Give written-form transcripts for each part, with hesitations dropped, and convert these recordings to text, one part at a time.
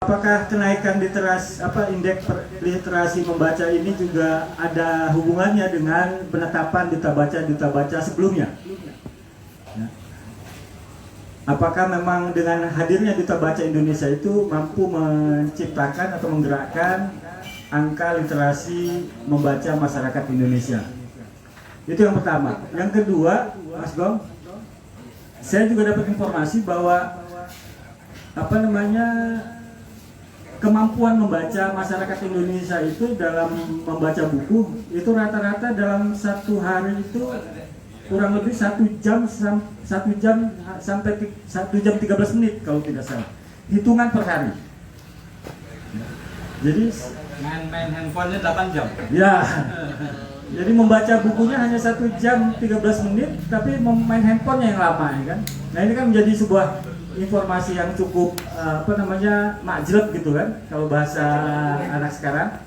Apakah kenaikan indeks literasi membaca ini juga ada hubungannya dengan penetapan duta baca sebelumnya? Ya. Apakah memang dengan hadirnya duta baca Indonesia itu mampu menciptakan atau menggerakkan angka literasi membaca masyarakat Indonesia? Itu yang pertama. Yang kedua, Mas Gong, saya juga dapat informasi bahwa kemampuan membaca masyarakat Indonesia itu dalam membaca buku itu rata-rata dalam satu hari itu kurang lebih 1 jam sampai 1 jam 13 menit kalau tidak salah, hitungan per hari. Jadi main handphonenya 8 jam. Ya. Jadi membaca bukunya hanya 1 jam 13 menit, tapi main handphonenya yang lama, ya kan? Nah ini kan menjadi sebuah informasi yang cukup makjleb gitu kan, kalau bahasa anak sekarang.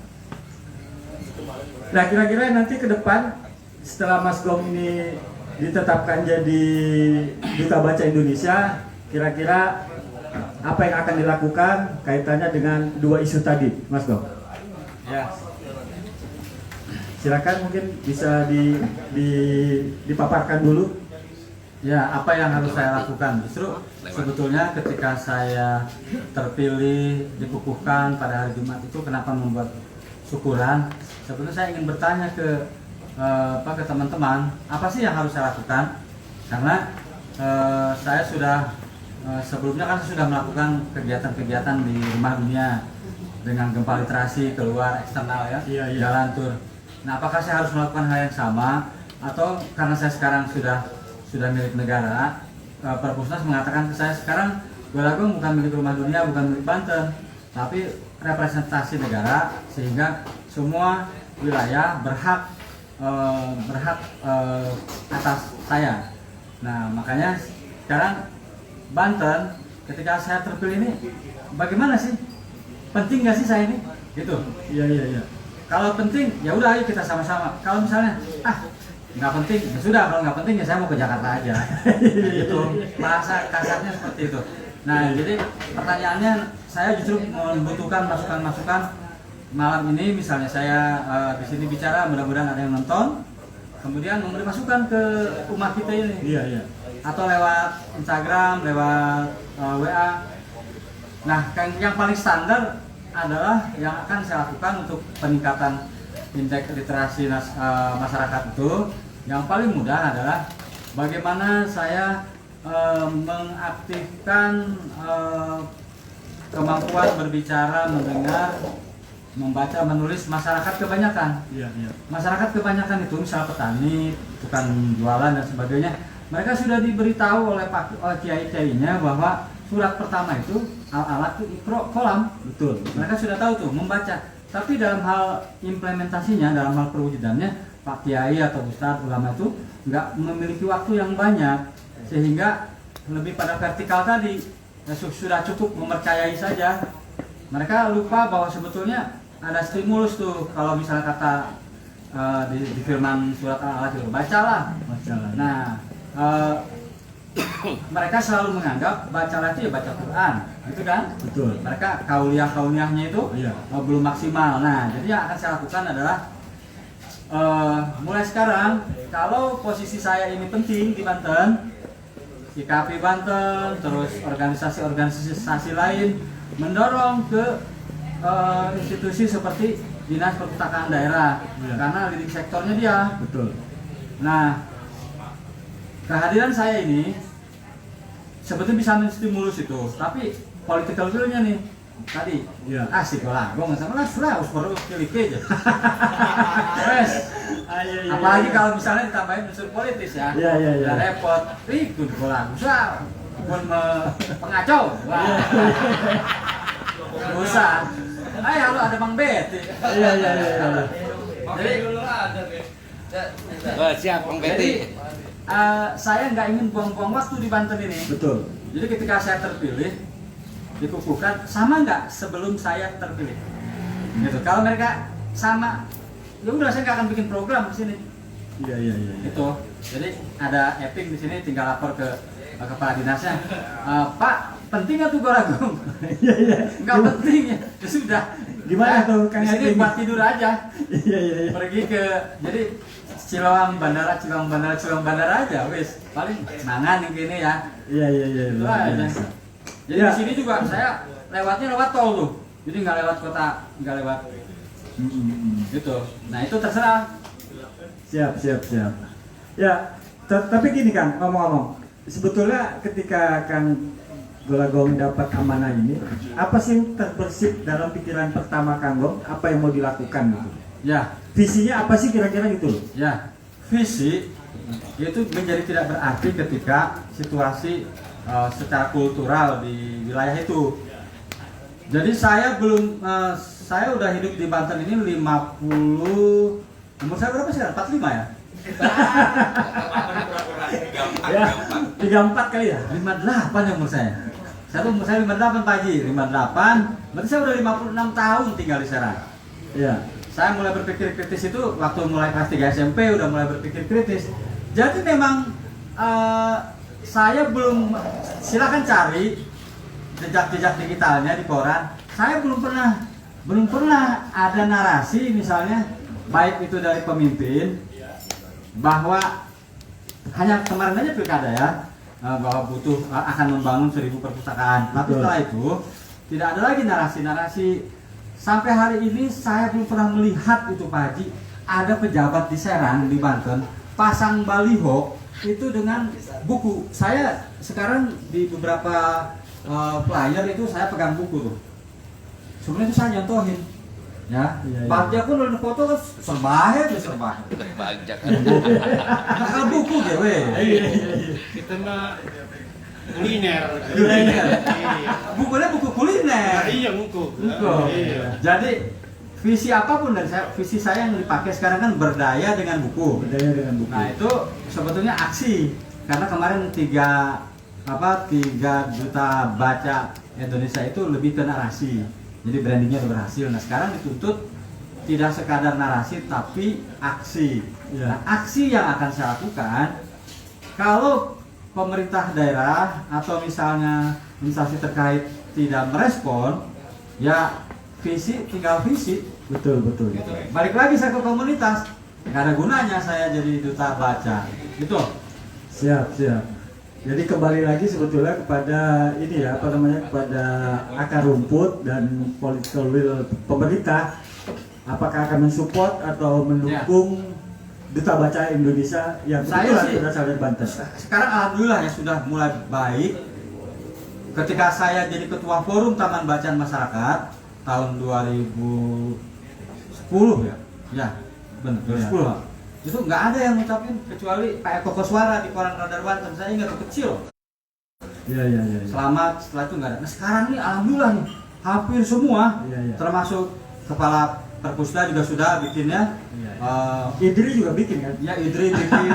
Nah kira-kira nanti ke depan setelah Mas Gong ini ditetapkan jadi duta baca Indonesia, kira-kira apa yang akan dilakukan kaitannya dengan dua isu tadi, Mas Gong? Ya. Silakan mungkin bisa dipaparkan dulu. Ya, apa yang harus saya lakukan? Justru sebetulnya ketika saya terpilih, dikukuhkan pada hari Jumat itu, kenapa membuat syukuran? Sebetulnya saya ingin bertanya ke teman-teman, apa sih yang harus saya lakukan? Karena saya sudah sebelumnya kan sudah melakukan kegiatan-kegiatan di Rumah Dunia dengan gempa literasi keluar eksternal ya, jalan tur. Nah, apakah saya harus melakukan hal yang sama atau karena saya sekarang sudah milik negara, Perpusnas mengatakan ke saya sekarang Gwalagung bukan milik Rumah Dunia, bukan milik Banten, tapi representasi negara, sehingga semua wilayah berhak atas saya. Nah makanya sekarang Banten ketika saya terpilih ini bagaimana sih? Penting nggak sih saya ini? Gitu. Iya. Kalau penting ya udah ayo kita sama-sama. Kalau misalnya nggak penting, ya sudah. Kalau nggak penting ya saya mau ke Jakarta aja. Gitu. Bahasa kasarnya seperti itu. Nah, jadi pertanyaannya saya justru membutuhkan masukan-masukan malam ini. Misalnya saya di sini bicara, mudah-mudahan ada yang nonton. Kemudian memberi masukan ke umat kita ini. Iya. Atau lewat Instagram, lewat WA. Nah, yang paling standar adalah yang akan saya lakukan untuk peningkatan indeks literasi masyarakat itu. Yang paling mudah adalah bagaimana saya mengaktifkan kemampuan berbicara, mendengar, membaca, menulis masyarakat kebanyakan. Iya. Masyarakat kebanyakan itu misal petani, tukang jualan dan sebagainya, mereka sudah diberitahu oleh kiai-kiainya bahwa surat pertama itu al-alaq itu Iqra kolam. Betul. Mereka sudah tahu tuh membaca. Tapi dalam hal implementasinya, dalam hal perwujudannya, Pak Kiai atau Ustadz ulama itu nggak memiliki waktu yang banyak, sehingga lebih pada vertikal tadi, sudah cukup mempercayai saja. Mereka lupa bahwa sebetulnya ada stimulus tuh, kalau misalnya kata di firman surat al-alaq itu bacalah. Nah, mereka selalu menganggap bacalah itu ya baca Quran, gitu kan? Betul. Mereka kauliyahnya itu belum maksimal. Nah, jadi yang akan saya lakukan adalah mulai sekarang, kalau posisi saya ini penting di Banten, IKP Banten, terus organisasi-organisasi lain mendorong ke institusi seperti Dinas Perpustakaan Daerah, karena leading sektornya dia. Betul. Nah, kehadiran saya ini sebetulnya bisa menstimulus itu, tapi political will-nya nih tadi asik lah, gue nggak sama lah, harus baru pilih aja. Yes. Apalagi kalau misalnya ditambahin unsur politis ya, Iya. repot, ikut bola, usah, pun pengacau, usah. Halo ada Bang Bet. Iya. Jadi siap Bang Beti. Jadi saya nggak ingin buang-buang waktu di Banten ini. Betul. Jadi ketika saya terpilih, dikukuhkan, sama nggak sebelum saya terpilih? Gitu. Kalau mereka sama, ya udah saya nggak akan bikin program di sini. Iya. Itu. Jadi ada Eping di sini, tinggal lapor ke kepala dinasnya. Pak, penting atau Goragung? Iya iya. Nggak penting ya. Ya sudah. Gimana tuh Kang Di sini Edi? buat tidur aja. Iya iya iya. Pergi ke jadi Cilawang bandara aja wis. Paling mangan yang gini ya. Iya iya iya. Itu luar aja. biasa. Jadi Ya. di sini juga saya lewatnya lewat tol tuh. Jadi nggak lewat kota, nggak lewat gitu. Nah itu terserah. Siap siap siap. Ya, tapi gini Kang, ngomong-ngomong, sebetulnya ketika Kang Golagong dapat amanah ini, apa sih yang terbersit dalam pikiran pertama Kang Gong? Apa yang mau dilakukan gitu? Ya, Visinya apa sih kira-kira gitu loh? ya. Visi itu menjadi tidak berarti ketika situasi secara kultural di wilayah itu. Jadi saya belum, saya udah hidup di Banten ini 50, umur saya berapa sekarang? 45 ya? Ya, 34 kali ya? 58 ya umur saya. Umur saya 58 Pak Haji, 58. Berarti saya udah 56 tahun tinggal di Serang. Iya. Saya mulai berpikir kritis itu waktu mulai kelas 3 SMP udah mulai berpikir kritis. Jadi memang saya belum, silakan cari jejak-jejak digitalnya di koran. Saya belum pernah ada narasi misalnya baik itu dari pemimpin bahwa hanya kemarin aja pilkada ya bahwa butuh akan membangun 1000 perpustakaan. Tapi setelah itu tidak ada lagi narasi-narasi. Sampai hari ini saya belum pernah melihat itu Pak Haji ada pejabat di Serang di Banten pasang baliho itu dengan buku. Saya sekarang di beberapa flyer itu saya pegang buku tuh. Sebenarnya itu saya nyontohin. Ya, Bagja pun udah foto kan serba tuh serba. Bagja kan. Bakal buku deh weh. Kita mah kuliner. Kuliner. Iya. Bukunya buku kuliner. Iya buku. Buku. Iya. Jadi visi apapun dari saya, visi saya yang dipakai sekarang kan berdaya dengan buku. Berdaya dengan buku. Nah itu sebetulnya aksi karena kemarin 3 juta baca Indonesia itu lebih ke narasi. Jadi brandingnya udah berhasil. Nah sekarang dituntut tidak sekadar narasi tapi aksi. Ya. Nah, aksi yang akan saya lakukan kalau pemerintah daerah atau misalnya instansi terkait tidak merespon, ya tinggal visi. Betul betul. Gitu. Balik lagi saya ke komunitas, nggak ada gunanya saya jadi duta baca. Gitu. Siap siap. Jadi kembali lagi sebetulnya kepada ini ya, apa namanya, kepada akar rumput dan political will pemerintah. Apakah akan mensupport atau mendukung duta baca Indonesia yang kebetulan sudah saya dari Banten? Sekarang alhamdulillah ya sudah mulai baik. Ketika saya jadi ketua forum Taman Bacaan Masyarakat tahun 2010 ya, ya benar 2010 Pak. Itu nggak ada yang ngucapin kecuali Pak Eko Koswara di koran Radar Banten. Saya ingat kecil. Iya. Selamat setelah itu nggak ada. Nah sekarang nih alhamdulillah nih hampir semua, Iya. termasuk kepala Perpusda juga sudah bikinnya. Idri juga bikin kan? Ya Idri bikin.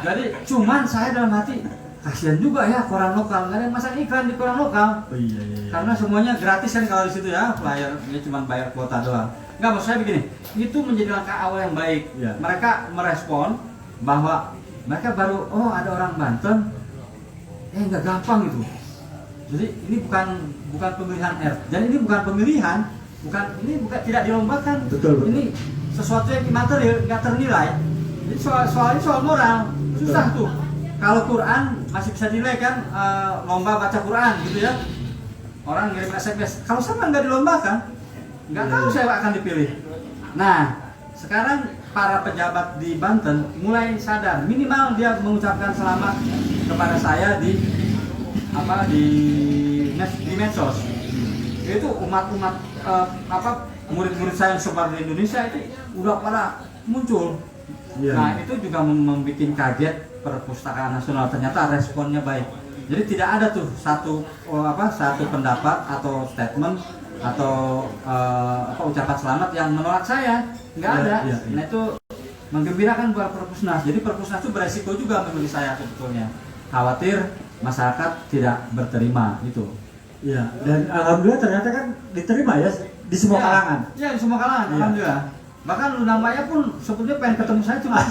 Jadi cuman saya dalam hati kasihan juga ya koran lokal, nggak ada yang masang iklan di koran lokal. Oh iya. Karena semuanya gratis kan kalau di situ ya, flyernya cuma bayar kuota doang. Nggak, maksud saya begini, itu menjadi langkah awal yang baik. Ya. Mereka merespon bahwa mereka baru, oh ada orang Banten, nggak gampang itu. Jadi ini bukan pemilihan dan ini bukan pemilihan, ini bukan tidak dilombakan. Betul. Ini sesuatu yang material, nggak ternilai. Jadi soal moral, susah tuh. Kalau Quran masih bisa dinilai kan, lomba baca Quran gitu ya. Orang ngirim SMS. Kalau sama nggak dilombakan, nggak tahu saya akan dipilih. Nah, sekarang para pejabat di Banten mulai sadar, minimal dia mengucapkan selamat kepada saya di medsos. Itu umat-umat murid-murid saya yang sebar di Indonesia itu udah pada muncul. Ya. Nah, itu juga membuat kaget Perpustakaan Nasional, ternyata responnya baik. Jadi tidak ada tuh satu pendapat atau statement atau ucapan selamat yang menolak saya, nggak ada. Ya. Nah itu menggembirakan buat Perpusnas. Jadi Perpusnas itu beresiko juga memilih saya sebetulnya. Khawatir masyarakat tidak berterima gitu. Ya, dan alhamdulillah ternyata kan diterima ya di semua kalangan. Ya di semua kalangan, Ya. alhamdulillah. Bahkan Luna Maya pun sebetulnya pengen ketemu saya cuma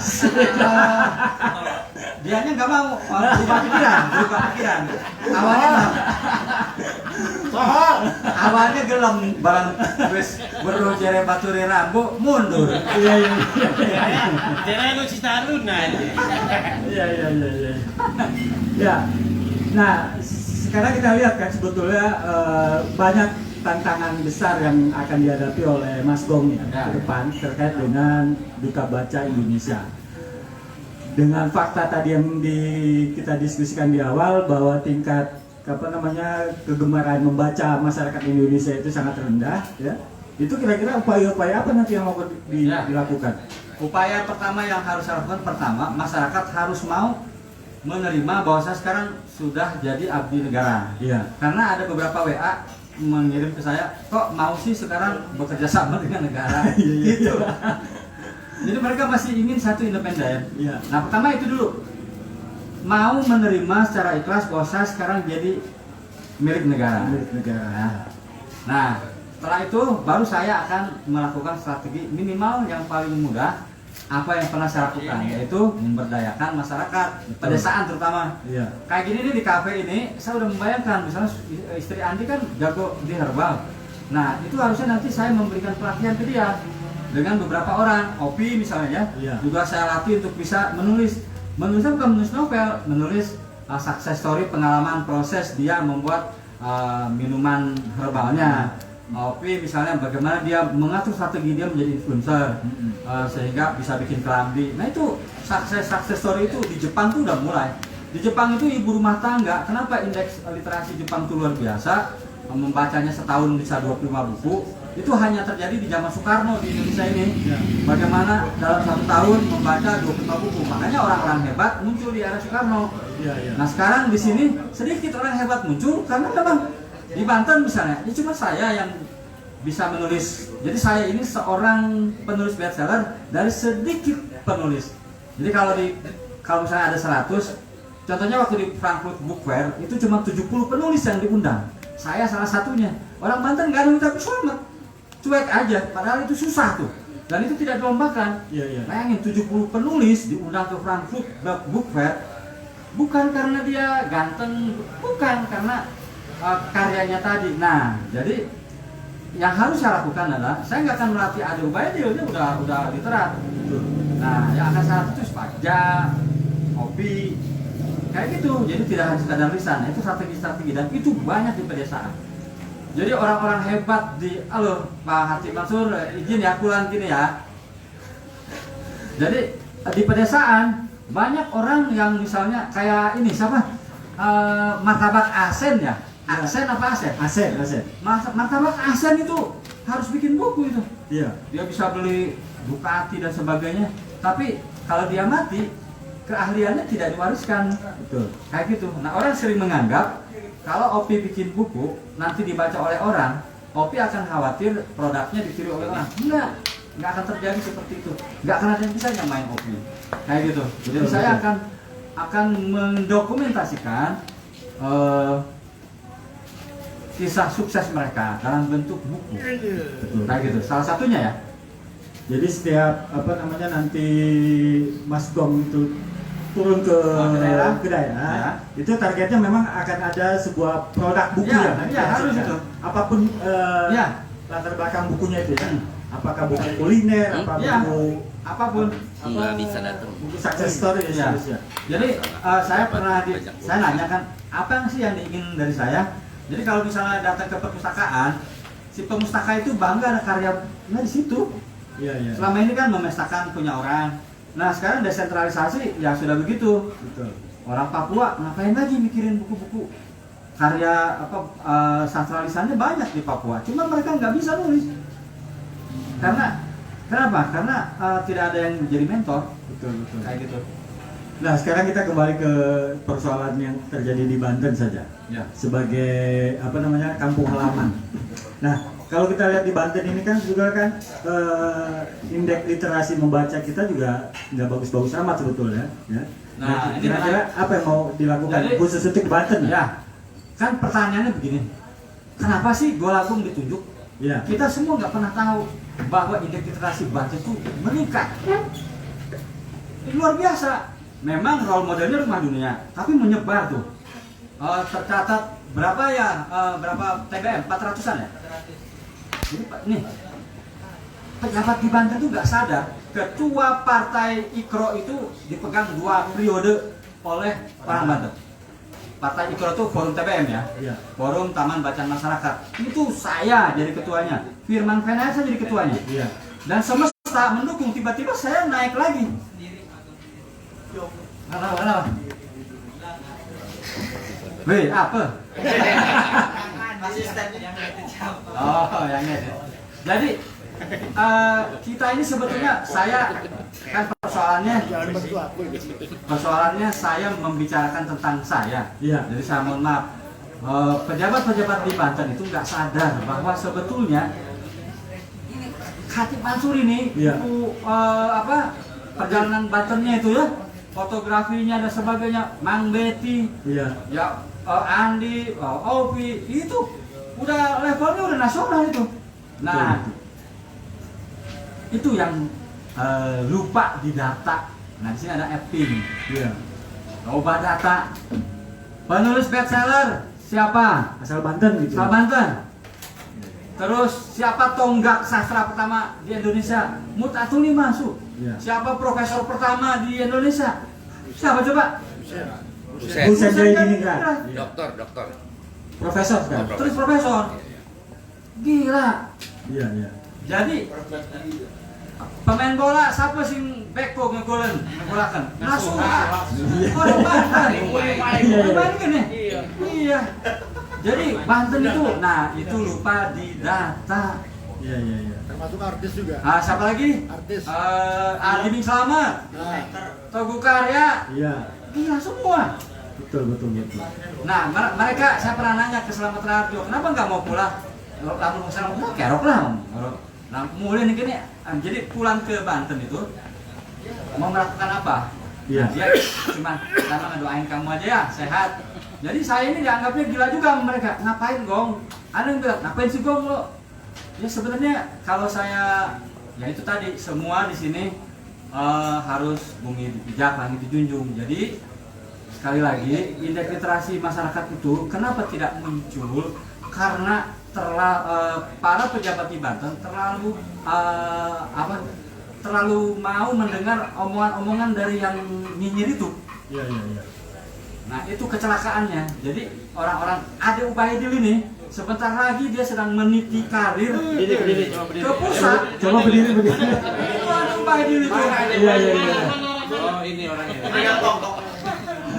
dianya nggak mau berubah pikiran. Awalnya gelem barang wis weruh jere baturi rambu mundur. Iya. Jadi lu cita lu aja. Iya. Ya. Nah, sekarang kita lihat kan sebetulnya banyak tantangan besar yang akan dihadapi oleh Mas Gong ya, ke depan terkait dengan Duta Baca Indonesia. Dengan fakta tadi yang kita diskusikan di awal bahwa tingkat kegemaran membaca masyarakat Indonesia itu sangat rendah, ya. Itu kira-kira upaya-upaya apa nanti yang mau dilakukan? Upaya pertama yang harus dilakukan masyarakat harus mau menerima bahwa saya sekarang sudah jadi abdi negara. Iya. Karena ada beberapa WA mengirim ke saya, kok mau sih sekarang bekerja sama dengan negara, gitu. Jadi mereka masih ingin satu independen. Iya. Nah pertama itu dulu, mau menerima secara ikhlas bahwa saya sekarang jadi milik negara. Nah setelah itu baru saya akan melakukan strategi minimal yang paling mudah apa yang pernah saya lakukan, yaitu memberdayakan masyarakat, pedesaan terutama. Iya. Kayak gini nih di kafe ini, saya udah membayangkan, misalnya istri Andi kan jago di herbal. Nah itu harusnya nanti saya memberikan pelatihan ke dia dengan beberapa orang, Opi misalnya ya. Juga saya latih untuk bisa menulisnya bukan menulis novel, menulis success story, pengalaman proses dia membuat minuman herbalnya. Opi misalnya bagaimana dia mengatur strategi dia menjadi influencer sehingga bisa bikin kelambi. Nah itu success story itu di Jepang tuh udah mulai. Di Jepang itu ibu rumah tangga, kenapa indeks literasi Jepang itu luar biasa, membacanya setahun bisa 25 buku. Itu hanya terjadi di zaman Soekarno di Indonesia ini. Bagaimana dalam 1 tahun membaca 25 buku. Makanya orang-orang hebat muncul di era Soekarno. Nah sekarang di sini sedikit orang hebat muncul karena memang di Banten misalnya, ini cuma saya yang bisa menulis. Jadi saya ini seorang penulis bestseller dari sedikit penulis. Jadi kalau misalnya ada 100, contohnya waktu di Frankfurt Book Fair itu cuma 70 penulis yang diundang. Saya salah satunya. Orang Banten nggak ada ucap selamat, cuek aja. Padahal itu susah tuh. Dan itu tidak dilombakan. Bayangin 70 penulis diundang ke Frankfurt Book Fair, bukan karena dia ganteng, bukan karena karyanya tadi. Nah, jadi yang harus saya lakukan adalah saya nggak akan melatih Ade Ubaidil, dia udah literat. Nah, yang akan saya latih itu Spakja, Opi, kayak gitu. Jadi tidak hanya sekadar lisan, itu strategi-strategi dan itu banyak di pedesaan. Jadi orang-orang hebat Pak Hatip Mansur, izin ya pulang gini ya. Jadi di pedesaan banyak orang yang misalnya kayak ini siapa? Martabak Asen ya. Aksen apa Asen? Asen. Martabak Asen itu harus bikin buku itu. Iya. Dia bisa beli Ducati dan sebagainya. Tapi kalau dia mati, keahliannya tidak diwariskan. Betul. Kayak gitu. Nah orang sering menganggap kalau Opi bikin buku nanti dibaca oleh orang, Opi akan khawatir produknya ditiru oleh orang. Nggak akan terjadi seperti itu. Nggak akan ada yang bisa nyamain Opi. Kayak gitu. Jadi saya akan mendokumentasikan kisah sukses mereka dalam bentuk buku. Kayak gitu. Salah satunya ya. Jadi setiap nanti Mas Gong itu turun ke daerah, itu targetnya memang akan ada sebuah produk buku harus itu. Apapun latar belakang bukunya itu ya. Apakah buku kuliner, buku apapun. Nggak bisa datang. Buku success story ya. Jadi saya nanyakan apa sih yang diingin dari saya. Jadi kalau misalnya datang ke perpustakaan, si pemustaka itu bangga ada karyanya di situ. Iya. Selama ini kan memestakan punya orang. Nah sekarang desentralisasi ya sudah begitu. Betul. Orang Papua ngapain lagi mikirin buku-buku karya sastralisannya banyak di Papua. Cuma mereka nggak bisa nulis. Kenapa? Karena tidak ada yang jadi mentor. Betul. Kayak gitu. Nah sekarang kita kembali ke persoalan yang terjadi di Banten saja. Ya. Sebagai kampung halaman. Nah kalau kita lihat di Banten ini kan juga kan indeks literasi membaca kita juga nggak bagus-bagus amat sebetulnya. Ya. Nah kira-kira apa yang mau dilakukan khusus untuk Banten? Ya. Kan pertanyaannya begini. Kenapa sih Golagong ditunjuk? Ya. Kita semua nggak pernah tahu bahwa indeks literasi Banten itu meningkat. Luar biasa. memang role modelnya Rumah Dunia, tapi menyebar tuh. Tercatat berapa ya? Berapa TBM? 400-an ya? Jadi nih, pejabat di Banten tuh nggak sadar, ketua partai IKRO itu dipegang 2 periode oleh orang Banten. Partai IKRO itu forum TBM ya, Iya. forum Taman Bacaan Masyarakat. Itu saya jadi ketuanya, Firman Venasa jadi ketuanya. Iya. Dan semesta mendukung, tiba-tiba saya naik lagi. Halo. Weh, apa? Oh, yang ini. Jadi kita ini sebetulnya saya kan persoalannya saya membicarakan tentang saya. Iya. Jadi saya mohon maaf, pejabat-pejabat di Banten itu nggak sadar bahwa sebetulnya Khatib Mansur ini Iya. perjalanan Bantennya itu ya, fotografinya dan sebagainya, Mang Betty, Iya. ya Andi, Ovi itu udah levelnya udah nasional itu. Nah, itu yang lupa di data. Nah, di sini ada Eping. Iya. Coba data. Penulis bestseller siapa? Asal Banten gitu. Asal Banten. Terus siapa tonggak sastra pertama di Indonesia? Mutatuli masuk. Iya. Siapa profesor pertama di Indonesia? Siapa coba? Husein Jaiginingrat. Dokter. Profesor kan? Terus profesor. Gila. Iya, iya. Jadi pemain bola siapa sing beko ngegolakan? Nasuha. Orang Banten. Orang Banten ya? Iya. Jadi Banten itu, nah itu lupa di data. Iya, iya, iya. Termasuk artis juga. Siapa lagi? Artis. Ali Bin Slamet, Nah, Togu Karya, Iya. gila semua. Betul. Nah, mereka, saya pernah nanya ke Slamet Radio, kenapa nggak mau pulang? Lalu Slamet Radio, kerok lah. Nah, mulai nih gini, jadi pulang ke Banten itu, mau melakukan apa? Iya. Dia cuma doain kamu aja ya, sehat. Jadi saya ini dianggapnya gila juga sama mereka. Ngapain Gong? Ada yang bilang, ngapain sih Gong lo? Ya sebenarnya kalau saya, ya itu tadi, semua di sini harus bumi dipijak, langit dijunjung. Jadi sekali lagi, indeks literasi masyarakat itu kenapa tidak muncul? Karena para pejabat di Banten terlalu mau mendengar omongan-omongan dari yang nyinyir itu. Iya. Nah itu kecelakaannya. Jadi orang-orang Ade Ubaidil ini sebentar lagi dia sedang meniti karir ke pusat. Coba berdiri. Itu Ade Ubaidil itu. Iya. Oh, ini orangnya.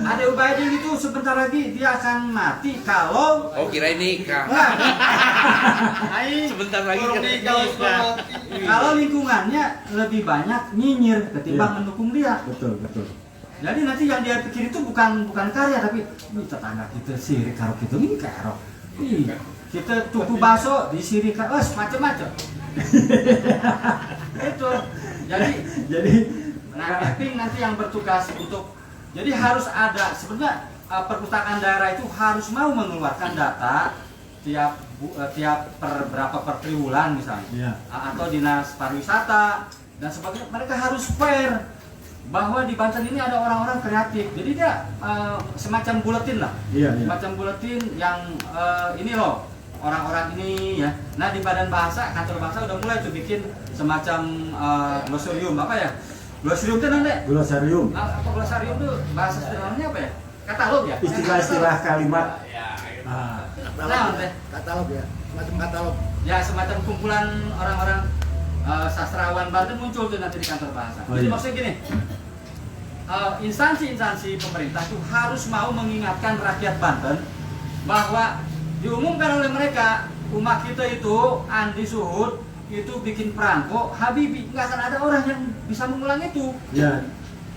Ade Ubaidil itu sebentar lagi dia akan mati kalau Oh, kirain nikah. Sebentar lagi kan nikah. kalau lingkungannya lebih banyak nyinyir ketimbang Iya. mendukung dia. Betul. Jadi nanti yang dia pikir itu bukan karya, tapi ini tetangga kita sirik karo kita ini karo. Ih, kita tuku bakso di sirik karo, macam-macam. Itu. Jadi Nah, Eping nanti yang bertugas untuk, jadi harus ada sebenarnya perpustakaan daerah itu harus mau mengeluarkan data tiap per triwulan misalnya. Iya. Atau dinas pariwisata dan sebagainya, mereka harus fair bahwa di Banten ini ada orang-orang kreatif. Jadi dia semacam buletin lah. Iya. Semacam buletin yang ini loh, orang-orang ini ya. Nah, di Badan Bahasa, kantor bahasa udah mulai tuh bikin semacam glosarium apa ya? Glosarium itu nanti. Glosarium. Apa glosarium itu bahasa sederhananya apa ya? Katalog ya? Istilah-istilah kalimat. katalog ya, semacam katalog. Ya, semacam kumpulan orang-orang sastrawan Banten muncul tuh nanti di kantor bahasa. Oh, Jadi iya. maksudnya gini, instansi-instansi pemerintah itu harus mau mengingatkan rakyat Banten bahwa diumumkan oleh mereka, umat kita itu Andi Suhud itu bikin perangko, Habibie, nggak akan ada orang yang bisa mengulang itu. Ya.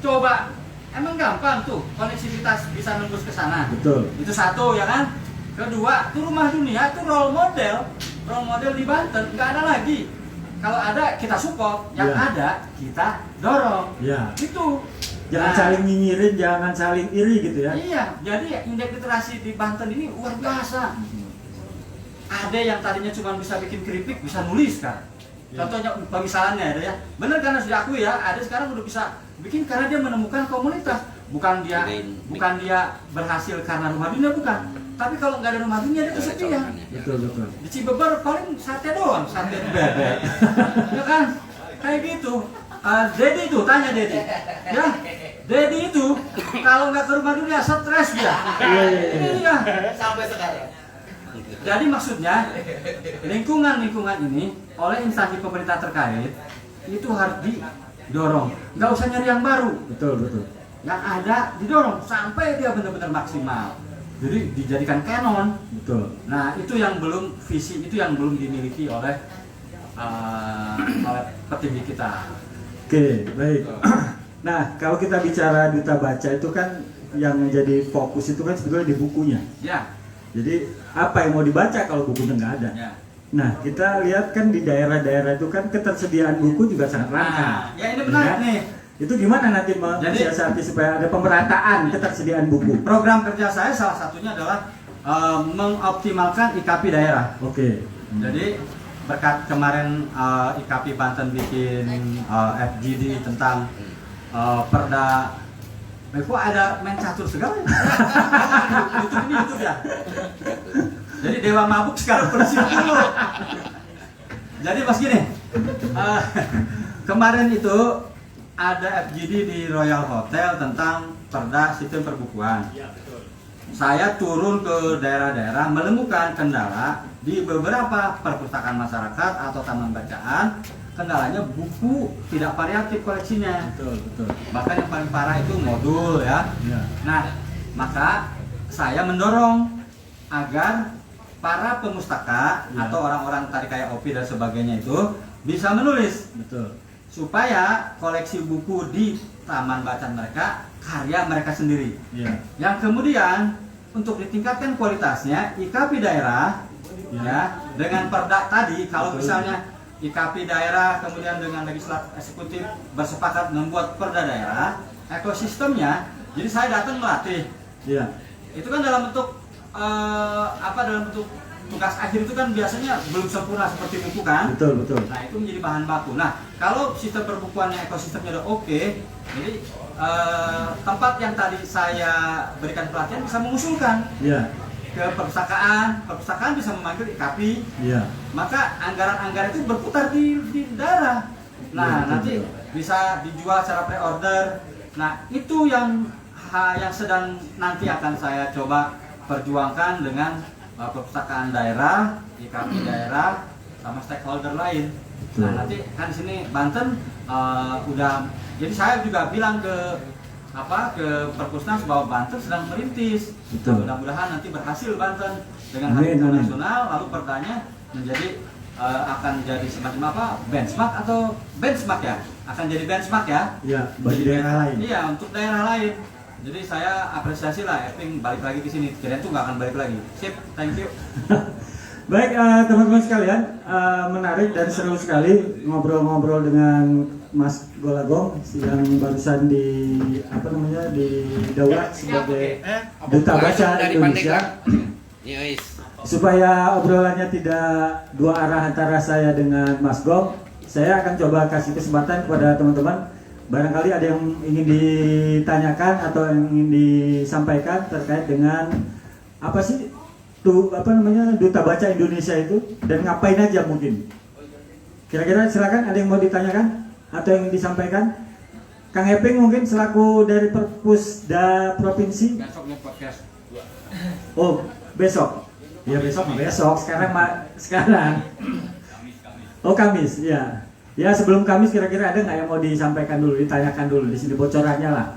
Coba, emang gampang tuh koneksivitas bisa nembus ke sana. Betul. Itu satu ya kan. Kedua, tuh Rumah Dunia tuh role model di Banten, nggak ada lagi. Kalau ada kita support, yang Ya. ada kita dorong. Ya. Itu. Jangan Nah, saling nyinyirin, jangan saling iri gitu ya. Iya, jadi indeks literasi di Banten ini luar biasa. Ada yang tadinya cuma bisa bikin keripik, bisa nulis kan. Ya. Contohnya pemisalannya ada ya. Bener kan harus diakui ya, ada sekarang udah bisa bikin karena dia menemukan komunitas. bukan dia berhasil karena rumah dunia, bukan. Tapi kalau nggak ada rumah dunia dia kesepian. Betul. Di Cibeber paling sate doang, sate bebek. Ya kan? Kayak gitu. Dedi itu, tanya Dedi. Ya, Dedi itu kalau nggak ke rumah dunia stres dia. Iya. Sampai sekarang. Jadi maksudnya lingkungan ini oleh instansi pemerintah terkait itu harus didorong. Nggak usah nyari yang baru. Betul. Yang ada didorong sampai dia benar-benar maksimal. Jadi dijadikan canon. Betul. Nah itu yang belum visi itu yang belum dimiliki oleh petinggi kita. Oke, baik. Nah, kalau kita bicara duta baca itu kan yang menjadi fokus itu kan sebetulnya di bukunya. Ya. Jadi apa yang mau dibaca kalau bukunya nggak ada? Ya. Nah, kita lihat kan di daerah-daerah itu kan ketersediaan buku juga sangat langka. Nah, ya ini benar Ya. nih. Itu gimana nanti mensiasati supaya ada pemerataan ketersediaan buku? Program kerja saya salah satunya adalah mengoptimalkan IKP daerah. Oke. Jadi berkat kemarin IKP Banten bikin FGD tentang perda, kok ada main catur segala ya? YouTube ya. Jadi Dewa Mabuk sekarang bersih dulu. Jadi mas gini, kemarin itu ada FGD di Royal Hotel tentang perda sistem perbukuan. Saya turun ke daerah-daerah menemukan kendala di beberapa perpustakaan masyarakat atau taman bacaan. Kendalanya buku tidak variatif koleksinya. Betul. Bahkan yang paling parah itu modul ya. Ya. Nah, maka saya mendorong agar para pemustaka Ya. atau orang-orang tadi kayak Opi dan sebagainya itu bisa menulis Betul. supaya koleksi buku di taman bacaan mereka karya mereka sendiri. Ya. Yang kemudian untuk ditingkatkan kualitasnya IKP daerah ya dengan perda tadi kalau Betul. misalnya IKP daerah kemudian dengan legislatif eksekutif bersepakat membuat perda daerah ekosistemnya, jadi saya datang melatih Ya. itu kan dalam bentuk dalam bentuk tugas akhir itu kan biasanya belum sempurna seperti buku kan. Betul. Nah itu menjadi bahan baku. Nah kalau sistem perbukuannya ekosistemnya udah oke, jadi tempat yang tadi saya berikan pelatihan bisa mengusulkan Ya. ke perpustakaan bisa memanggil IKP, Ya. maka anggaran-anggaran itu berputar di daerah. Nah Betul, nanti betul. bisa dijual secara pre-order. Nah itu yang sedang nanti akan saya coba perjuangkan dengan perpustakaan daerah, IKP daerah, sama stakeholder lain. Nah Betul. nanti kan di sini Banten udah, jadi saya juga bilang ke Perpusnas bahwa Banten sedang merintis. Betul. Nah, mudah-mudahan nanti berhasil Banten dengan Amin, hari buku amin. nasional, lalu perdanya menjadi akan jadi semacam apa? Benchmark atau benchmark ya? Akan jadi benchmark ya? Ya, bagi Jadi, daerah lain. Iya, untuk daerah lain. Jadi saya apresiasi lah, Eping balik lagi ke sini. Kirain tuh nggak akan balik lagi. Sip, thank you. Baik, teman-teman sekalian, menarik dan seru sekali ngobrol-ngobrol dengan Mas Golagong yang barusan di Daulat sebagai duta baca Dari Indonesia. Yes. Supaya obrolannya tidak dua arah antara saya dengan Mas Gong, saya akan coba kasih kesempatan kepada teman-teman. Barangkali ada yang ingin ditanyakan atau yang ingin disampaikan terkait dengan apa sih duta baca Indonesia itu dan ngapain aja mungkin. Kira-kira silakan, ada yang mau ditanyakan atau yang disampaikan? Kang Eping mungkin selaku dari Perpusda Provinsi. Besoknya podcast. Oh, besok. Ya besok. Sekarang. Oh, Kamis, ya. Ya, sebelum Kamis kira-kira ada nggak yang mau disampaikan dulu, ditanyakan dulu di sini bocorannya lah.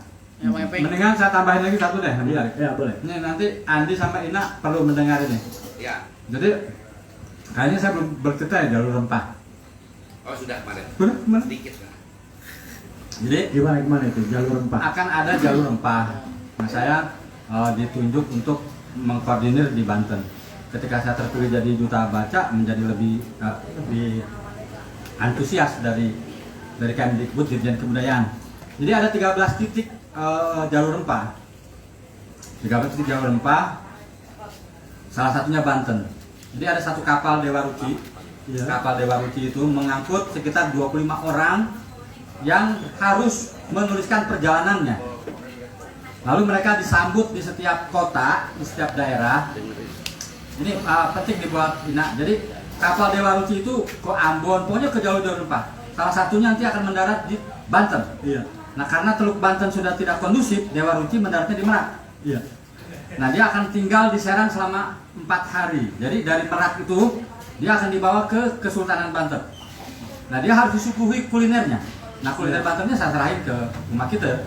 Mendingan saya tambahin lagi satu deh. Ya, boleh. Ini nanti Andi sama Ina perlu mendengar ini. Ya. Jadi kayaknya saya belum bercerita ya jalur rempah. Oh sudah kemarin. Benar. Sedikit lah. Jadi Gimana itu jalur rempah? akan ada jalur rempah. Nah saya ditunjuk untuk mengkoordinir di Banten. Ketika saya terpilih jadi duta baca menjadi lebih antusias dari Kemdikbud Dirjen Kebudayaan. Jadi ada 13 titik jalur rempah. 13 titik jalur rempah. Salah satunya Banten. Jadi ada satu kapal Dewa Ruci. Ya. Kapal Dewa Ruci itu mengangkut sekitar 25 orang yang harus menuliskan perjalanannya. Lalu mereka disambut di setiap kota, di setiap daerah. Ini penting dibuat jadi kapal Dewa Ruci itu ke Ambon, pokoknya ke jalur-jalur rempah. Salah satunya nanti akan mendarat di Banten. Iya. Nah, karena Teluk Banten sudah tidak kondusif, Dewa Ruci mendaratnya di Merak. Iya. Nah, dia akan tinggal di Serang selama 4 hari. Jadi dari Merak itu dia akan dibawa ke Kesultanan Banten. Nah, dia harus disuguhi kulinernya. Nah, kuliner Bantennya saya serahin ke rumah kita.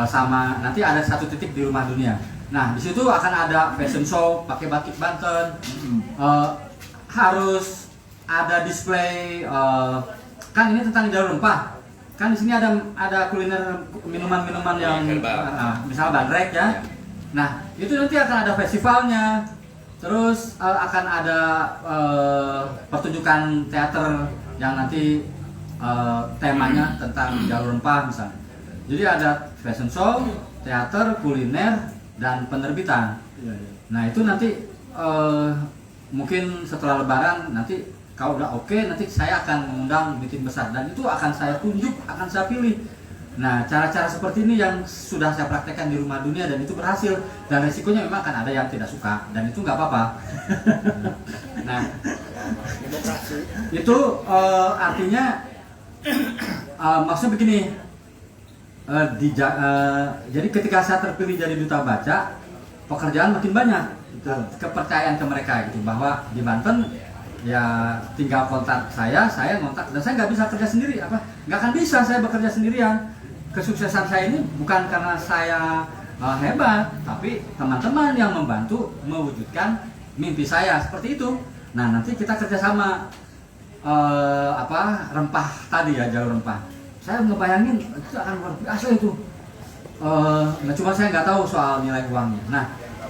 Sama nanti ada satu titik di Rumah Dunia. Nah, di situ akan ada fashion show pakai batik Banten. Harus ada display kan ini tentang jalur rempah. Kan di sini ada kuliner minuman-minuman yang misal bandrek ya. Nah, itu nanti akan ada festivalnya. Terus akan ada pertunjukan teater yang nanti temanya tentang jalur rempah misalnya. Jadi ada fashion show, teater, kuliner, dan penerbitan. Nah, itu nanti mungkin setelah Lebaran nanti kalau udah oke, nanti saya akan mengundang meeting besar dan itu akan saya tunjuk, akan saya pilih. Nah, cara-cara seperti ini yang sudah saya praktekkan di Rumah Dunia dan itu berhasil, dan resikonya memang akan ada yang tidak suka dan itu nggak apa-apa. Nah, itu artinya maksudnya begini, jadi ketika saya terpilih jadi duta baca, pekerjaan makin banyak, kepercayaan ke mereka gitu bahwa di Banten ya tinggal kontak saya kontak, dan saya nggak bisa kerja sendiri, nggak akan bisa saya bekerja sendirian. Kesuksesan saya ini bukan karena saya hebat, tapi teman-teman yang membantu mewujudkan mimpi saya seperti itu. Nah, nanti kita kerjasama rempah tadi ya, jalur rempah. Saya ngebayangin itu akan luar biasa itu. Nah, cuma saya nggak tahu soal nilai uangnya. Nah,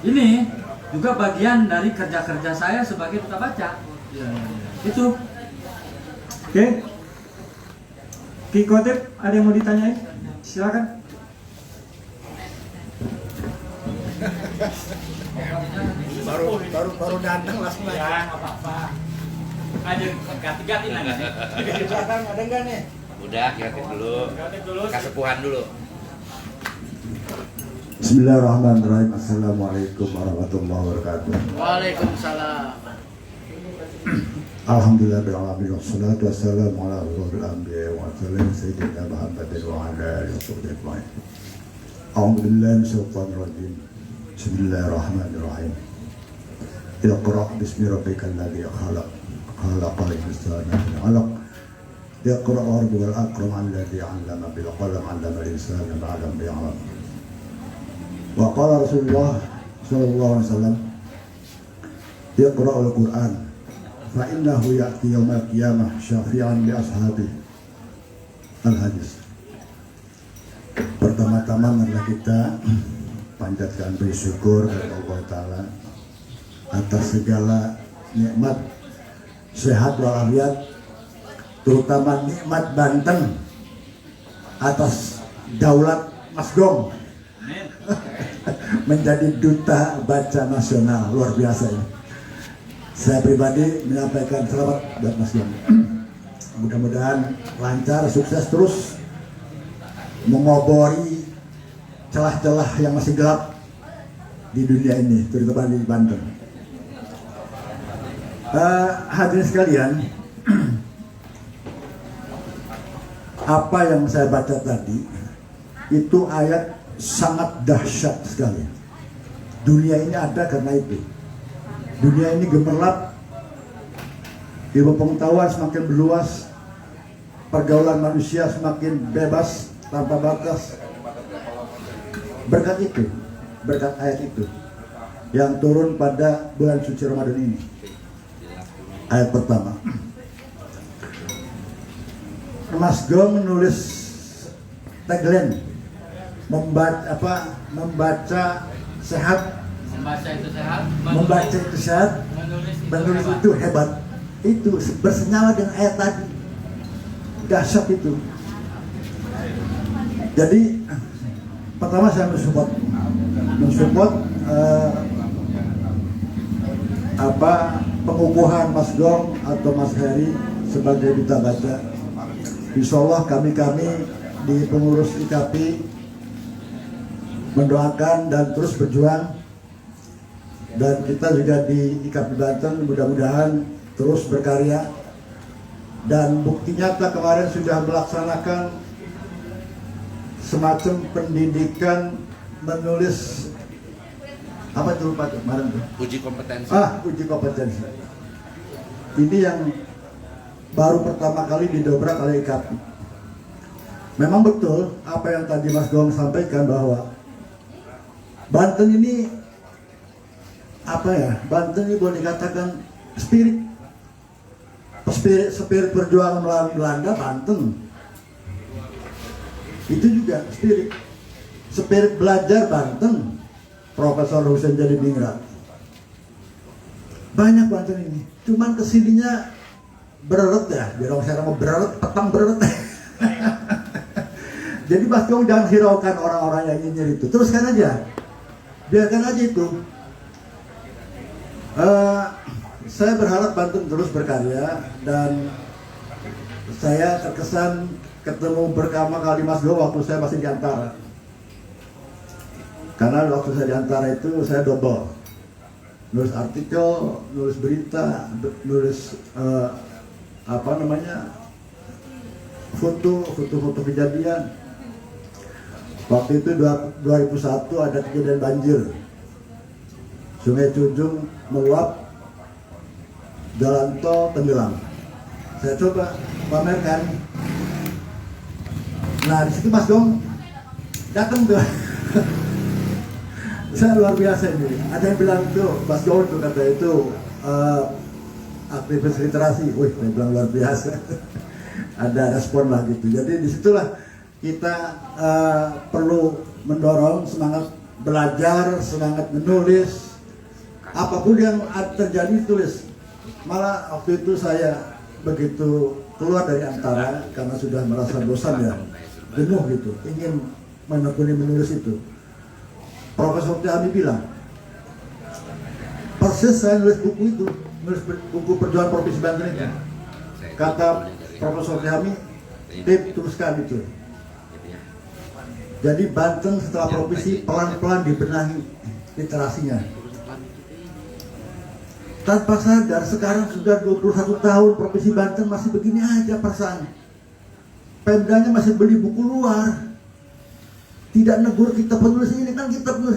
ini juga bagian dari kerja-kerja saya sebagai duta baca. Itu. Oke. Ki Khotib, ada yang mau ditanyain? Silakan. baru datang langsung Ya, aja. nggak apa-apa. Aja ganti-ganti nanya. Di belakang ada nggak nih? Udah, kreatif dulu. Ganti dulu. Kesepuhan dulu. Bismillahirrahmanirrahim. Assalamualaikum warahmatullahi wabarakatuh. Waalaikumsalam. Alhamdulillahirrahmanirrahim. Wassalatu wassalamu ala asyrofil anbiya'i wa sallam sayyidina Muhammadin wa ala alihi wa sahbihi ajma'in. A'udzu billahi minasyaitonir rajim. Bismillahirrahmanirrahim. Iqra bismi rabbikal ladzi khalaq. Khalaqal insana min 'alaq. Iqra wa rabbukal akram alladzi 'allama bil qalam 'allama al-insana ma 'lam ya'lam. Wa qala Rasulullah sallallahu alaihi wasallam, Iqra'ul Qur'an fa innahu ya'ti yaumal qiyamah syafi'an li ashabi. Al-hadis. Pertama-tama marilah kita panjatkan bersyukur kepada Allah Ta'ala atas segala nikmat sehat walafiat, terutama nikmat Banten atas daulat Mas Gong menjadi duta baca nasional. Luar biasa ini. Saya pribadi menyampaikan selamat buat Mas Gong. Mudah-mudahan lancar, sukses terus mengobori celah-celah yang masih gelap di dunia ini, terutama di Banten. Hadirin sekalian, apa yang saya baca tadi itu ayat sangat dahsyat sekali. Dunia ini ada karena itu. Dunia ini gemerlap, ilmu pengetahuan semakin meluas, pergaulan manusia semakin bebas tanpa batas. Berkat itu, berkat ayat itu yang turun pada bulan suci Ramadan ini. Ayat pertama, Mas Gong menulis tagline, membaca sehat, membaca itu sehat, menulis itu hebat. Itu bersenyawa dengan ayat tadi, dahsyat itu. Jadi pertama saya mensupport pengukuhan Mas Gong atau Mas Heri sebagai duta baca. Insya Allah kami di pengurus IKP mendoakan dan terus berjuang. Dan kita juga di IKAPI Banten mudah-mudahan terus berkarya. Dan bukti nyata kemarin sudah melaksanakan semacam pendidikan menulis apa itu Pak kemarin tuh? Uji kompetensi. Uji kompetensi. Ini yang baru pertama kali didobrak oleh IKAPI. Memang betul apa yang tadi Mas Gong sampaikan bahwa Banten ini Banten ini boleh dikatakan spirit perjuangan melawan Belanda Banten. Itu juga spirit belajar Banten. Profesor Husein Jalilingrat. Banyak Banten ini. Cuman kesininya bereret ya. Biar orang saya mau bereret, petang bereret. Jadi Mas Gong jangan hiraukan orang-orang yang nyinyir itu. Teruskan aja. Biarkan aja itu. Saya berharap Banten terus berkarya dan saya terkesan ketemu pertama kali Mas Gong waktu saya masih di Antara. Karena waktu saya di Antara itu saya double, nulis artikel, nulis berita, nulis foto kejadian. Waktu itu 2001 ada kejadian banjir. Sungai Cujung meluap, jalan tol tenggelam. Saya coba pamerkan. Nah di situ Mas Gong datang tuh. Saya luar biasa ini. Ada yang bilang tuh Mas Gong tuh kata itu aktivis literasi. Wih, saya bilang luar biasa. Ada respon lah gitu. Jadi disitulah kita perlu mendorong semangat belajar, semangat menulis. Apapun yang terjadi tulis. Malah waktu itu saya begitu keluar dari Antara karena sudah merasa bosan ya, jenuh gitu, ingin menekuni menulis itu. Profesor Tihami bilang, persis saya nulis buku itu, nulis buku perjuangan Provinsi Banten itu. Kata Profesor Tihami, teruskan itu. Jadi Banten setelah provinsi pelan-pelan dibenahi literasinya. Tanpa sadar sekarang sudah 21 tahun Provinsi Banten masih begini aja perasaan. Pemdanya masih beli buku luar. Tidak negur kita penulis ini, kan kita penulis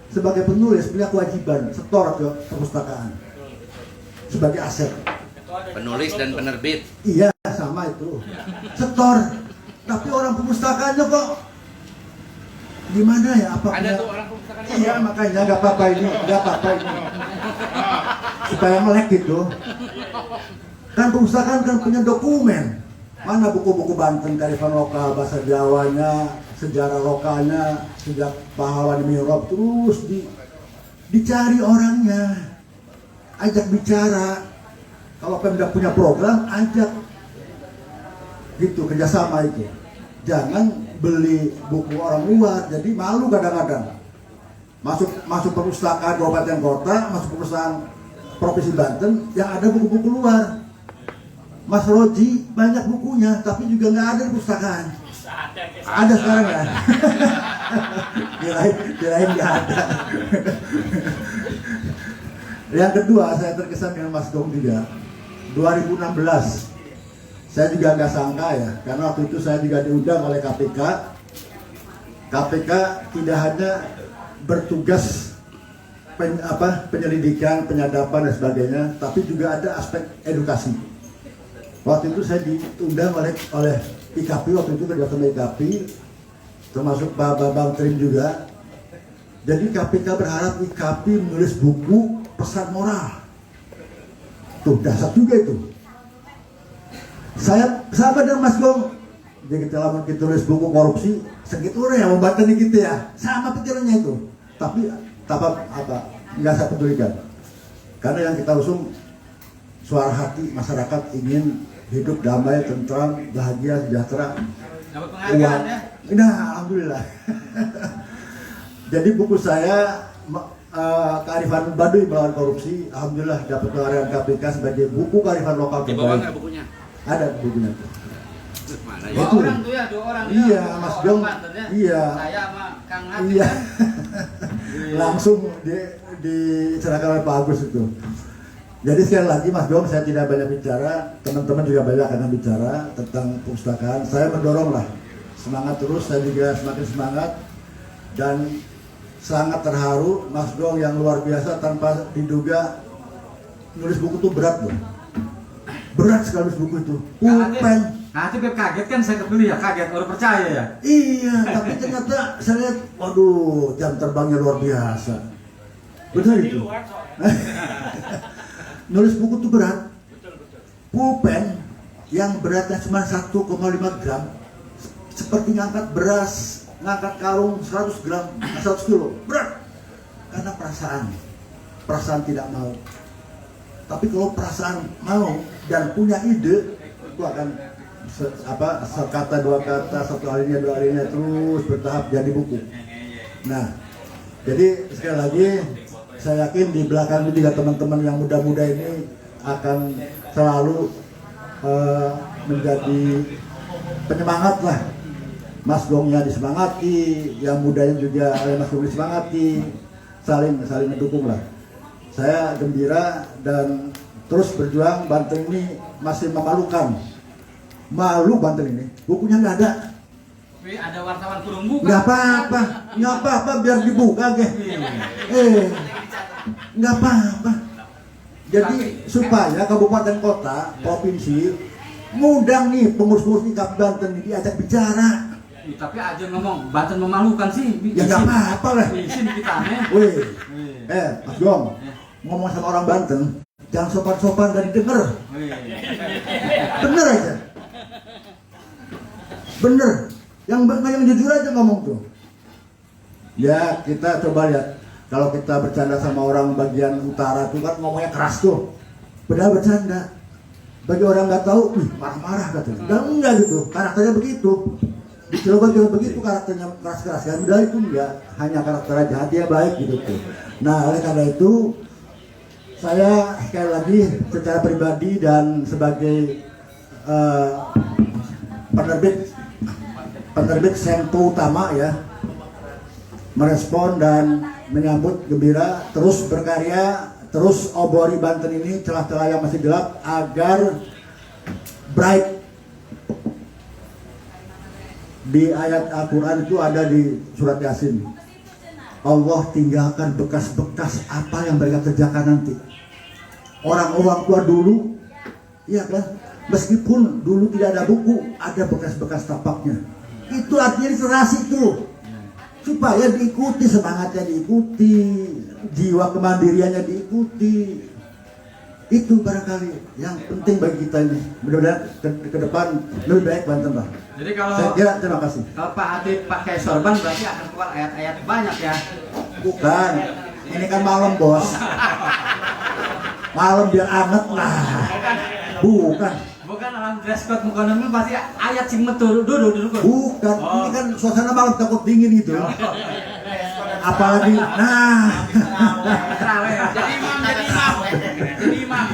sebagai penulis punya kewajiban setor ke perpustakaan sebagai aset. Penulis dan penerbit. Iya sama itu. Setor. Tapi orang perpustakaannya kok gimana ya? Ada tuh orang perpustakaan. Iya makanya nggak apa-apa ini. Supaya melek gitu. Kan perpustakaan kan punya dokumen. Mana buku-buku Banten, kearifan lokal, bahasa Jawanya, sejarah lokalnya, sejak pahlawan di Mihrab, terus dicari orangnya, ajak bicara. Kalau Pemda punya program, ajak gitu kerjasama itu. Jangan beli buku orang luar, jadi malu kadang-kadang. Masuk perpustakaan kabupaten kota, masuk perpustakaan Provinsi Banten yang ada buku-buku luar. Mas Roji banyak bukunya, tapi juga nggak ada di perpustakaan. Ada sekarang ya? Kirain nggak ada. Yang kedua, saya terkesan dengan Mas Gong juga. 2016, saya juga nggak sangka ya, karena waktu itu saya juga diundang oleh KPK. KPK tidak hanya bertugas penyelidikan, penyadapan dan sebagainya, tapi juga ada aspek edukasi. Waktu itu saya diundang oleh IKAPI, waktu itu kerja sama IKAPI, termasuk Pak Bambang Trim juga. Jadi KPK berharap IKAPI menulis buku pesan moral. Tuh dasar juga itu. Saya sahabat dengan Mas Gong. Jadi kita tulis buku korupsi, segitu orang yang membatani kita ya, sama pikirannya itu. Tapi nggak saya pedulikan. Karena yang kita usung suara hati masyarakat ingin hidup damai, tentram, bahagia, sejahtera. Dapat penghargaan ya? Nah, alhamdulillah. Jadi buku saya kearifan Baduy melawan korupsi, alhamdulillah dapat penghargaan KPK sebagai buku kearifan lokal Di bawah terbaik. nggak bukunya? Ada bukunya itu. Mana Dua ya? Itu. orang tuh ya, dua orang. Iya, ya. Mas Dua Gong. orang Banten ya. Iya. Saya sama Kang Hati Iya. kan. Langsung diserahkan oleh Pak Agus itu. Jadi sekali lagi Mas Gong, saya tidak banyak bicara, teman-teman juga banyak akan bicara tentang perpustakaan. Saya mendorong lah, semangat terus, saya juga semakin semangat dan sangat terharu Mas Gong yang luar biasa tanpa diduga nulis buku itu berat loh. Berat sekali nulis buku itu. Pulpen. Hati kaget kan saya kebeli ya, kaget orang percaya ya. Iya, tapi ternyata saya lihat, waduh, jam terbangnya luar biasa. Benar Di itu. luar soal. Nulis buku itu berat. Pulpen yang beratnya cuma 1,5 gram seperti ngangkat beras, ngangkat karung 100 gram, 100 kilo, berat. Karena perasaan tidak mau. Tapi kalau perasaan mau dan punya ide, itu akan sekata dua kata, satu alinea dua alinea terus bertahap jadi buku. Nah, jadi sekali lagi saya yakin di belakang ini juga teman-teman yang muda-muda ini akan selalu menjadi penyemangat lah. Mas Gongnya disemangati, yang mudanya juga oleh Mas Gong disemangati, saling mendukung lah. Saya gembira dan terus berjuang. Banten ini masih memalukan. Malu Banten ini, bukunya nggak ada. Wih, ada wartawan kurung buka. Nggak apa-apa, biar dibuka ke. Nggak apa-apa. Jadi supaya kabupaten kota, provinsi, ngundang nih pengurus-pengurus IKAP Banten ini diajak bicara. Tapi aja ngomong Banten memalukan sih. Ya nggak apa-apa lah. Izin kita nih. Wih, Mas Gong, ngomong sama orang Banten, jangan sopan-sopan dan didengar. Bener aja. Bener. Yang jujur aja ngomong tuh. Ya kita coba lihat. Kalau kita bercanda sama orang bagian utara tuh kan ngomongnya keras tuh. Padahal bercanda. Bagi orang nggak tahu, marah-marah katanya. Dan enggak gitu, karakternya begitu. Di Cilegon juga begitu, karakternya keras-keras. Kan udah itu enggak, hanya karakter aja, hatinya baik gitu tuh. Nah oleh karena itu, saya sekali lagi secara pribadi dan sebagai penerbit Sempo Utama ya, merespon dan menyambut gembira, terus berkarya, terus obori Banten ini celah-celah yang masih gelap agar bright. Di ayat Al-Quran itu ada di surat Yasin, Allah tinggalkan bekas-bekas apa yang mereka kerjakan nanti. Orang-orang tua dulu, iya kan, meskipun dulu tidak ada buku, ada bekas-bekas tapaknya. Itu artinya literasi itu, supaya diikuti, semangatnya diikuti, jiwa kemandiriannya diikuti. Itu barangkali yang penting bagi kita ini. Mudah-mudahan ke depan lebih baik Banten Bang. Jadi kalau Saya kira terima kasih. Kalau Pak Hatip pakai sorban berarti akan keluar ayat-ayat banyak ya. Bukan, ini kan malam bos. Malam biar anget lah. Bukan. Bukan alam dress code muka nemu pasti ayat sing metu duduk. Bukan, ini kan suasana malam takut dingin gitu. Apalagi, nah, Terawih. Jadi imam.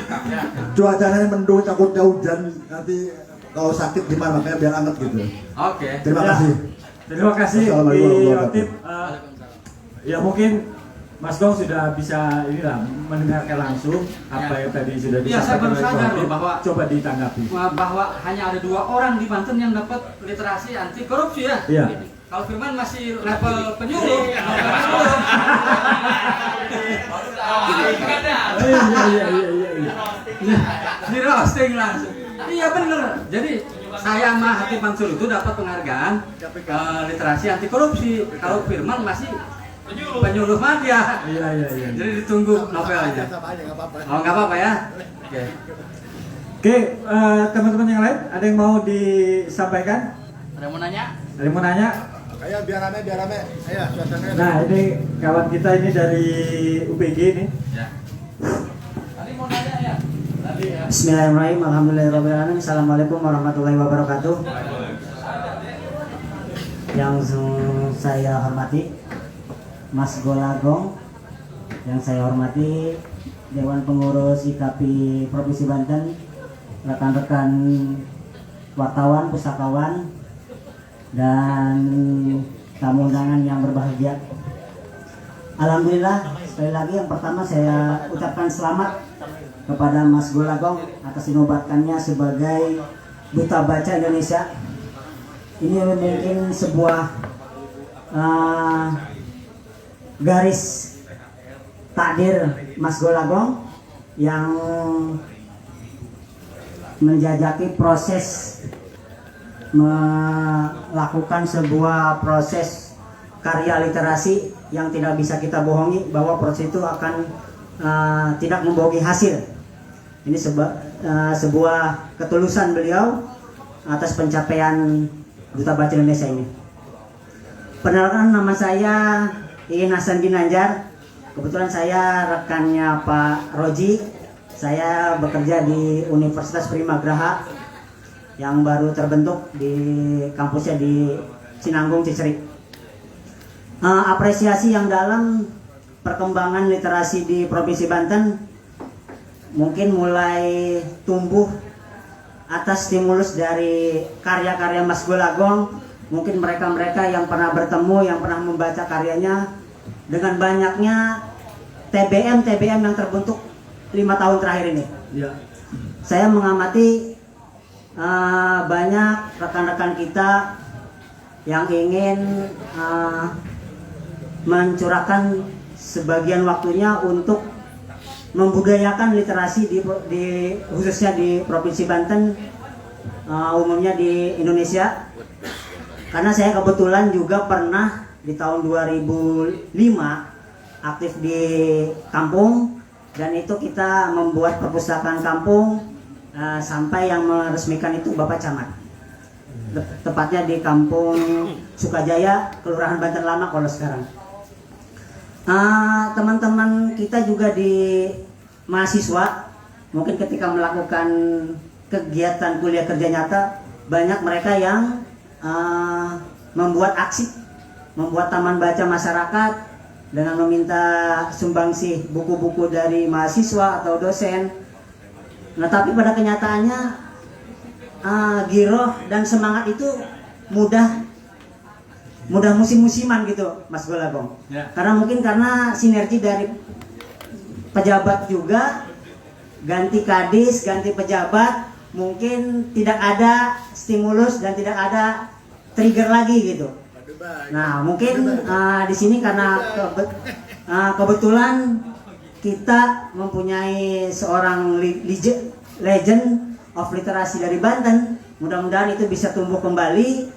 cuacanya mendung takutnya hujan, nanti kalau sakit gimana, makanya biar anget gitu. Oke. Terima Ya. kasih. Terima kasih Assalamualaikum Di warahmatullahi Hatip. Ya mungkin Mas Gong sudah bisa inilah mendengarkan langsung apa yang tadi sudah Iya, saya baru oleh sadar Hatip. loh bahwa Coba ditanggapi. bahwa hanya ada 2 orang di Banten yang dapat literasi anti korupsi ya. Iya. Kalau Firman masih level penyuluh. Di roasting langsung. Iya bener. Jadi saya sama Hatip Mansur itu dapat penghargaan literasi anti korupsi. Kalau Firman masih penyuluh media. Iya. Jadi ditunggu novel aja. Oh nggak apa-apa ya. Oke. Oke, teman-teman yang lain ada yang mau disampaikan? Ada yang mau nanya? Ada yang mau nanya? Ayo biar rame. Ayo suasananya. Nah ini kawan kita ini dari UPG nih. Ya. Tadi mau nanya ya? Tadi ya. Bismillahirrahmanirrahim. Alhamdulillahirrahmanirrahim. Assalamualaikum warahmatullahi wabarakatuh. Yang saya hormati Mas Golagong, yang saya hormati Dewan Pengurus IKAPI Provinsi Banten, rekan-rekan wartawan, pustakawan, dan tamu undangan yang berbahagia. Alhamdulillah, sekali lagi yang pertama saya ucapkan selamat kepada Mas Golagong atas dinobatkannya sebagai Duta Baca Indonesia. Ini mungkin sebuah garis takdir Mas Golagong yang menjajaki proses melakukan sebuah proses karya literasi yang tidak bisa kita bohongi bahwa proses itu akan tidak membohongi hasil. Ini sebuah ketulusan beliau atas pencapaian Duta Baca Indonesia ini. Perkenalkan, nama saya Iin Hasan Ginanjar. Kebetulan saya rekannya Pak Roji. Saya bekerja di Universitas Primagraha yang baru terbentuk di kampusnya di Cinanggung, Cicerik. Apresiasi yang dalam perkembangan literasi di Provinsi Banten mungkin mulai tumbuh atas stimulus dari karya-karya Mas Golagong. Mungkin mereka-mereka yang pernah bertemu, yang pernah membaca karyanya, dengan banyaknya TBM yang terbentuk 5 tahun terakhir ini. Ya. Saya mengamati banyak rekan-rekan kita yang ingin mencurahkan sebagian waktunya untuk membudayakan literasi di khususnya di Provinsi Banten, umumnya di Indonesia. Karena saya kebetulan juga pernah di tahun 2005 aktif di kampung, dan itu kita membuat perpustakaan kampung sampai yang meresmikan itu Bapak Camat. Tepatnya di Kampung Sukajaya, Kelurahan Banten Lama kalau sekarang. Teman-teman kita juga di mahasiswa, mungkin ketika melakukan kegiatan kuliah kerja nyata, banyak mereka yang membuat aksi, membuat taman baca masyarakat dengan meminta sumbangsih buku-buku dari mahasiswa atau dosen. Nah, tapi pada kenyataannya giroh dan semangat itu mudah musim-musiman gitu, Mas Golagong. Ya. Karena sinergi dari pejabat juga, ganti kadis, ganti pejabat, mungkin tidak ada stimulus dan tidak ada trigger lagi gitu. Nah, mungkin di sini karena kebetulan kita mempunyai seorang legend of literasi dari Banten. Mudah-mudahan itu bisa tumbuh kembali,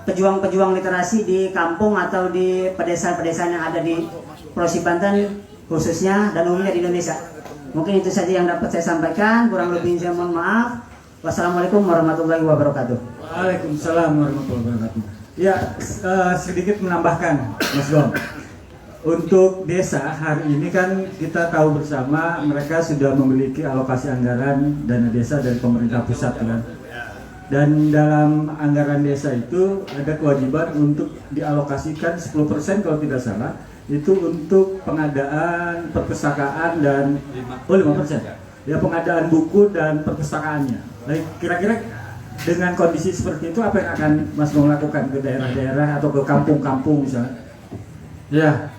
pejuang-pejuang literasi di kampung atau di pedesaan-pedesaan yang ada di Provinsi Banten khususnya dan umumnya di Indonesia. Mungkin itu saja yang dapat saya sampaikan. Kurang lebihnya mohon maaf. Wassalamualaikum warahmatullahi wabarakatuh. Waalaikumsalam warahmatullahi wabarakatuh. Ya, sedikit menambahkan, Mas Gom. Untuk desa hari ini kan kita tahu bersama mereka sudah memiliki alokasi anggaran dana desa dari pemerintah pusat kan. Dan dalam anggaran desa itu ada kewajiban untuk dialokasikan 10% kalau tidak salah itu untuk pengadaan perpustakaan dan 5%. Ya, pengadaan buku dan perpustakaannya. Nah, kira-kira dengan kondisi seperti itu apa yang akan Mas Gong lakukan ke daerah-daerah atau ke kampung-kampung misalnya? Ya,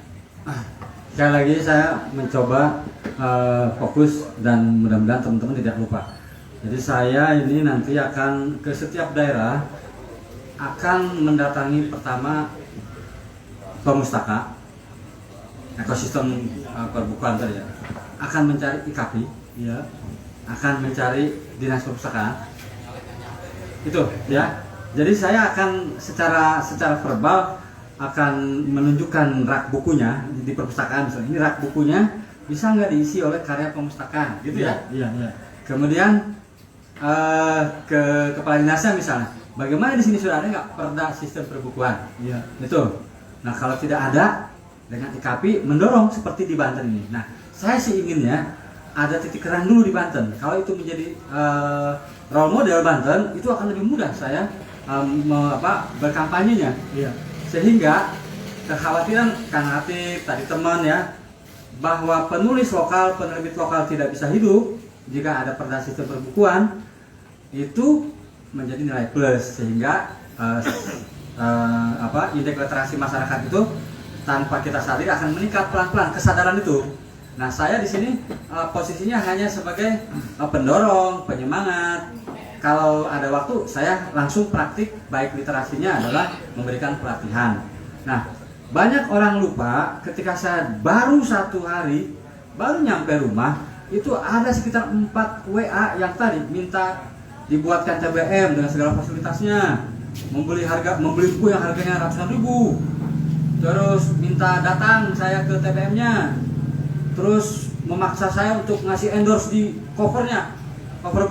sekali lagi saya mencoba fokus dan mudah-mudahan teman-teman tidak lupa. Jadi saya ini nanti akan ke setiap daerah, akan mendatangi pertama pemustaka, ekosistem perbukuan tadi ya, akan mencari IKP, ya, akan mencari dinas perpustakaan, itu ya. Jadi saya akan secara verbal akan menunjukkan rak bukunya di perpustakaan, misalnya ini rak bukunya bisa nggak diisi oleh karya pemustakaan, gitu ya. Iya, iya. Kemudian ke kepala dinasnya misalnya, bagaimana di sini sudah ada nggak perda sistem perbukuan? Iya. Itu. Nah, kalau tidak ada, dengan IKP mendorong seperti di Banten ini. Nah, saya sih inginnya ada titik terang dulu di Banten. Kalau itu menjadi role model Banten, itu akan lebih mudah saya berkampanyenya. Iya. Sehingga kekhawatiran Kang Atif tadi teman ya, bahwa penulis lokal, penerbit lokal tidak bisa hidup jika ada perda sistem perbukuan, itu menjadi nilai plus, sehingga indeks literasi masyarakat itu tanpa kita sadari akan meningkat pelan-pelan kesadaran itu. Nah, saya di sini posisinya hanya sebagai pendorong, penyemangat. Kalau ada waktu, saya langsung praktik, baik literasinya adalah memberikan pelatihan. Nah, banyak orang lupa ketika saya baru 1 hari, baru nyampe rumah, itu ada sekitar 4 WA yang tadi minta dibuatkan TBM dengan segala fasilitasnya, membeli buku yang harganya ratusan ribu, terus minta datang saya ke TBM-nya, terus memaksa saya untuk ngasih endorse di cover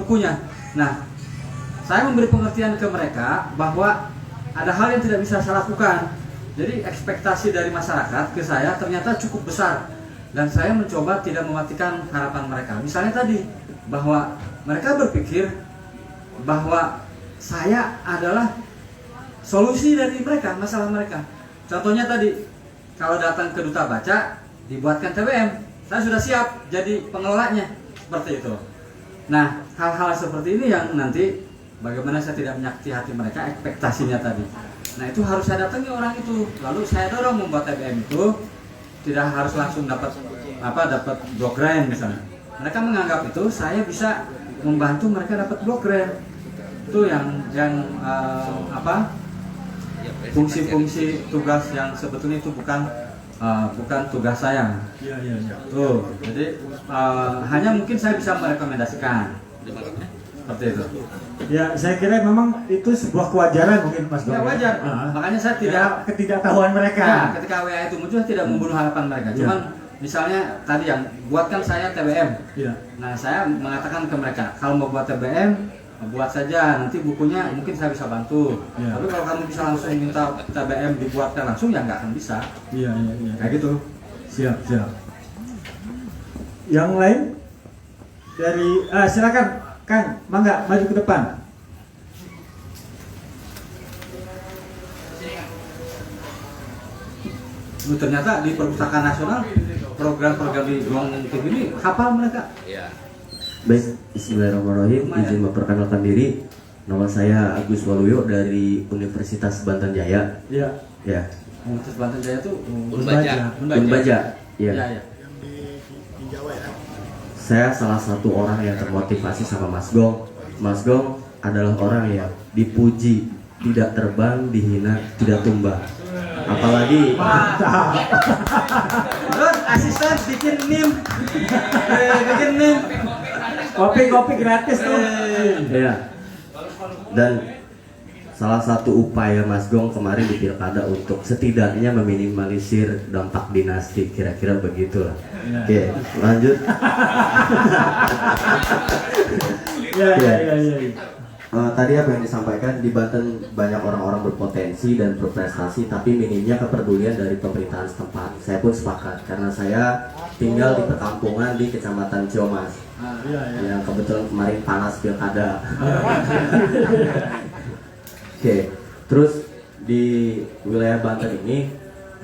bukunya. Nah, saya memberi pengertian ke mereka bahwa ada hal yang tidak bisa saya lakukan. Jadi ekspektasi dari masyarakat ke saya ternyata cukup besar, dan saya mencoba tidak mematikan harapan mereka. Misalnya tadi, bahwa mereka berpikir bahwa saya adalah solusi dari mereka, masalah mereka. Contohnya tadi, kalau datang ke Duta Baca dibuatkan TBM, saya sudah siap jadi pengelolanya, seperti itu. Nah, hal-hal seperti ini yang nanti bagaimana saya tidak menyakiti hati mereka, ekspektasinya tadi. Nah, itu harus saya datangi orang itu, lalu saya dorong membuat TBM itu tidak harus langsung dapat block grant misalnya. Mereka menganggap itu saya bisa membantu mereka dapat block grant. Itu yang fungsi-fungsi tugas yang sebetulnya itu bukan tugas saya. Tuh, jadi hanya mungkin saya bisa merekomendasikan seperti itu. Ya, saya kira memang itu sebuah kewajaran mungkin Mas Dom. Ya, wajar. Makanya saya tidak ketidaktahuan mereka. Ya, ketika WA itu muncul tidak membunuh harapan mereka. Cuman misalnya tadi yang buatkan saya TBM. Ya. Nah, saya mengatakan ke mereka, kalau mau buat TBM, buat saja, nanti bukunya mungkin saya bisa bantu. Ya. Tapi kalau kamu bisa langsung minta TBM dibuatkan langsung, ya nggak akan bisa. Iya. Kayak gitu. Siap. Yang lain dari silakan Kang, mangga maju ke depan. Ternyata di Perpustakaan Nasional program-program di ruang TV ini hafal mereka. Iya. Baik, bismillahirrahmanirrahim. Izin memperkenalkan diri. Nama saya Agus Waluyo dari Universitas Banten Jaya. Iya. Ya. Universitas Banten Jaya itu Unbaja. Ya. Ya. Di Jawa ya. Saya salah satu orang yang termotivasi sama Mas Gong. Mas Gong adalah orang yang dipuji, tidak terbang, dihina, tidak tumbang. Apalagi Terus asisten bikin NIM. Kopi gratis tuh. ya. Dan salah satu upaya Mas Gong kemarin di Pilkada untuk setidaknya meminimalisir dampak dinasti, kira-kira begitulah. Oke, lanjut. Iya. Tadi apa yang disampaikan, di Banten banyak orang-orang berpotensi dan berprestasi, tapi minimnya kepedulian dari pemerintahan setempat. Saya pun sepakat karena saya tinggal di perkampungan di Kecamatan Ciomas, yang kebetulan kemarin panas pilkada. Oke, terus di wilayah Banten ini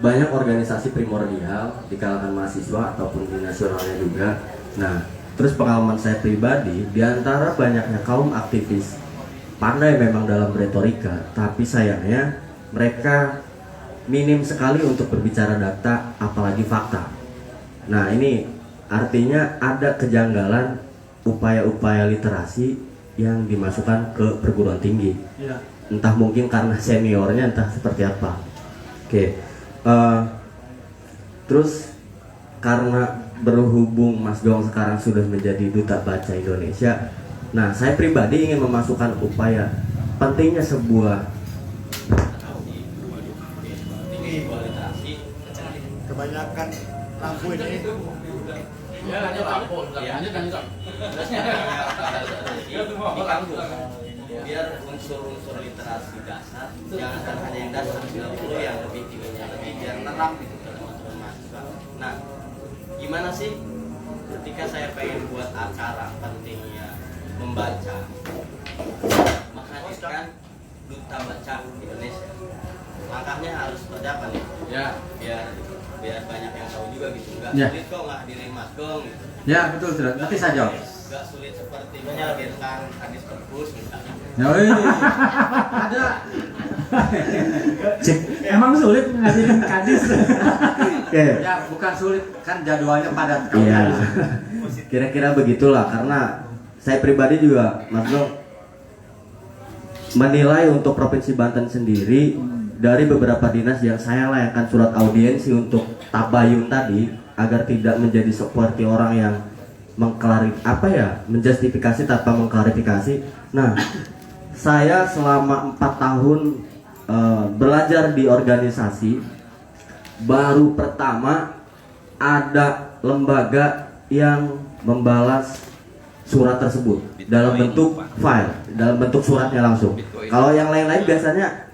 banyak organisasi primordial di kalangan mahasiswa ataupun di nasionalnya juga. Nah, terus pengalaman saya pribadi, di antara banyaknya kaum aktivis pandai memang dalam retorika, tapi sayangnya mereka minim sekali untuk berbicara data, apalagi fakta. Nah, ini artinya ada kejanggalan upaya-upaya literasi yang dimasukkan ke perguruan tinggi. Iya. Entah mungkin karena seniornya, entah seperti apa. Oke. Terus karena berhubung Mas Gong sekarang sudah menjadi Duta Baca Indonesia, nah saya pribadi ingin memasukkan upaya pentingnya sebuah Kebanyakan lampu ini. Ya, lanjut lampu. Lanjut. Biar unsur-unsur literasi dasar jangan hanya yang dasar, perlu yang lebih tingginya lebih biar terap gitu ke teman-teman mahasiswa. Nah, gimana sih ketika saya pengen buat acara pentingnya membaca, menghadirkan Duta Baca Indonesia, langkahnya harus seperti apa nih? Ya. Biar banyak yang tahu juga gitu, nggak Ya. sulit kok nggak hadirin Mas Gong gitu. Ya, betul. Nanti saya jawab. nggak sulit seperti menghadirkan Kadis Perpus misalnya. Yoi, ada. Emang sulit ngasihin kadis. Oke. Ya bukan sulit, kan jadwalnya padat. Iya. Kira-kira begitulah, karena saya pribadi juga, Mas Bro, menilai untuk Provinsi Banten sendiri dari beberapa dinas yang saya layangkan surat audiensi untuk tabayun tadi agar tidak menjadi seperti orang yang menjustifikasi tanpa mengklarifikasi. Nah, saya selama 4 tahun belajar di organisasi, baru pertama ada lembaga yang membalas surat tersebut dalam bentuk file, dalam bentuk suratnya langsung. Kalau yang lain-lain biasanya,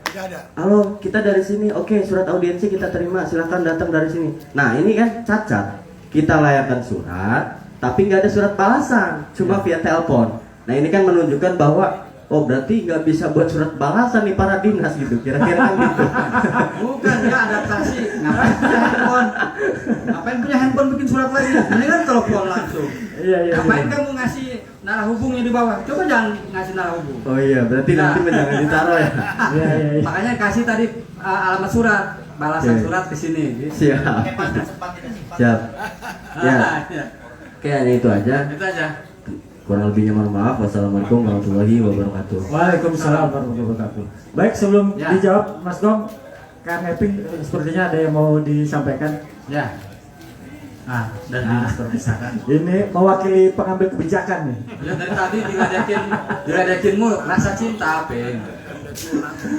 halo kita dari sini, oke surat audiensi kita terima, silahkan datang dari sini. Nah ini kan cacat, kita layangkan surat, tapi nggak ada surat balasan, cuma via telepon. Nah ini kan menunjukkan bahwa oh berarti nggak bisa buat surat balasan nih para dinas gitu, kira-kira kan gitu. Bukan, dia adaptasi. Ngapain punya handphone bikin surat lagi? Ini kan telepon langsung. Iya. Ngapain kamu ngasih narah hubungnya di bawah? Coba jangan ngasih narah hubung. Oh iya, berarti nanti jangan ditaruh ya. Iya. Makanya kasih tadi alamat surat, balasan Oke. surat ke sini. Siap. Siap. Ya. Ya. Oke, hanya itu aja. Itu aja. Kurang lebihnya mohon maaf. Wassalamualaikum warahmatullahi wabarakatuh. Waalaikumsalam warahmatullahi wabarakatuh. Baik, sebelum Ya. dijawab Mas Gong, Kang Eping sepertinya ada yang mau disampaikan. Ya. Nah, dari dinas perpustakaan. Ini mewakili pengambil kebijakan nih. Ya dari tadi diledekin mulu, rasa cinta apa?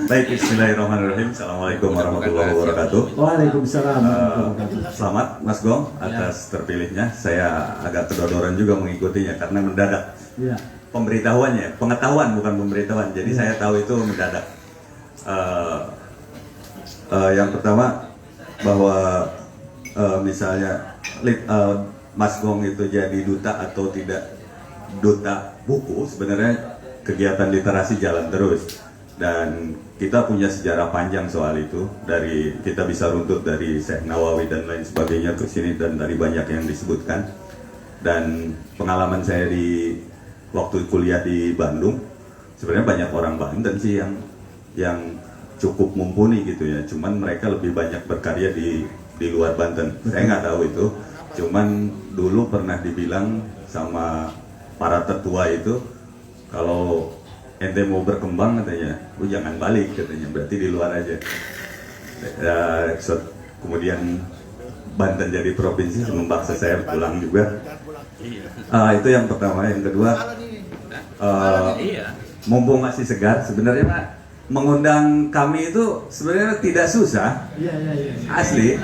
Baik, bismillahirrahmanirrahim. Assalamualaikum warahmatullahi wabarakatuh. Waalaikumsalam warahmatullahi wabarakatuh. Selamat Mas Gong atas terpilihnya. Saya agak kedodoran juga mengikutinya karena mendadak. Iya. Pemberitahuannya, pengetahuan bukan pemberitahuan. Jadi saya tahu itu mendadak. Yang pertama bahwa misalnya Mas Gong itu jadi duta atau tidak duta buku, sebenarnya kegiatan literasi jalan terus. Dan kita punya sejarah panjang soal itu, dari kita bisa runtut dari Syekh Nawawi dan lain sebagainya ke sini, dan dari banyak yang disebutkan. Dan pengalaman saya di waktu kuliah di Bandung, sebenarnya banyak orang Banten sih yang cukup mumpuni gitu ya, cuman mereka lebih banyak berkarya di luar Banten. Saya nggak tahu itu, cuman dulu pernah dibilang sama para tetua itu, kalau ente mau berkembang katanya, lu jangan balik katanya, berarti di luar aja. Kemudian Banten jadi provinsi, memaksa saya pulang juga. Itu yang pertama. Yang kedua, mumpung masih segar, sebenarnya Pak, mengundang kami itu sebenarnya tidak susah. Iya. Asli,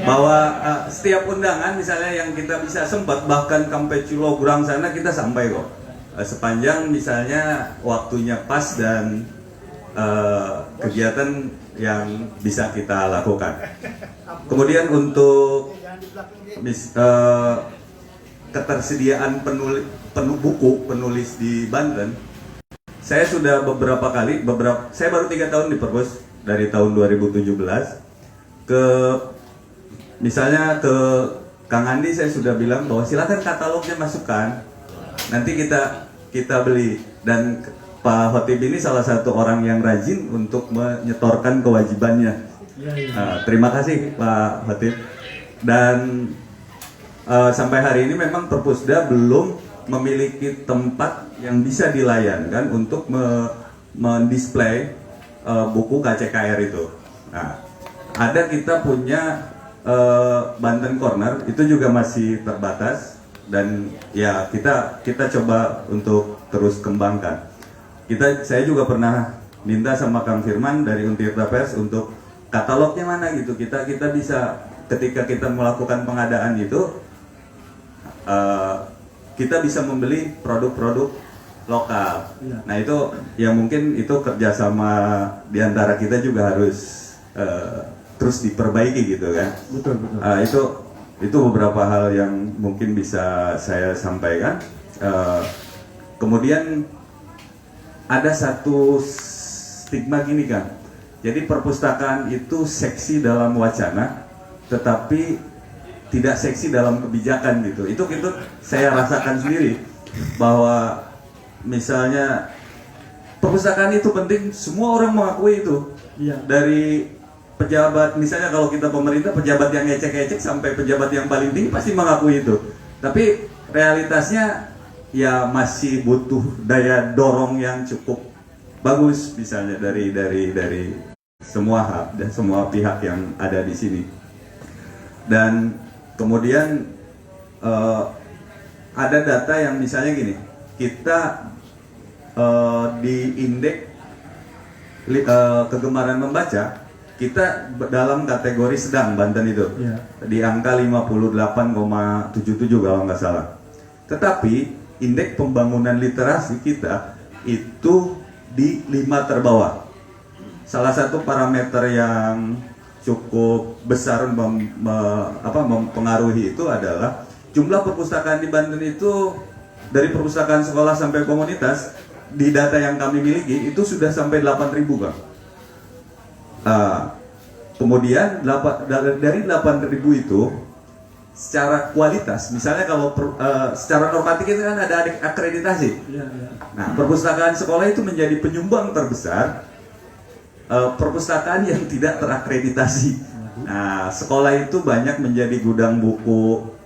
bahwa setiap undangan misalnya yang kita bisa sempat, bahkan sampai Culo Gurang sana kita sampai kok. Sepanjang misalnya waktunya pas dan kegiatan yang bisa kita lakukan. Kemudian untuk ketersediaan penulis di Banten, saya sudah beberapa kali, saya baru 3 tahun di Perpus dari tahun 2017 misalnya ke Kang Andi saya sudah bilang bahwa silakan katalognya masukkan, nanti kita beli. Dan Pak Khotib ini salah satu orang yang rajin untuk menyetorkan kewajibannya. Terima kasih Pak Khotib. Dan sampai hari ini memang Perpusda belum memiliki tempat yang bisa dilayankan untuk mendisplay buku KCKR itu. Nah, kita punya Banten Corner, itu juga masih terbatas. Dan ya kita coba untuk terus kembangkan. Saya juga pernah minta sama Kang Firman dari Untirta Pers untuk katalognya mana gitu. Kita bisa, ketika kita melakukan pengadaan itu, kita bisa membeli produk-produk lokal. Nah itu ya mungkin itu kerjasama diantara kita juga harus terus diperbaiki gitu kan. Betul. Itu beberapa hal yang mungkin bisa saya sampaikan. Kemudian ada satu stigma gini kan. Jadi perpustakaan itu seksi dalam wacana, tetapi tidak seksi dalam kebijakan gitu. Itu saya rasakan sendiri. bahwa misalnya perpustakaan itu penting, semua orang mengakui itu. Iya. Dari pejabat, misalnya kalau kita pemerintah, pejabat yang ecek-ecek sampai pejabat yang paling tinggi pasti mengakui itu. Tapi realitasnya ya masih butuh daya dorong yang cukup bagus, misalnya dari semua dan semua pihak yang ada di sini. Dan kemudian ada data yang misalnya gini, kita di indeks kegemaran membaca, kita dalam kategori sedang Banten itu di angka 58,77 kalau nggak salah. Tetapi indeks pembangunan literasi kita itu di 5 terbawah. Salah satu parameter yang cukup besar mempengaruhi itu adalah jumlah perpustakaan di Banten itu, dari perpustakaan sekolah sampai komunitas, di data yang kami miliki itu sudah sampai 8.000 Kang. Kemudian dari 8.000 itu secara kualitas, misalnya kalau secara normatif itu kan ada akreditasi. Nah, perpustakaan sekolah itu menjadi penyumbang terbesar perpustakaan yang tidak terakreditasi. Nah, sekolah itu banyak menjadi gudang buku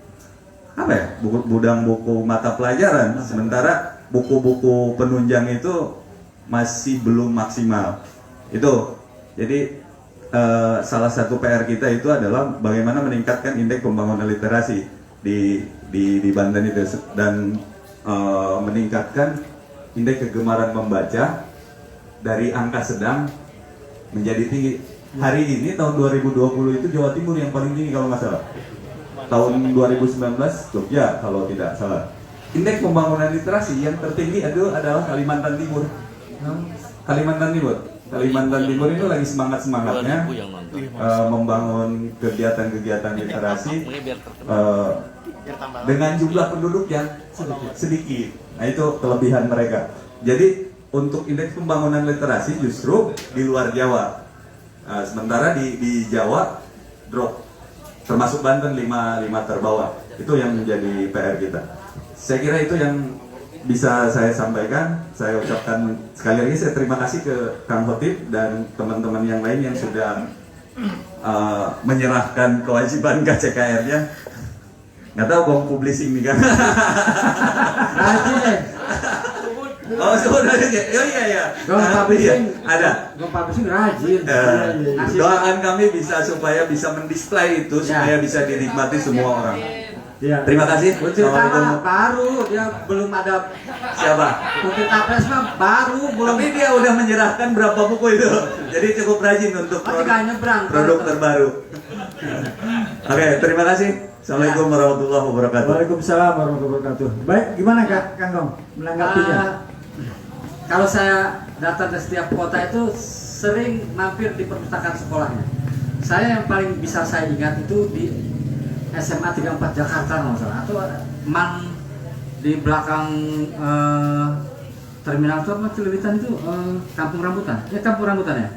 gudang buku mata pelajaran, sementara buku-buku penunjang itu masih belum maksimal. Itu jadi salah satu PR kita itu adalah bagaimana meningkatkan indeks pembangunan literasi di Banten itu, dan meningkatkan indeks kegemaran membaca dari angka sedang menjadi tinggi. Hari ini tahun 2020 itu Jawa Timur yang paling tinggi kalau nggak salah. Tahun 2019 Jogja kalau tidak salah. Indeks pembangunan literasi yang tertinggi adalah Kalimantan Timur. Kalimantan Timur itu lagi semangat-semangatnya membangun kegiatan-kegiatan literasi dengan jumlah penduduk yang sedikit. Nah, itu kelebihan mereka. Jadi untuk indeks pembangunan literasi justru di luar Jawa. Sementara di Jawa drop, termasuk Banten 5 terbawah. Itu yang menjadi PR kita. Saya kira itu yang bisa saya sampaikan. Saya ucapkan sekali lagi saya terima kasih ke Kang Khotib dan teman-teman yang lain yang sudah menyerahkan kewajiban KCKR-nya. Nggak tahu kok publishing nih kan. Oh sudah ya, iya. Ada. Publishing rajin. Doakan kami supaya bisa mendisplay itu, supaya bisa dinikmati semua orang. Ya. Terima kasih. Assalamualaikum. Baru dia belum ada. Siapa? Putri Tapres mah baru belum. Tapi dia udah menyerahkan berapa buku itu. Jadi cukup rajin untuk produk terbaru. Oke, terima kasih. Assalamualaikum warahmatullahi wabarakatuh. Waalaikumsalam warahmatullahi wabarakatuh. Baik, gimana Kang Gong menanggapinya? Kalau saya datang ke setiap kota itu sering mampir di perpustakaan sekolahnya. Saya yang paling bisa saya ingat itu di SMA 34 Jakarta kalau salah, atau di belakang terminal itu apa Cililitan itu Kampung Rambutan. Ya Kampung Rambutan ya.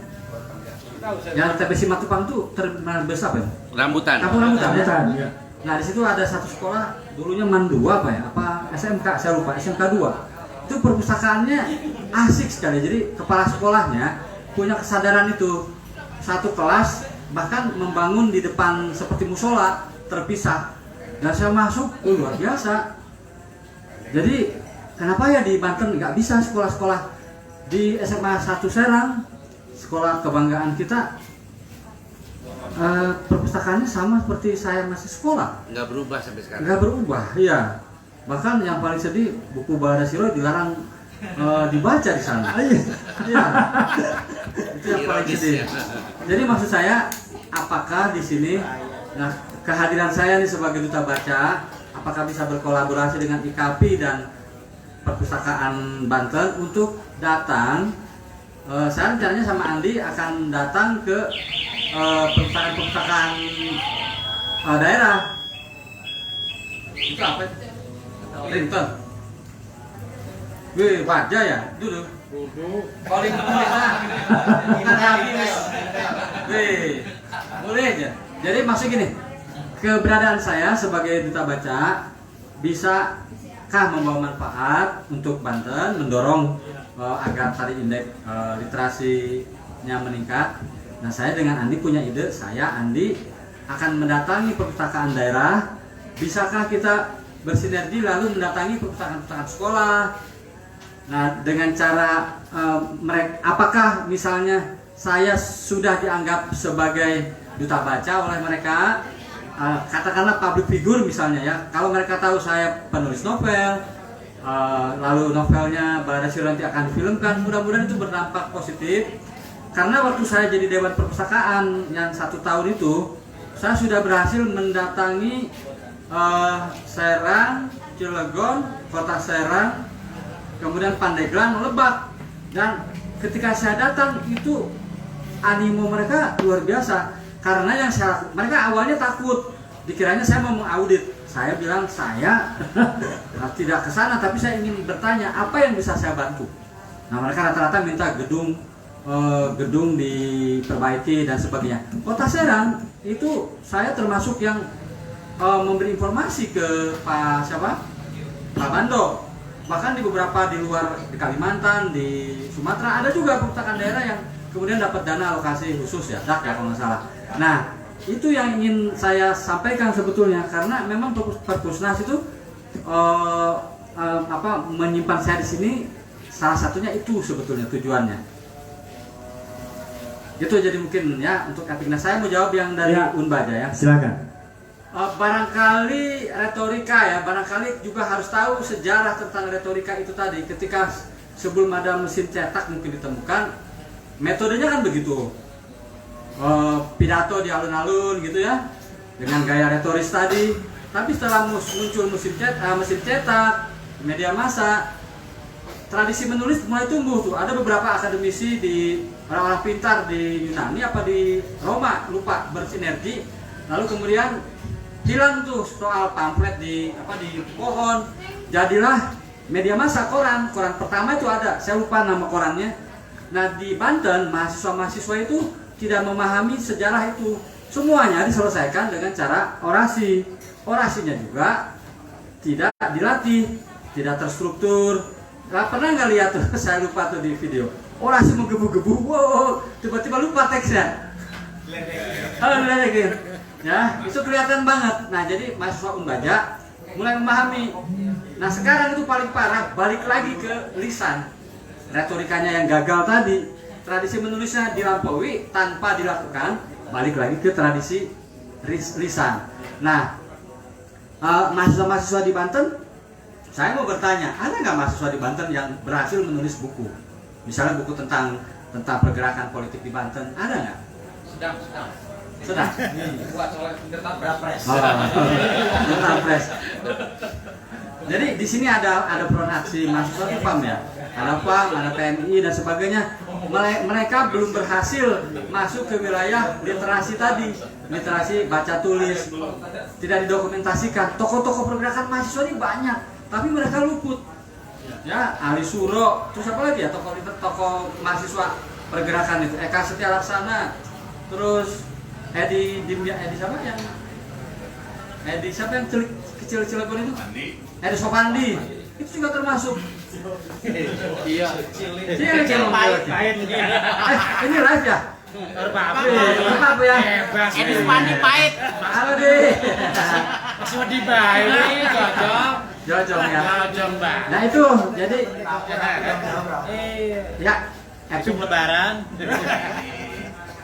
Yang TBC Matupang itu terminal besar ya? Rambutan. Kampung Rambutan. Ya. Nah, di situ ada satu sekolah dulunya MAN 2 apa ya? Apa SMK saya lupa, SMK 2. Itu perpustakaannya asik sekali. Jadi kepala sekolahnya punya kesadaran itu. Satu kelas bahkan membangun di depan seperti musola terpisah. Dan saya masuk, luar biasa. Jadi kenapa ya di Banten nggak bisa sekolah-sekolah di SMA 1 Serang, sekolah kebanggaan kita, perpustakaannya sama seperti saya masih sekolah. Nggak berubah sampai sekarang. Nggak berubah, iya. Bahkan yang paling sedih, buku Balada Siro dilarang dibaca di sana. Iya. Itu yang paling sedih. Jadi maksud saya, apakah di sini, nah kehadiran saya nih sebagai duta baca, apakah bisa berkolaborasi dengan IKAPI dan Perpustakaan Banten untuk datang? Saya rencananya sama Andi akan datang ke perpustakaan-perpustakaan daerah. Itu apa? Linton. Wih, wajah ya? Dulu. Calling ingat hati wis. Wih, boleh aja. Jadi maksud gini, keberadaan saya sebagai duta baca bisa membawa manfaat untuk Banten, mendorong agar tadi indeks literasinya meningkat. Nah, saya dengan Andi punya ide, Andi akan mendatangi perpustakaan daerah. Bisakah kita bersinergi lalu mendatangi perpustakaan sekolah? Nah, dengan cara apakah misalnya saya sudah dianggap sebagai duta baca oleh mereka, katakanlah public figure misalnya ya. Kalau mereka tahu saya penulis novel, lalu novelnya Balada Siranti akan difilmkan, mudah-mudahan itu berdampak positif. Karena waktu saya jadi Dewan Perpustakaan yang 1 tahun itu, saya sudah berhasil mendatangi Serang, Cilegon, Kota Serang, kemudian Pandeglang, Lebak. Dan ketika saya datang itu animo mereka luar biasa. Karena yang mereka awalnya takut, dikiranya saya mau mengaudit. Saya bilang saya tidak ke sana, tapi saya ingin bertanya apa yang bisa saya bantu. Nah, mereka rata-rata minta gedung diperbaiki dan sebagainya. Kota Serang itu saya termasuk yang memberi informasi ke Pak Bando. Bahkan di beberapa di luar, di Kalimantan, di Sumatera ada juga perpustakaan daerah yang kemudian dapat dana alokasi khusus ya, DAK ya kalau nggak salah. Nah, itu yang ingin saya sampaikan sebetulnya, karena memang Perpusnas itu menyimpan saya di sini, salah satunya itu sebetulnya tujuannya. Gitu, jadi mungkin ya untuk Epiknas. Saya mau jawab yang dari Unbaja ya. Silakan. Barangkali retorika ya, barangkali juga harus tahu sejarah tentang retorika itu tadi. Ketika sebelum ada mesin cetak mungkin ditemukan, metodenya kan begitu. Pidato di alun-alun gitu ya, dengan gaya retoris tadi. Tapi setelah muncul mesin cetak, media massa, tradisi menulis mulai tumbuh tuh. Ada beberapa akademisi di orang-orang pintar di Yunani apa di Roma, lupa, bersinergi. Lalu kemudian hilang tuh soal pamflet di pohon. Jadilah media massa, koran pertama itu ada, saya lupa nama korannya. Nah, di Banten mahasiswa itu tidak memahami sejarah itu. Semuanya diselesaikan dengan cara orasi. Orasinya juga tidak dilatih, tidak terstruktur. Pernah nggak lihat tuh? Saya lupa tuh di video. Orasi menggebu-gebu, wow, tiba-tiba lupa teksnya. Diledekin. Ya, itu kelihatan banget. Nah, jadi mahasiswa Unbaja mulai memahami. Nah, sekarang itu paling parah, balik lagi ke lisan. Retorikanya yang gagal tadi, tradisi menulisnya dilampaui tanpa dilakukan, balik lagi ke tradisi lisan. Nah, mahasiswa-mahasiswa di Banten, saya mau bertanya, ada nggak mahasiswa di Banten yang berhasil menulis buku? Misalnya buku tentang pergerakan politik di Banten, ada nggak? Sedang. Buat oleh Pres. Pres. Jadi di sini ada peran aksi mahasiswa PAM ya, ada PAM, ada PMI dan sebagainya. Mereka belum berhasil masuk ke wilayah literasi tadi, literasi baca tulis, tidak didokumentasikan. Tokoh-tokoh pergerakan mahasiswa ini banyak, tapi mereka luput. Ya, Ali Suro, terus apa lagi ya tokoh mahasiswa pergerakan itu, Eka Setia Laksana, terus Edi siapa yang kecil-kecil itu? Edi Sopandi, itu juga termasuk. Iya. Pahit. Ini live ya? Apa ya? Edi Sopandi pahit. Halo deh. Masih mau dibayar, Jojong ya. Jojong, Mbak. Nah itu, jadi ya, Episode Lebaran.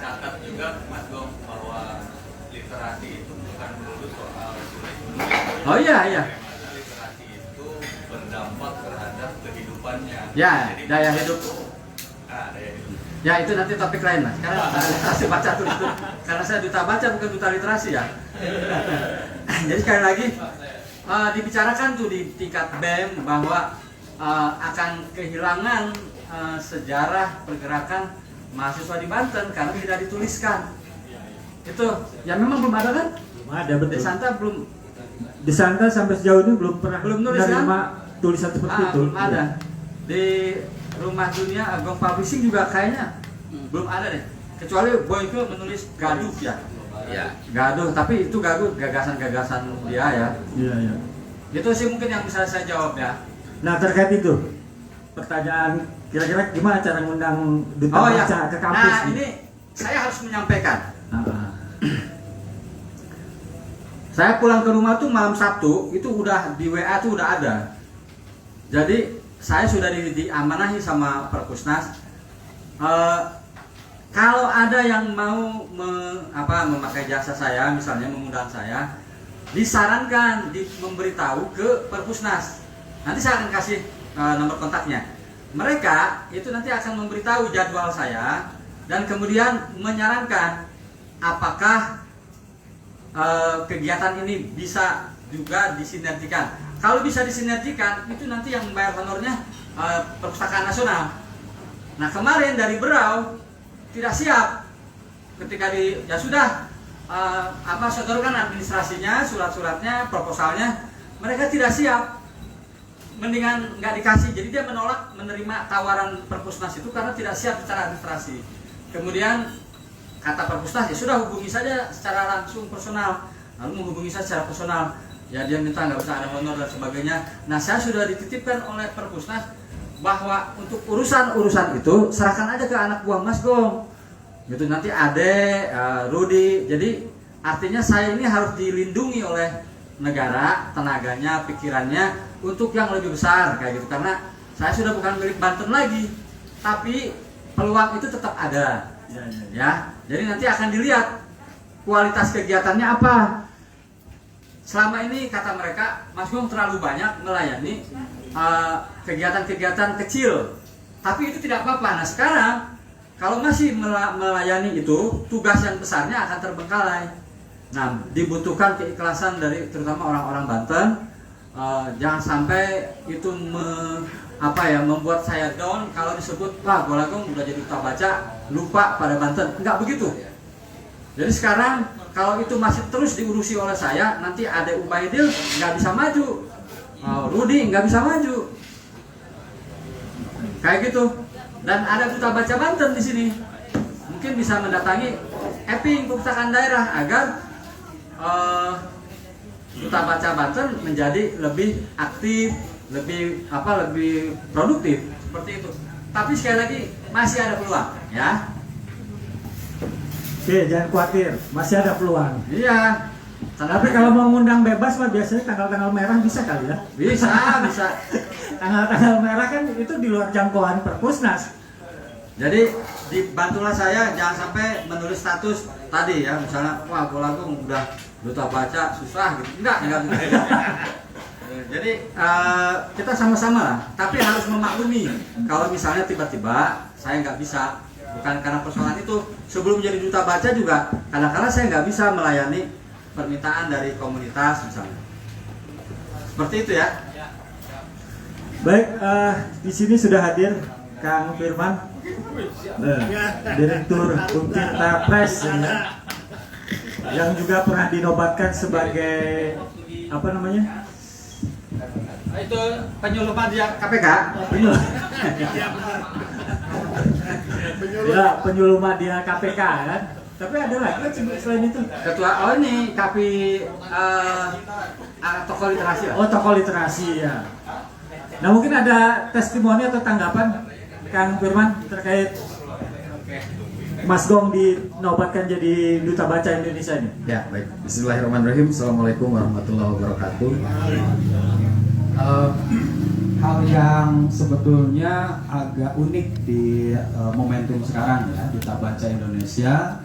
Catat juga Mas Gong bahwa literasi itu bukan melulu soal tulis. Oh iya. Literasi itu berdampak terhadap kehidupannya. Ya, daya hidup. Daya hidup. Ya itu nanti topik lain mas. Sekarang literasi baca tulis itu, karena saya duta baca bukan duta literasi ya. Jadi sekali lagi dibicarakan tuh di tingkat BEM bahwa akan kehilangan sejarah pergerakan mahasiswa di Banten karena tidak dituliskan. Itu ya memang belum ada kan? Belum ada, betul. Desanta belum. Desanta sampai sejauh ini belum pernah nulis kan? Tulisan seperti itu. Belum ada. Di Rumah Dunia Agong Publishing juga kayaknya belum ada deh. Kecuali Boyke menulis gaduh ya. Ya. Gaduh, tapi itu gaduh gagasan-gagasan dia ya. Iya. Itu sih mungkin yang bisa saya jawab ya. Nah terkait itu pertanyaan kira-kira gimana cara mengundang duta baca ke kampus? Nah ini saya harus menyampaikan. Saya pulang ke rumah tuh malam Sabtu itu udah di WA tuh udah ada. Jadi saya sudah diamanahi sama Perpusnas. Kalau ada yang mau memakai jasa saya, misalnya mengundang saya, disarankan memberitahu ke Perpusnas. Nanti saya akan kasih nomor kontaknya. Mereka itu nanti akan memberitahu jadwal saya dan kemudian menyarankan apakah kegiatan ini bisa juga disinergikan. Kalau bisa disinergikan, itu nanti yang membayar honornya Perpustakaan Nasional. Nah kemarin dari Berau tidak siap ketika ya sudah sodorkan administrasinya, surat-suratnya, proposalnya, mereka tidak siap. Mendingan nggak dikasih, jadi dia menolak menerima tawaran Perpusnas itu karena tidak siap secara administrasi. Kemudian kata Perpusnas, ya sudah hubungi saja secara langsung personal. Lalu menghubungi saya secara personal, ya dia minta nggak usah ada honor dan sebagainya. Nah saya sudah dititipkan oleh Perpusnas bahwa untuk urusan itu serahkan aja ke anak buah Mas Gong. Gitu nanti Ade, Rudi. Jadi artinya saya ini harus dilindungi oleh negara, tenaganya, pikirannya untuk yang lebih besar kayak gitu. Karena saya sudah bukan milik Banten lagi, tapi peluang itu tetap ada. Ya, jadi nanti akan dilihat kualitas kegiatannya apa. Selama ini kata mereka, Mas Gong terlalu banyak melayani kegiatan-kegiatan kecil, tapi itu tidak apa-apa. Nah sekarang kalau masih melayani itu, tugas yang besarnya akan terbengkalai. Nah dibutuhkan keikhlasan dari terutama orang-orang Banten. Jangan sampai itu membuat saya down kalau disebut wah Golagong udah jadi duta baca lupa pada Banten. Enggak begitu. Jadi sekarang kalau itu masih terus diurusi oleh saya, nanti Ade Ubaidil nggak bisa maju, Rudi nggak bisa maju, kayak gitu. Dan ada duta baca Banten di sini, mungkin bisa mendatangi Eping Perpustakaan Daerah agar duta baca Banten menjadi lebih aktif, lebih produktif seperti itu. Tapi sekali lagi masih ada peluang, ya. Oke, jangan khawatir, masih ada peluang. Iya. Tapi kalau mau ngundang bebas mah biasanya tanggal-tanggal merah bisa kali ya? Bisa. Tanggal-tanggal merah kan itu di luar jangkauan Perpusnas. Jadi dibantulah saya jangan sampai menulis status tadi ya, misalnya wah Golagong udah duta baca susah gitu. Enggak gitu. Jadi kita sama-sama lah, tapi harus memaklumi kalau misalnya tiba-tiba saya nggak bisa, bukan karena persoalan itu. Sebelum menjadi duta baca juga kadang-kadang saya nggak bisa melayani permintaan dari komunitas misalnya. Seperti itu ya. Baik, di sini sudah hadir Kang Firman, Direktur Untirta Press ya, yang juga pernah dinobatkan sebagai apa namanya? Itu penyuluh media KPK. Ya, penyuluh media KPK kan. Tapi ada lagi selain itu. Ketua ini KPI toko literasi. Oh, toko literasi ya. Nah, mungkin ada testimoni atau tanggapan Kang Firman terkait Mas Gong dinobatkan jadi duta baca Indonesia ini. Ya, baik. Bismillahirrahmanirrahim. Assalamualaikum warahmatullahi wabarakatuh. Hal yang sebetulnya agak unik di momentum sekarang ya, duta baca Indonesia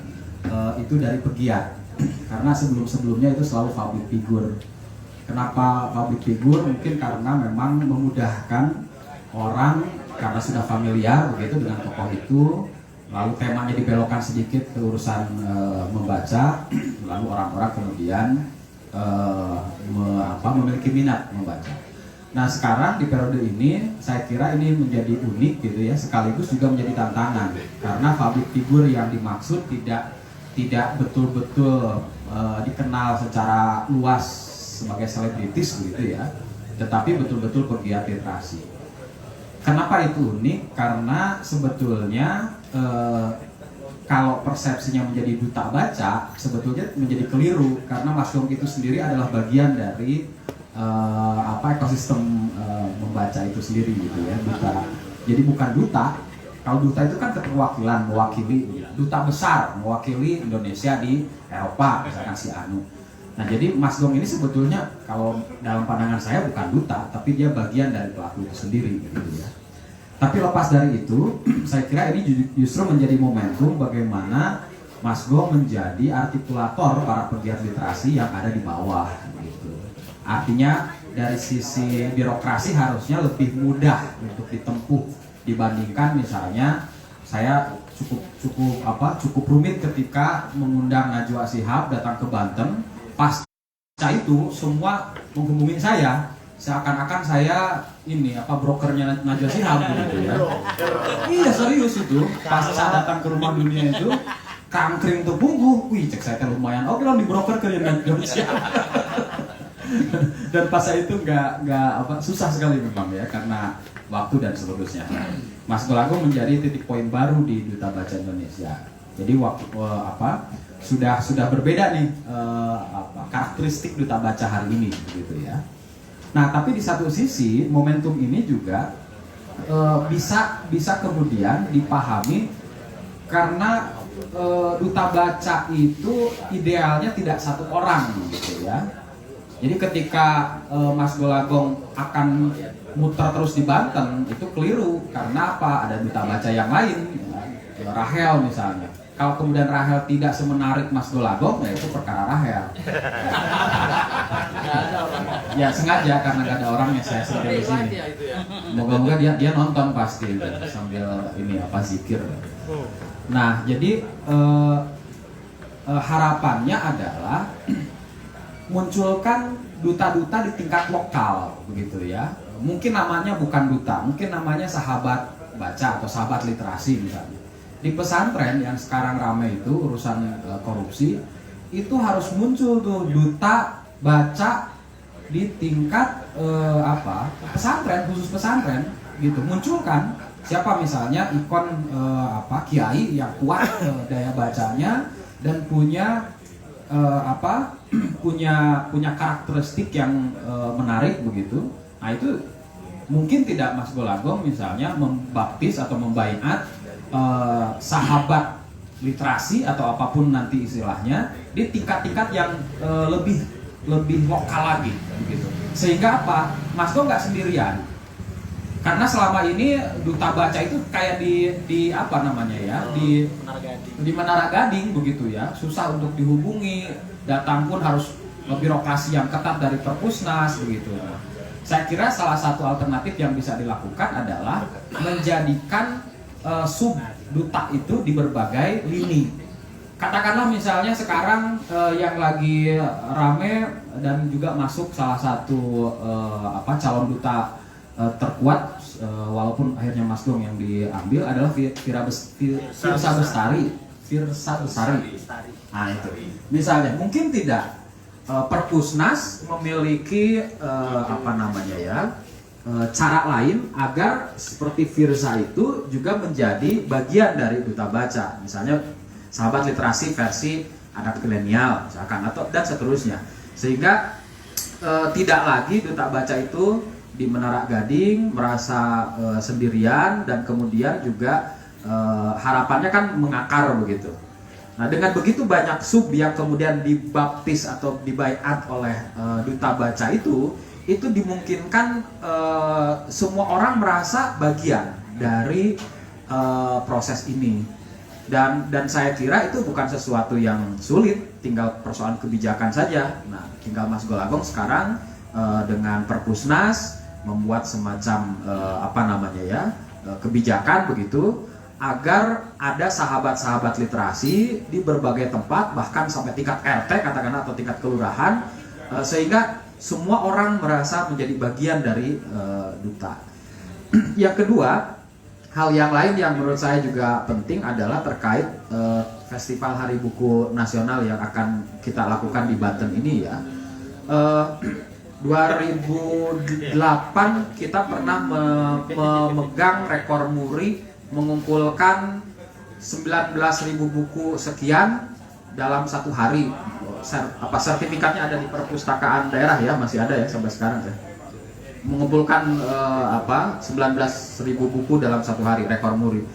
itu dari pegiat. Karena sebelum-sebelumnya itu selalu public figure. Kenapa public figure? Mungkin karena memang memudahkan orang karena sudah familiar begitu dengan tokoh itu. Lalu temanya dibelokkan sedikit ke urusan membaca, lalu orang-orang kemudian memiliki minat membaca. Nah sekarang di periode ini saya kira ini menjadi unik gitu ya, sekaligus juga menjadi tantangan karena public figure yang dimaksud tidak betul-betul dikenal secara luas sebagai selebritis begitu ya, tetapi betul-betul pegiat literasi. Kenapa itu unik? Karena sebetulnya kalau persepsinya menjadi duta baca sebetulnya menjadi keliru, karena Masgong itu sendiri adalah bagian dari ekosistem membaca itu sendiri gitu ya, duta. Jadi bukan duta. Kalau duta itu kan keterwakilan, mewakili duta besar, mewakili Indonesia di Eropa, misalkan si Anu. Nah, jadi Masgong ini sebetulnya kalau dalam pandangan saya bukan duta, tapi dia bagian dari pelaku itu sendiri gitu ya. Tapi lepas dari itu, saya kira ini justru menjadi momentum bagaimana Masgong menjadi artikulator para pegiat literasi yang ada di bawah gitu. Artinya dari sisi birokrasi harusnya lebih mudah untuk ditempuh dibandingkan misalnya saya cukup rumit ketika mengundang Najwa Shihab datang ke Banten. Pasca itu semua menghubungin saya seakan-akan saya brokernya Najwa Shihab gitu ya. Iya serius itu. Pasca datang ke Rumah Dunia itu kangkring terbunggu. Wih, cek saya lumayan. Oke lah, di broker ke Najwa Shihab. Dan pasca itu nggak susah sekali memang ya, karena waktu dan seterusnya. Mas Golago menjadi titik poin baru di Duta Baca Indonesia. Jadi sudah berbeda nih karakteristik Duta Baca hari ini gitu ya. Nah, tapi di satu sisi momentum ini juga bisa kemudian dipahami karena Duta Baca itu idealnya tidak satu orang gitu ya. Jadi ketika Mas Golagong akan muter terus di Banten itu keliru, karena apa? Ada duta baca yang lain, ya, Rahel misalnya. Kalau kemudian Rahel tidak semenarik Mas Golagong, ya itu perkara Rahel. Ya sengaja karena gak ada orangnya saya sedang di sini. Moga-moga dia nonton pasti sambil zikir. Nah jadi harapannya adalah munculkan duta-duta di tingkat lokal begitu ya. Mungkin namanya bukan duta, mungkin namanya sahabat baca atau sahabat literasi misalnya. Di pesantren yang sekarang ramai itu urusan korupsi, itu harus muncul tuh duta baca di tingkat pesantren, khusus pesantren gitu. Munculkan siapa misalnya ikon kiai yang kuat daya bacanya dan punya punya karakteristik yang menarik begitu. Nah itu mungkin tidak Mas Golagong misalnya membaptis atau membaiat sahabat literasi atau apapun nanti istilahnya di tingkat-tingkat yang lebih lokal lagi begitu. Sehingga apa? Mas Go nggak sendirian. Karena selama ini duta baca itu kayak di Menara Gading begitu ya, susah untuk dihubungi, datang pun harus birokrasi yang ketat dari Perpusnas begitu. Saya kira salah satu alternatif yang bisa dilakukan adalah menjadikan sub duta itu di berbagai lini. Katakanlah misalnya sekarang yang lagi rame dan juga masuk salah satu calon duta terkuat, walaupun akhirnya Mas Gong yang diambil adalah Firsa Bestari. Nah itu, misalnya mungkin tidak Perpusnas memiliki cara lain agar seperti Firsa itu juga menjadi bagian dari duta baca, misalnya sahabat literasi versi anak milenial misalkan atau dan seterusnya, sehingga tidak lagi duta baca itu di Menara Gading merasa sendirian dan kemudian juga harapannya kan mengakar begitu. Nah dengan begitu banyak sub yang kemudian dibaptis atau dibaiat oleh duta baca itu dimungkinkan semua orang merasa bagian dari proses ini. Dan saya kira itu bukan sesuatu yang sulit, tinggal persoalan kebijakan saja. Nah tinggal Mas Golagong sekarang dengan Perpusnas membuat semacam kebijakan begitu agar ada sahabat-sahabat literasi di berbagai tempat, bahkan sampai tingkat RT katakanlah atau tingkat kelurahan, sehingga semua orang merasa menjadi bagian dari duta. Yang kedua, hal yang lain yang menurut saya juga penting adalah terkait Festival Hari Buku Nasional yang akan kita lakukan di Banten ini ya. 2008 kita pernah memegang rekor muri mengumpulkan 19.000 buku sekian dalam satu hari. Sertifikatnya ada di perpustakaan daerah ya, masih ada ya sampai sekarang ya. Mengumpulkan 19.000 buku dalam satu hari, rekor muri.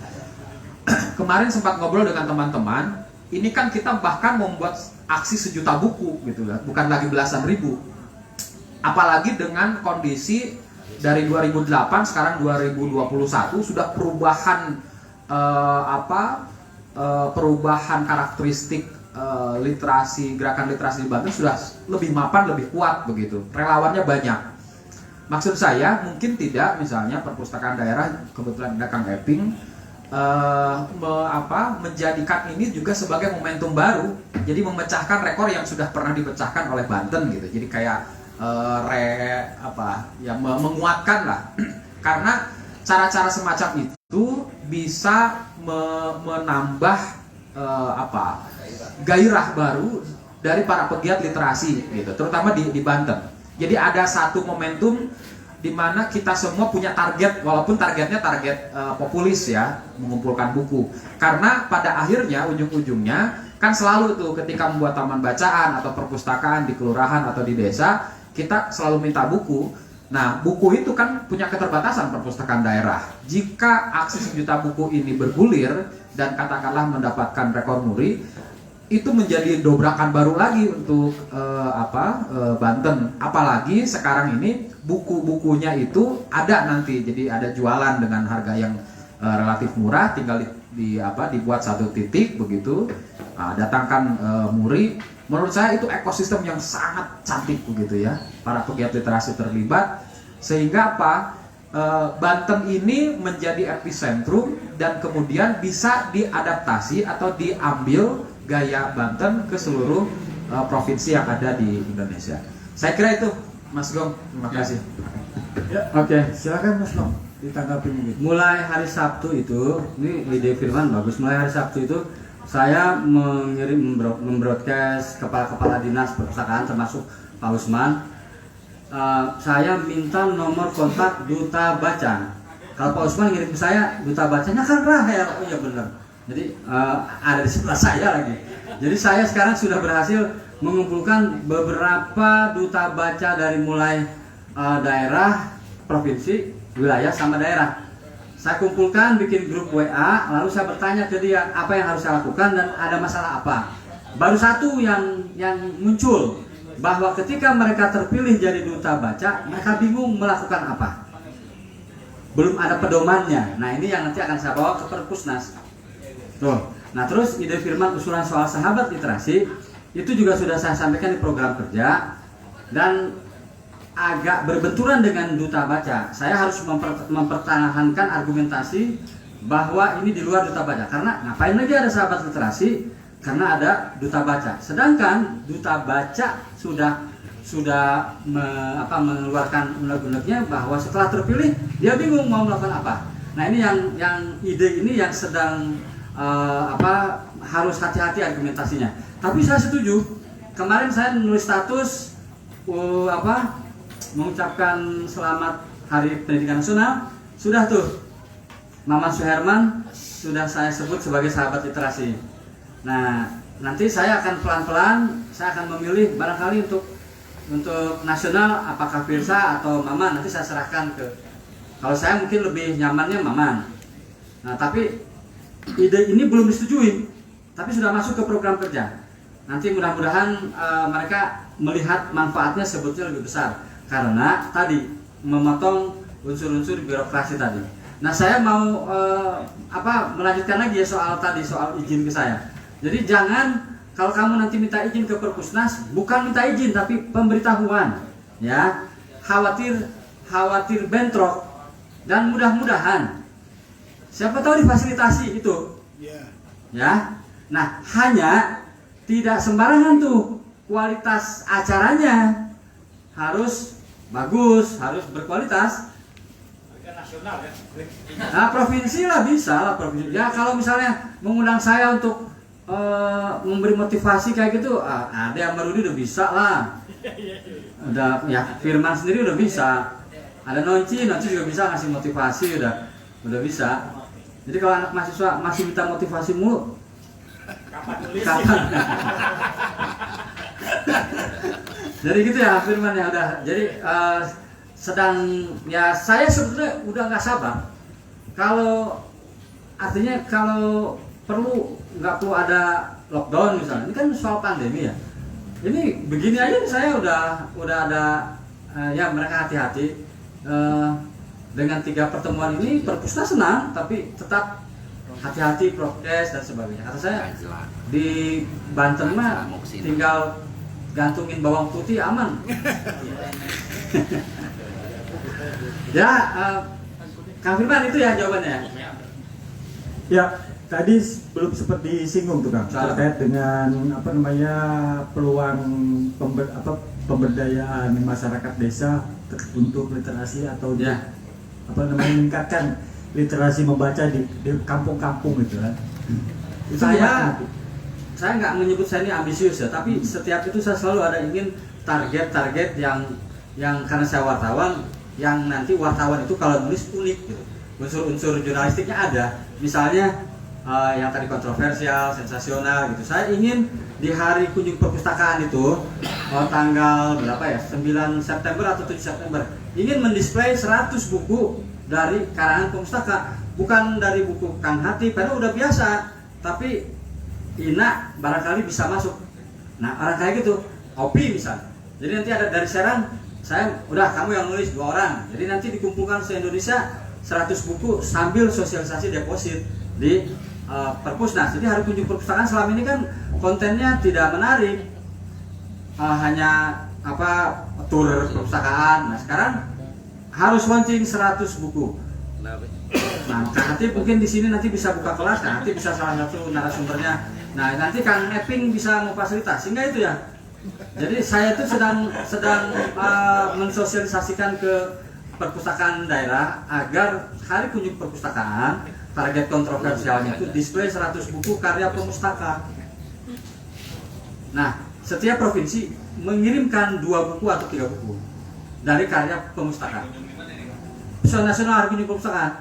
Kemarin sempat ngobrol dengan teman-teman, ini kan kita bahkan membuat aksi 1 juta buku gitu ya, bukan lagi belasan ribu. Apalagi dengan kondisi dari 2008 sekarang 2021 sudah perubahan perubahan karakteristik literasi, gerakan literasi di Banten sudah lebih mapan, lebih kuat begitu. Relawannya banyak. Maksud saya mungkin tidak, misalnya perpustakaan daerah, kebetulan ada Kang Eping, menjadikan ini juga sebagai momentum baru. Jadi memecahkan rekor yang sudah pernah dipecahkan oleh Banten gitu. Jadi kayak menguatkan lah. Karena cara-cara semacam itu bisa menambah gairah baru dari para pegiat literasi gitu, terutama di Banten. Jadi ada satu momentum di mana kita semua punya target, walaupun targetnya target populis ya, mengumpulkan buku. Karena pada akhirnya ujung-ujungnya kan selalu tuh ketika membuat taman bacaan atau perpustakaan di kelurahan atau di desa, kita selalu minta buku. Nah, buku itu kan punya keterbatasan perpustakaan daerah. Jika aksi 1 juta buku ini bergulir dan katakanlah mendapatkan rekor muri, itu menjadi dobrakan baru lagi untuk Banten. Apalagi sekarang ini buku-bukunya itu ada nanti, jadi ada jualan dengan harga yang relatif murah, tinggal dibuat satu titik begitu, datangkan muri. Menurut saya itu ekosistem yang sangat cantik begitu ya, para pegiat literasi terlibat, sehingga Banten ini menjadi epicentrum dan kemudian bisa diadaptasi atau diambil gaya Banten ke seluruh provinsi yang ada di Indonesia. Saya kira itu, Mas Gong. Terima kasih. Ya, oke, silakan Mas Gong ditanggapi mungkin. Mulai hari Sabtu itu, ini ide Firman bagus. Mulai hari Sabtu itu saya membroadcast kepala-kepala dinas perpustakaan termasuk Pak Usman. Saya minta nomor kontak duta baca. Kalau Pak Usman ngirim ke saya, duta bacanya kan Rahel. Oh iya benar. Jadi ada di sebelah saya lagi. Jadi saya sekarang sudah berhasil mengumpulkan beberapa duta baca dari mulai daerah, provinsi, wilayah sama daerah. Saya kumpulkan, bikin grup WA, lalu saya bertanya ke dia apa yang harus saya lakukan dan ada masalah apa. Baru satu yang muncul, bahwa ketika mereka terpilih jadi duta baca, mereka bingung melakukan apa. Belum ada pedomannya. Nah ini yang nanti akan saya bawa ke Perpusnas. Tuh. Nah terus ide Firman usulan soal sahabat literasi itu juga sudah saya sampaikan di program kerja dan agak berbenturan dengan duta baca. Saya harus mempertahankan argumentasi bahwa ini di luar duta baca. Karena ngapain lagi ada sahabat literasi? Karena ada duta baca. Sedangkan duta baca sudah mengeluarkan undang-undangnya bahwa setelah terpilih dia bingung mau melakukan apa. Nah ini yang ide ini yang sedang harus hati-hati argumentasinya. Tapi saya setuju. Kemarin saya menulis status mengucapkan selamat Hari Pendidikan Nasional. Sudah tuh Maman Suherman sudah saya sebut sebagai sahabat literasi. Nah nanti saya akan pelan-pelan saya akan memilih barangkali untuk nasional apakah Firsa atau Maman, nanti saya serahkan ke. Kalau saya mungkin lebih nyamannya Maman. Nah tapi ide ini belum disetujui, tapi sudah masuk ke program kerja. Nanti mudah-mudahan mereka melihat manfaatnya sebetulnya lebih besar karena tadi memotong unsur-unsur birokrasi tadi. Nah saya mau melanjutkan lagi ya soal izin ke saya. Jadi jangan kalau kamu nanti minta izin ke Perpusnas, bukan minta izin tapi pemberitahuan, ya. Khawatir bentrok dan mudah-mudahan siapa tahu difasilitasi itu, ya. Nah hanya tidak sembarangan tuh kualitas acaranya harus bagus, harus berkualitas. Nasional ya. Nah provinsi lah bisa lah provinsi. Ya kalau misalnya mengundang saya untuk memberi motivasi kayak gitu, ada yang Marudi udah bisa lah. Udah ya Firman sendiri udah bisa. Ada Nonci juga bisa ngasih motivasi udah bisa. Jadi kalau anak mahasiswa masih minta motivasi mulu, Kapan nulis? kapan? Jadi gitu ya Firman ya udah. Jadi sedang ya saya sebetulnya udah nggak sabar. Kalau artinya kalau nggak perlu ada lockdown misalnya. Ini kan soal pandemi ya. Ini begini aja saya udah ada ya mereka hati-hati dengan 3 pertemuan ini Perpusnas senang tapi tetap hati-hati prokes dan sebagainya. Kata saya di Banten mah tinggal gantungin bawang putih aman. Ya, Kang Firman itu ya jawabannya. Ya, tadi belum sempat disinggung tuh Kang terkait dengan peluang pemberdayaan masyarakat desa untuk literasi atau meningkatkan literasi membaca di kampung-kampung gitu kan. Saya nggak menyebut saya ini ambisius ya, tapi setiap itu saya selalu ada ingin target-target yang karena saya wartawan, yang nanti wartawan itu kalau nulis unik gitu, unsur-unsur jurnalistiknya ada, misalnya yang tadi kontroversial, sensasional gitu. Saya ingin di hari kunjung perpustakaan itu tanggal berapa ya, 9 September atau 7 September, ingin mendisplay 100 buku dari karangan pemustaka, bukan dari buku Kang Hati, karena udah biasa, tapi Ina barangkali bisa masuk. Nah orang kayak gitu, Opi misalnya. Jadi nanti ada dari Serang, saya udah kamu yang nulis 2 orang. Jadi nanti dikumpulkan se-Indonesia 100 buku sambil sosialisasi deposit di Perpusnas. Jadi hari kunjung perpustakaan selama ini kan kontennya tidak menarik, hanya tur perpustakaan. Nah sekarang harus launching 100 buku. Nah, Kang Hati mungkin di sini nanti bisa buka kelas, Kang Hati bisa salah satu narasumbernya. Nah, nanti Kang Eping bisa memfasilitasi, sehingga itu ya. Jadi saya itu sedang mensosialisasikan ke perpustakaan daerah agar hari kunjung perpustakaan target kontroversialnya itu display 100 buku karya pemustaka. Nah, setiap provinsi mengirimkan 2 buku atau 3 buku dari karya pemustaka. Pesona nasional hari kunjung perpustakaan.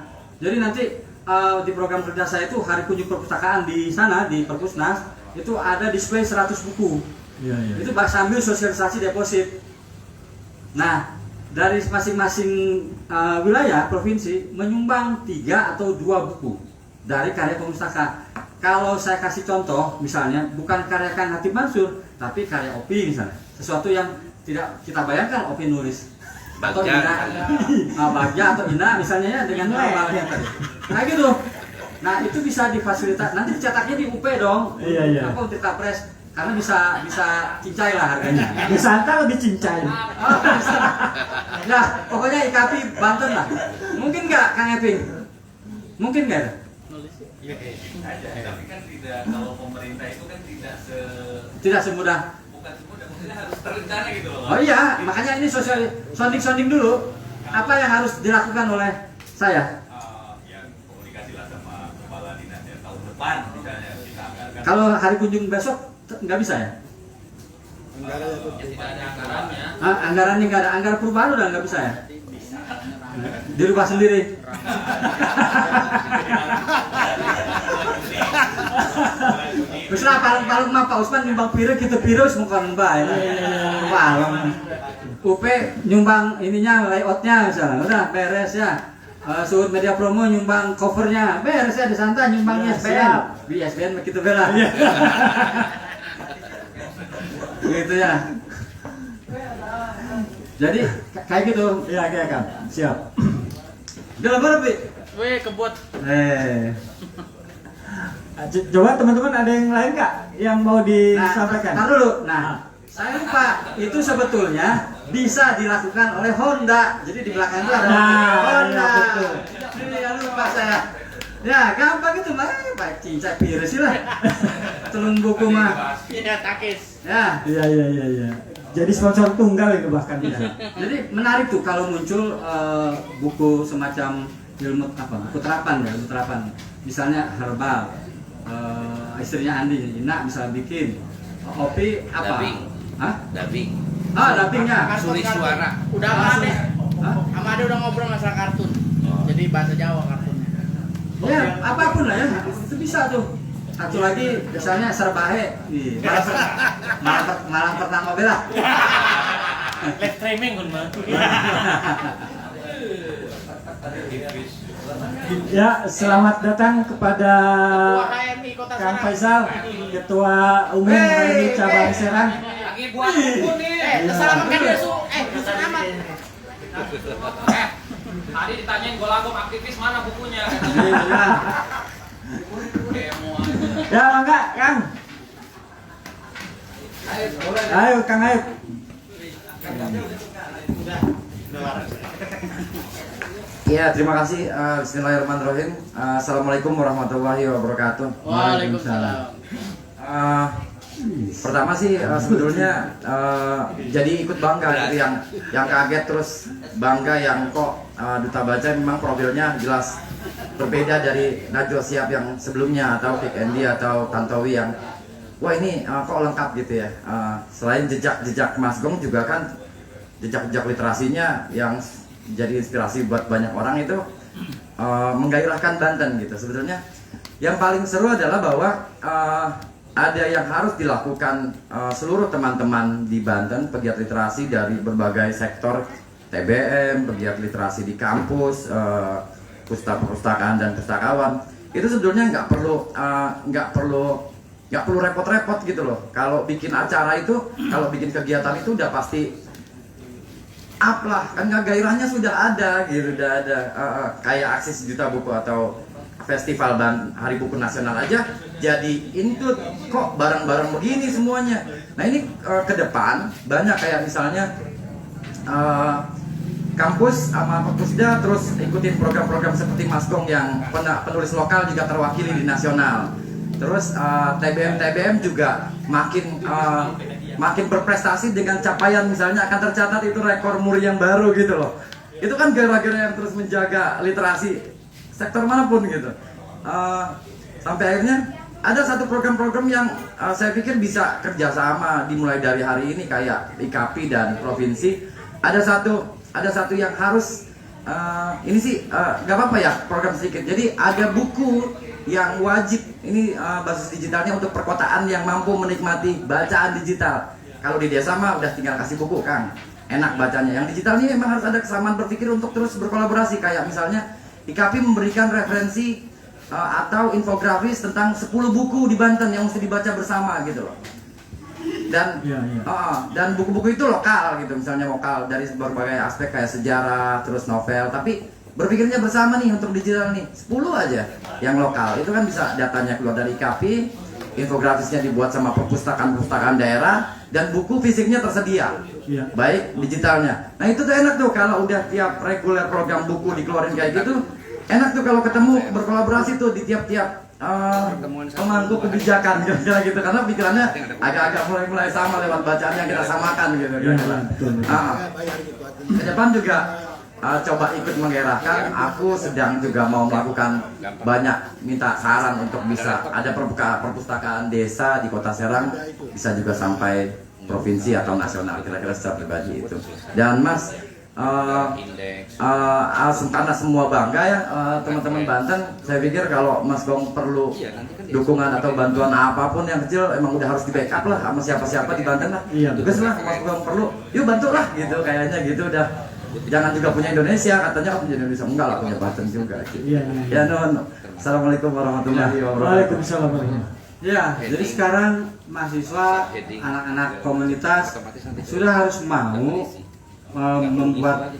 Jadi nanti di program kerja saya itu hari kunjung perpustakaan di sana di Perpusnas itu ada display 100 buku. Ya. Itu sambil sosialisasi deposit. Nah, dari masing-masing wilayah provinsi menyumbang 3 atau 2 buku dari karya pemustaka. Kalau saya kasih contoh, misalnya bukan karya Kang Hatib Mansur, tapi karya Opi misalnya, sesuatu yang tidak kita bayangkan Opi nulis. Atau Ina, Bagja atau Ina misalnya ya dengan normalnya tadi. Nah gitu. Nah itu bisa difasilitasi. Nanti cetaknya di UP dong. Iya. Apa Tirta Press? Karena bisa cincai lah harganya. Di Santa lebih cincai. Nah pokoknya IKP Banten lah. Mungkin nggak Kang Eping? Mungkin nggak? Tapi kan tidak, kalau pemerintah itu kan tidak semudah. Harus terencana gitu loh. Oh iya, makanya ini sounding dulu. Apa yang harus dilakukan oleh saya? Ya komunikasi lah sama kepala dinas ya, tahun depan misalnya kita anggarkan. Kalau hari kunjung besok nggak bisa ya? Tidak ada anggarannya. Anggarannya nggak ada, anggaran perubahan udah nggak bisa ya? Dirubah sendiri. Misalnya paling mah Pak Usman nyumbang piro gitu piro semua bae. Paling UP nyumbang ininya layoutnya misalnya, udah beres ya. Suhud Media Promo nyumbang covernya, beres ya. Di Santa nyumbangnya SBN. Di SBN begitu bela. Gitu ya. Jadi kayak gitu. Iya, Kang. Siap. Dalam mana, Pi? Weh kebut. Coba teman-teman ada yang lain nggak yang mau disampaikan? Nah, dulu. Nah, saya lupa. Itu sebetulnya bisa dilakukan oleh Honda. Jadi di belakang itu ada Honda. Ini yang lupa saya. Ya, gampang itu mah. Pak cincai pires sih lah. Telung buku mah. Iya takis. Ya. Iya. Jadi sponsor tunggal itu bahkan bisa. Jadi menarik tuh kalau muncul buku semacam ilmu buku terapan ya, ilmu terapan. Misalnya herbal. Istrinya Andi, Ina bisa bikin. Opi apa? Dubbing. Hah? Dubbing. Dubbingnya. Sulis suara. Udah sama Ade. Sama Ade udah ngobrol masalah kartun. Jadi bahasa Jawa kartunnya. Ya, apapun lah ya, itu bisa tuh. Satu lagi misalnya serbahe, malah pertama bela. Live streaming kan mah. Ya, selamat datang kepada Ketua HMI Kota Kang Serang. Faisal, Ketua Umum HMI Cabang Serang. Lagi buat buku nih. Selamat kan dia selamat. Tadi ditanyain Golagom aktivis mana bukunya? Ya, mangga, Kang. Ayo, Kang Ayub. Ya, terima kasih. Bismillahirrahmanirrahim. Assalamualaikum warahmatullahi wabarakatuh. Waalaikumsalam. Pertama sih sebetulnya jadi ikut bangga gitu, yang kaget terus bangga yang kok Duta Baca memang profilnya jelas berbeda dari Najwa Shihab yang sebelumnya atau Kick Andy atau Tantowi yang wah ini kok lengkap gitu ya. Selain jejak Mas Gong juga kan jejak literasinya yang jadi inspirasi buat banyak orang itu menggairahkan Banten gitu. Sebetulnya yang paling seru adalah bahwa ada yang harus dilakukan seluruh teman-teman di Banten, pegiat literasi dari berbagai sektor, TBM, pegiat literasi di kampus, perpustakaan dan pustakawan. Itu sebetulnya nggak perlu repot-repot gitu loh. Kalau bikin acara itu, kalau bikin kegiatan itu udah pasti up lah, kan gairahnya sudah ada gitu, udah ada kayak aksi sejuta buku atau festival Hari Buku Nasional aja jadi include kok barang-barang begini semuanya. Nah ini ke depan banyak kayak misalnya kampus sama Perpusda terus ikutin program-program seperti Mas Gong yang penulis lokal juga terwakili di nasional. Terus TBM juga makin berprestasi dengan capaian misalnya akan tercatat itu rekor muri yang baru gitu loh. Itu kan gara-gara yang terus menjaga literasi sektor manapun gitu. Sampai akhirnya ada satu program-program yang saya pikir bisa kerjasama dimulai dari hari ini kayak IKAPI dan provinsi. Ada satu yang harus ini sih gak apa-apa ya program sedikit. Jadi ada buku yang wajib ini basis digitalnya untuk perkotaan yang mampu menikmati bacaan digital. Kalau di desa mah udah tinggal kasih buku Kang, enak bacanya. Yang digital ini memang harus ada kesamaan berpikir untuk terus berkolaborasi. Kayak misalnya IKAPI memberikan referensi atau infografis tentang 10 buku di Banten yang mesti dibaca bersama gitu loh. Dan buku-buku itu lokal gitu, misalnya lokal dari berbagai aspek kayak sejarah, terus novel, tapi berpikirnya bersama nih untuk digital nih 10 aja yang lokal. Itu kan bisa datanya keluar dari IKAPI, infografisnya dibuat sama perpustakaan daerah, dan buku fisiknya tersedia, baik digitalnya. Nah itu tuh enak tuh kalau udah tiap reguler program buku dikeluarin kayak gitu, enak tuh kalau ketemu berkolaborasi tuh di tiap-tiap pemangku kebijakan kira-kira gitu, karena pikirannya agak-agak mulai sama lewat bacaan yang kita samakan gitu. Ke depan juga coba ikut menggairahkan. Aku sedang juga mau melakukan banyak minta saran untuk bisa ada perpustakaan desa di Kota Serang, bisa juga sampai provinsi atau nasional kira-kira secara pribadi itu. Dan Mas karena semua bangga ya teman-teman Banten, saya pikir kalau Mas Gong perlu dukungan atau bantuan apapun yang kecil emang udah harus di backup lah sama siapa-siapa di Banten lah. Tugas lah Mas Gong perlu, yuk bantu lah gitu kayaknya gitu udah. Jangan juga punya Indonesia, katanya punya Indonesia, enggak lah punya Banten juga gitu. Ya no. Assalamualaikum warahmatullahi wabarakatuh. Waalaikumsalam warahmatullahi. Ya, jadi sekarang mahasiswa, anak-anak komunitas sudah harus mau membuat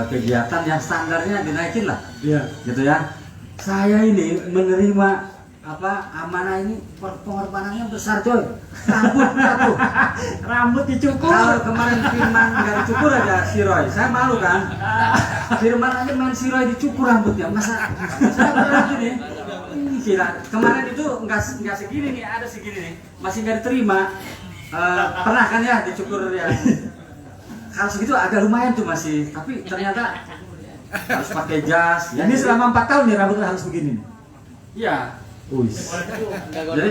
kegiatan yang standarnya dinaikin lah, gitu ya. Saya ini menerima amanah ini pengorbanannya besar coy. Rambut dicukur. Kalau kemarin Firman nggak dicukur aja si Roy, saya malu kan. Firman aja main si Roy dicukur rambutnya, masa saya berarti nih. Gila, kemarin itu nggak segini nih, ada segini nih, masih nggak diterima. Pernah kan ya dicukur ya. Kalau segitu agak lumayan tuh masih, tapi ternyata harus pakai jas. Ini selama 4 tahun nih rambutnya harus begini. Iya. Jadi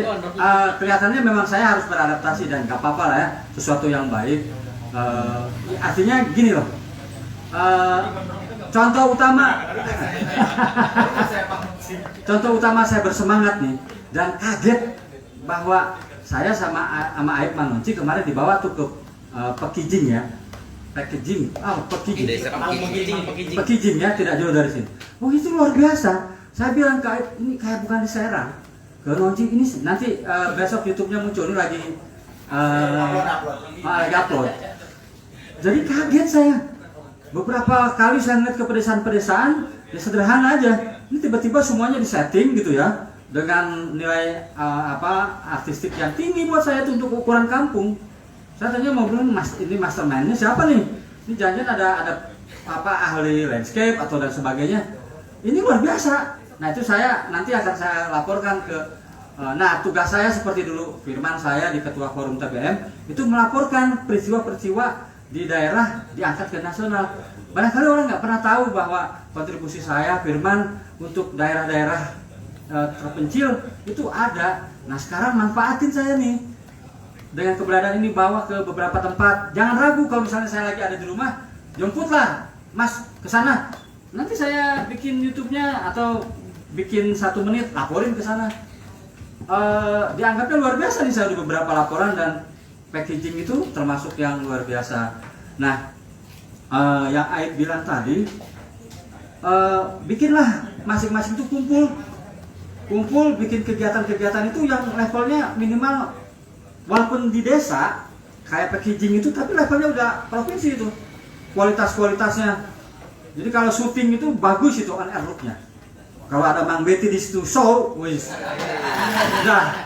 kelihatannya memang saya harus beradaptasi dan nggak apa-apa lah ya, sesuatu yang baik. Artinya gini loh. Contoh utama contoh utama saya bersemangat nih dan kaget bahwa saya sama Aib Manonci kemarin dibawa tuh ke Pekijing ya. Pekijing ya, tidak jauh dari sini. Oh itu luar biasa. Saya bilang ke Aib, ini kayak bukan di Serang. Ke Nonci ini nanti besok YouTube-nya muncul, ini lagi upload. Jadi kaget saya. Beberapa kali saya ngeliat ke pedesaan-pedesaan, ya sederhana aja. Ini tiba-tiba semuanya disetting gitu ya, dengan nilai artistik yang tinggi buat saya itu untuk ukuran kampung. Saya tanya mau bilang, ini mastermind-nya siapa nih? Ini jangan ada ahli landscape atau dan sebagainya. Ini luar biasa. Nah itu nanti akan saya laporkan ke. Nah tugas saya seperti dulu firman saya di Ketua Forum TBM itu melaporkan peristiwa-peristiwa di daerah diangkat ke nasional. Barangkali orang nggak pernah tahu bahwa kontribusi saya Firman untuk daerah-daerah terpencil itu ada. Nah sekarang manfaatin saya nih dengan keberadaan ini, bawa ke beberapa tempat. Jangan ragu kalau misalnya saya lagi ada di rumah, jemputlah Mas ke sana. Nanti saya bikin YouTube-nya atau bikin 1 menit laporin ke sana. Dianggapnya luar biasa nih saya di beberapa laporan dan packaging itu termasuk yang luar biasa. Nah, yang Aib bilang tadi, bikinlah masing-masing itu kumpul bikin kegiatan-kegiatan itu yang levelnya minimal, walaupun di desa kayak packaging itu, tapi levelnya udah provinsi itu, kualitasnya. Jadi kalau syuting itu bagus itu on air look-nya. Kalau ada Mang Betty di situ show, wis. Nah,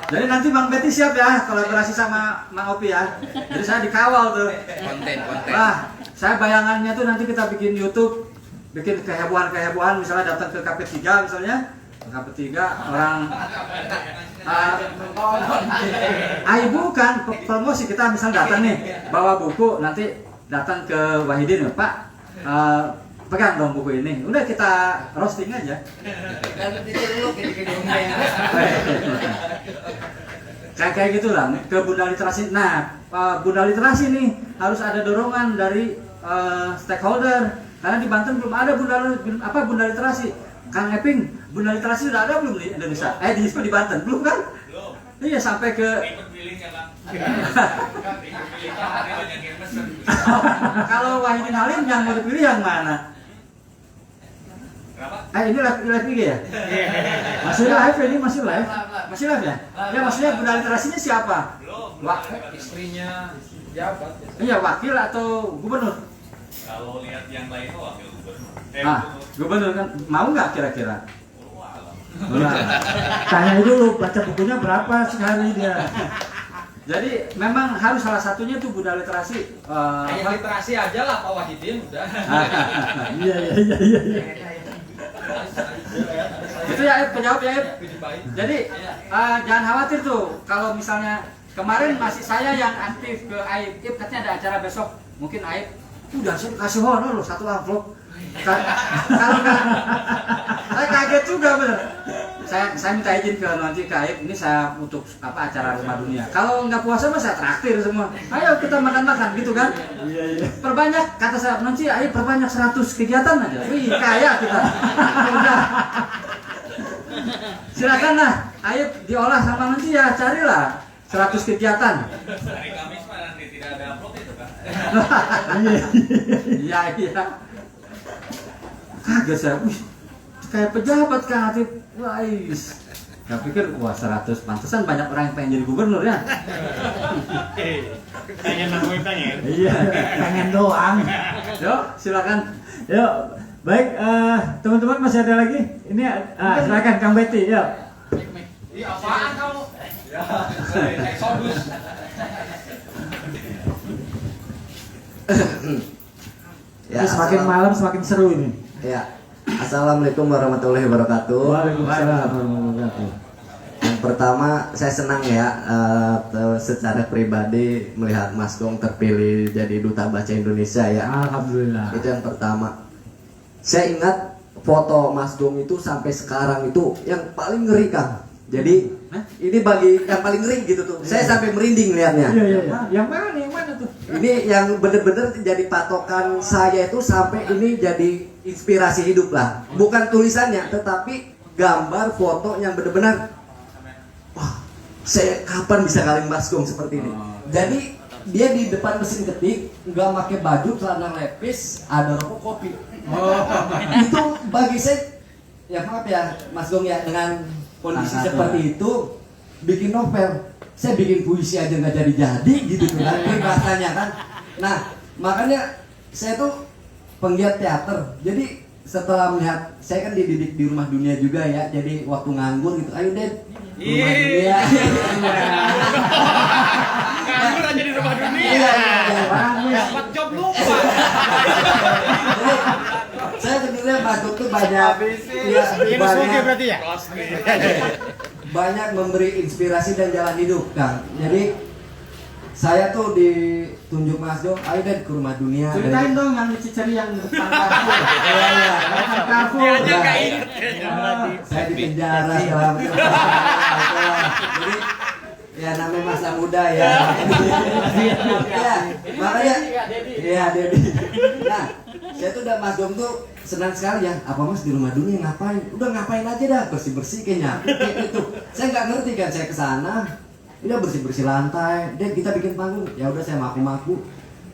jadi nanti Mang Betty siap ya kolaborasi sama Mang Opi ya. Jadi saya dikawal tuh. Konten. Nah, saya bayangannya tuh nanti kita bikin YouTube, bikin kehebohan misalnya datang ke KP3 misalnya. KP3 orang bukan promosi, kita misalnya datang nih bawa buku, nanti datang ke Wahidin, Pak. Pegang dong buku ini, udah kita roasting aja. Kayak gitulah ke Bunda Literasi. Nah, Bunda Literasi nih harus ada dorongan dari stakeholder, karena di Banten belum ada Bunda Literasi. Kang Eping, Bunda Literasi sudah ada belum di Indonesia? Di Banten belum kan? Iya, sampai ke kalau Wahidin Halim yang mau dipilih yang mana? Ini live IG ya? Masih live ini? Masih live ya? Ya maksudnya Bunda Literasinya siapa? Istrinya jabat. Iya, wakil atau gubernur? Kalau lihat yang lain wakil gubernur. Gubernur kan mau nggak kira-kira? Tanya dulu baca bukunya berapa sekali dia. Jadi memang harus salah satunya tuh Bunda Literasi. Literasi aja lah Pak Wahidin udah. Iya. Itu ya, penjawab ya. Jadi jangan khawatir tuh kalau misalnya kemarin masih saya yang aktif ke Aib, katanya ada acara besok, mungkin Aib udah kasih honor loh 1 amplop. Kalau saya kaget juga bener. Saya minta izin ke Nonci, ke Aib, ini saya untuk acara Rumah Dunia. Kalau nggak puasa mah saya traktir semua. Ayo kita makan-makan gitu kan. Iya. Perbanyak, kata saya Nonci, ayo perbanyak 100 kegiatan aja. Wih, kaya kita. Udah. Silakan lah, Aib diolah sama Nonci ya, carilah 100 kegiatan. Hari Kamis mah nanti tidak ada upload itu kan. Iya. Kaget saya, wih, kayak pejabat Kang Atif. Wah, saya pikir 100, pantesan banyak orang yang pengen jadi gubernur ya. Pengen. Iya, pengen doang. Yuk, silakan. Yuk, baik, teman-teman masih ada lagi? Ini silakan Kang Betty, yuk. Iya, apaan kamu? Exodus. Ini semakin malam semakin seru ini. Ya. Assalamualaikum warahmatullahi wabarakatuh. Waalaikumsalam warahmatullahi wabarakatuh. Yang pertama, saya senang ya secara pribadi melihat Mas Gong terpilih jadi Duta Baca Indonesia ya. Alhamdulillah. Itu yang pertama. Saya ingat foto Mas Gong itu sampai sekarang itu yang paling ngeri Kang. Jadi ini bagi yang paling ngeri gitu tuh. Saya sampai merinding lihatnya. Iya. Yang mana? tuh? Ini yang bener-bener jadi patokan saya itu sampai ini jadi inspirasi hidup lah. Bukan tulisannya, tetapi gambar, foto yang bener-bener, wah, saya kapan bisa kaleng Mas Gong seperti ini. Jadi dia di depan mesin ketik, nggak pakai baju, celana lepis, ada rokok kopi. Itu bagi saya, ya maaf ya Mas Gong ya, dengan kondisi seperti itu bikin novel. Saya bikin puisi aja nggak jadi-jadi gitu kan, rasanya kan. Nah makanya saya tuh penggiat teater. Jadi setelah melihat, saya kan dididik di Rumah Dunia juga ya. Jadi waktu nganggur gitu, ayo deh Rumah Dunia. Nganggur aja di Rumah Dunia. Dapat job lupa. Saya sebenarnya masuk tuh banyak, berarti ya. Banyak memberi inspirasi dan jalan hidup, Kang. Jadi saya tuh ditunjuk Mas Gong, ayo deh ke Rumah Dunia. Ceritain dong yang di Ciceri yang depan Carrefour. Carrefour. Saya di penjara segala macam. Jadi ya namanya masa muda ya. Ya, makanya ya Dedi. Nah, saya tuh udah Mas Gong tuh senang sekali ya. Apa Mas di Rumah Dunia ngapain? Udah ngapain aja dah, bersih-bersih kayaknya. Kayak gitu. Saya nggak ngerti kan, saya kesana udah bersih-bersih lantai, dia kita bikin panggung, ya udah saya maku-maku.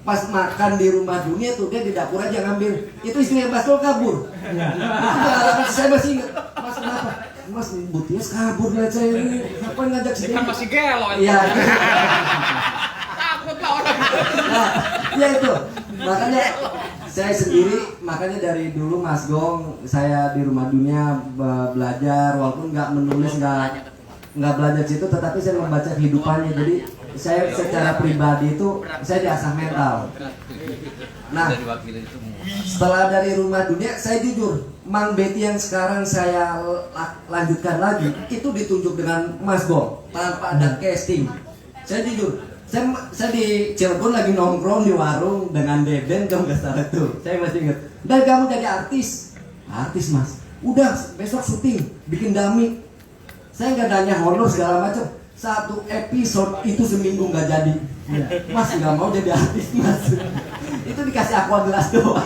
Pas makan di Rumah Dunia tuh dia di dapur aja ngambil, itu istrinya Mas Gong kabur. Itu saya masih ingat, Mas kenapa? Mas Butias kabur lihat saya ini, ngapain ngajak sini? Kan masih gelo. Iya. Takut lah orang. Nah, ya itu, makanya saya sendiri, makanya dari dulu Mas Gong, saya di Rumah Dunia belajar, walaupun nggak menulis, nggak belajar situ, tetapi saya membaca kehidupannya. Jadi saya secara pribadi itu saya diasah mental. Nah, setelah dari Rumah Dunia, saya jujur, Mang Betty yang sekarang saya lanjutkan lagi itu ditunjuk dengan Mas Gong tanpa ada casting. Saya jujur, saya di Cirebon lagi nongkrong di warung dengan Deden, kamu nggak salah tuh, saya masih ingat. Dan kamu jadi artis Mas. Udah besok syuting, bikin dummy. Saya nggak nanya honor segala macam. Satu episode itu seminggu nggak jadi. Mas nggak mau jadi artis Mas. Itu dikasih aqua gelas doang.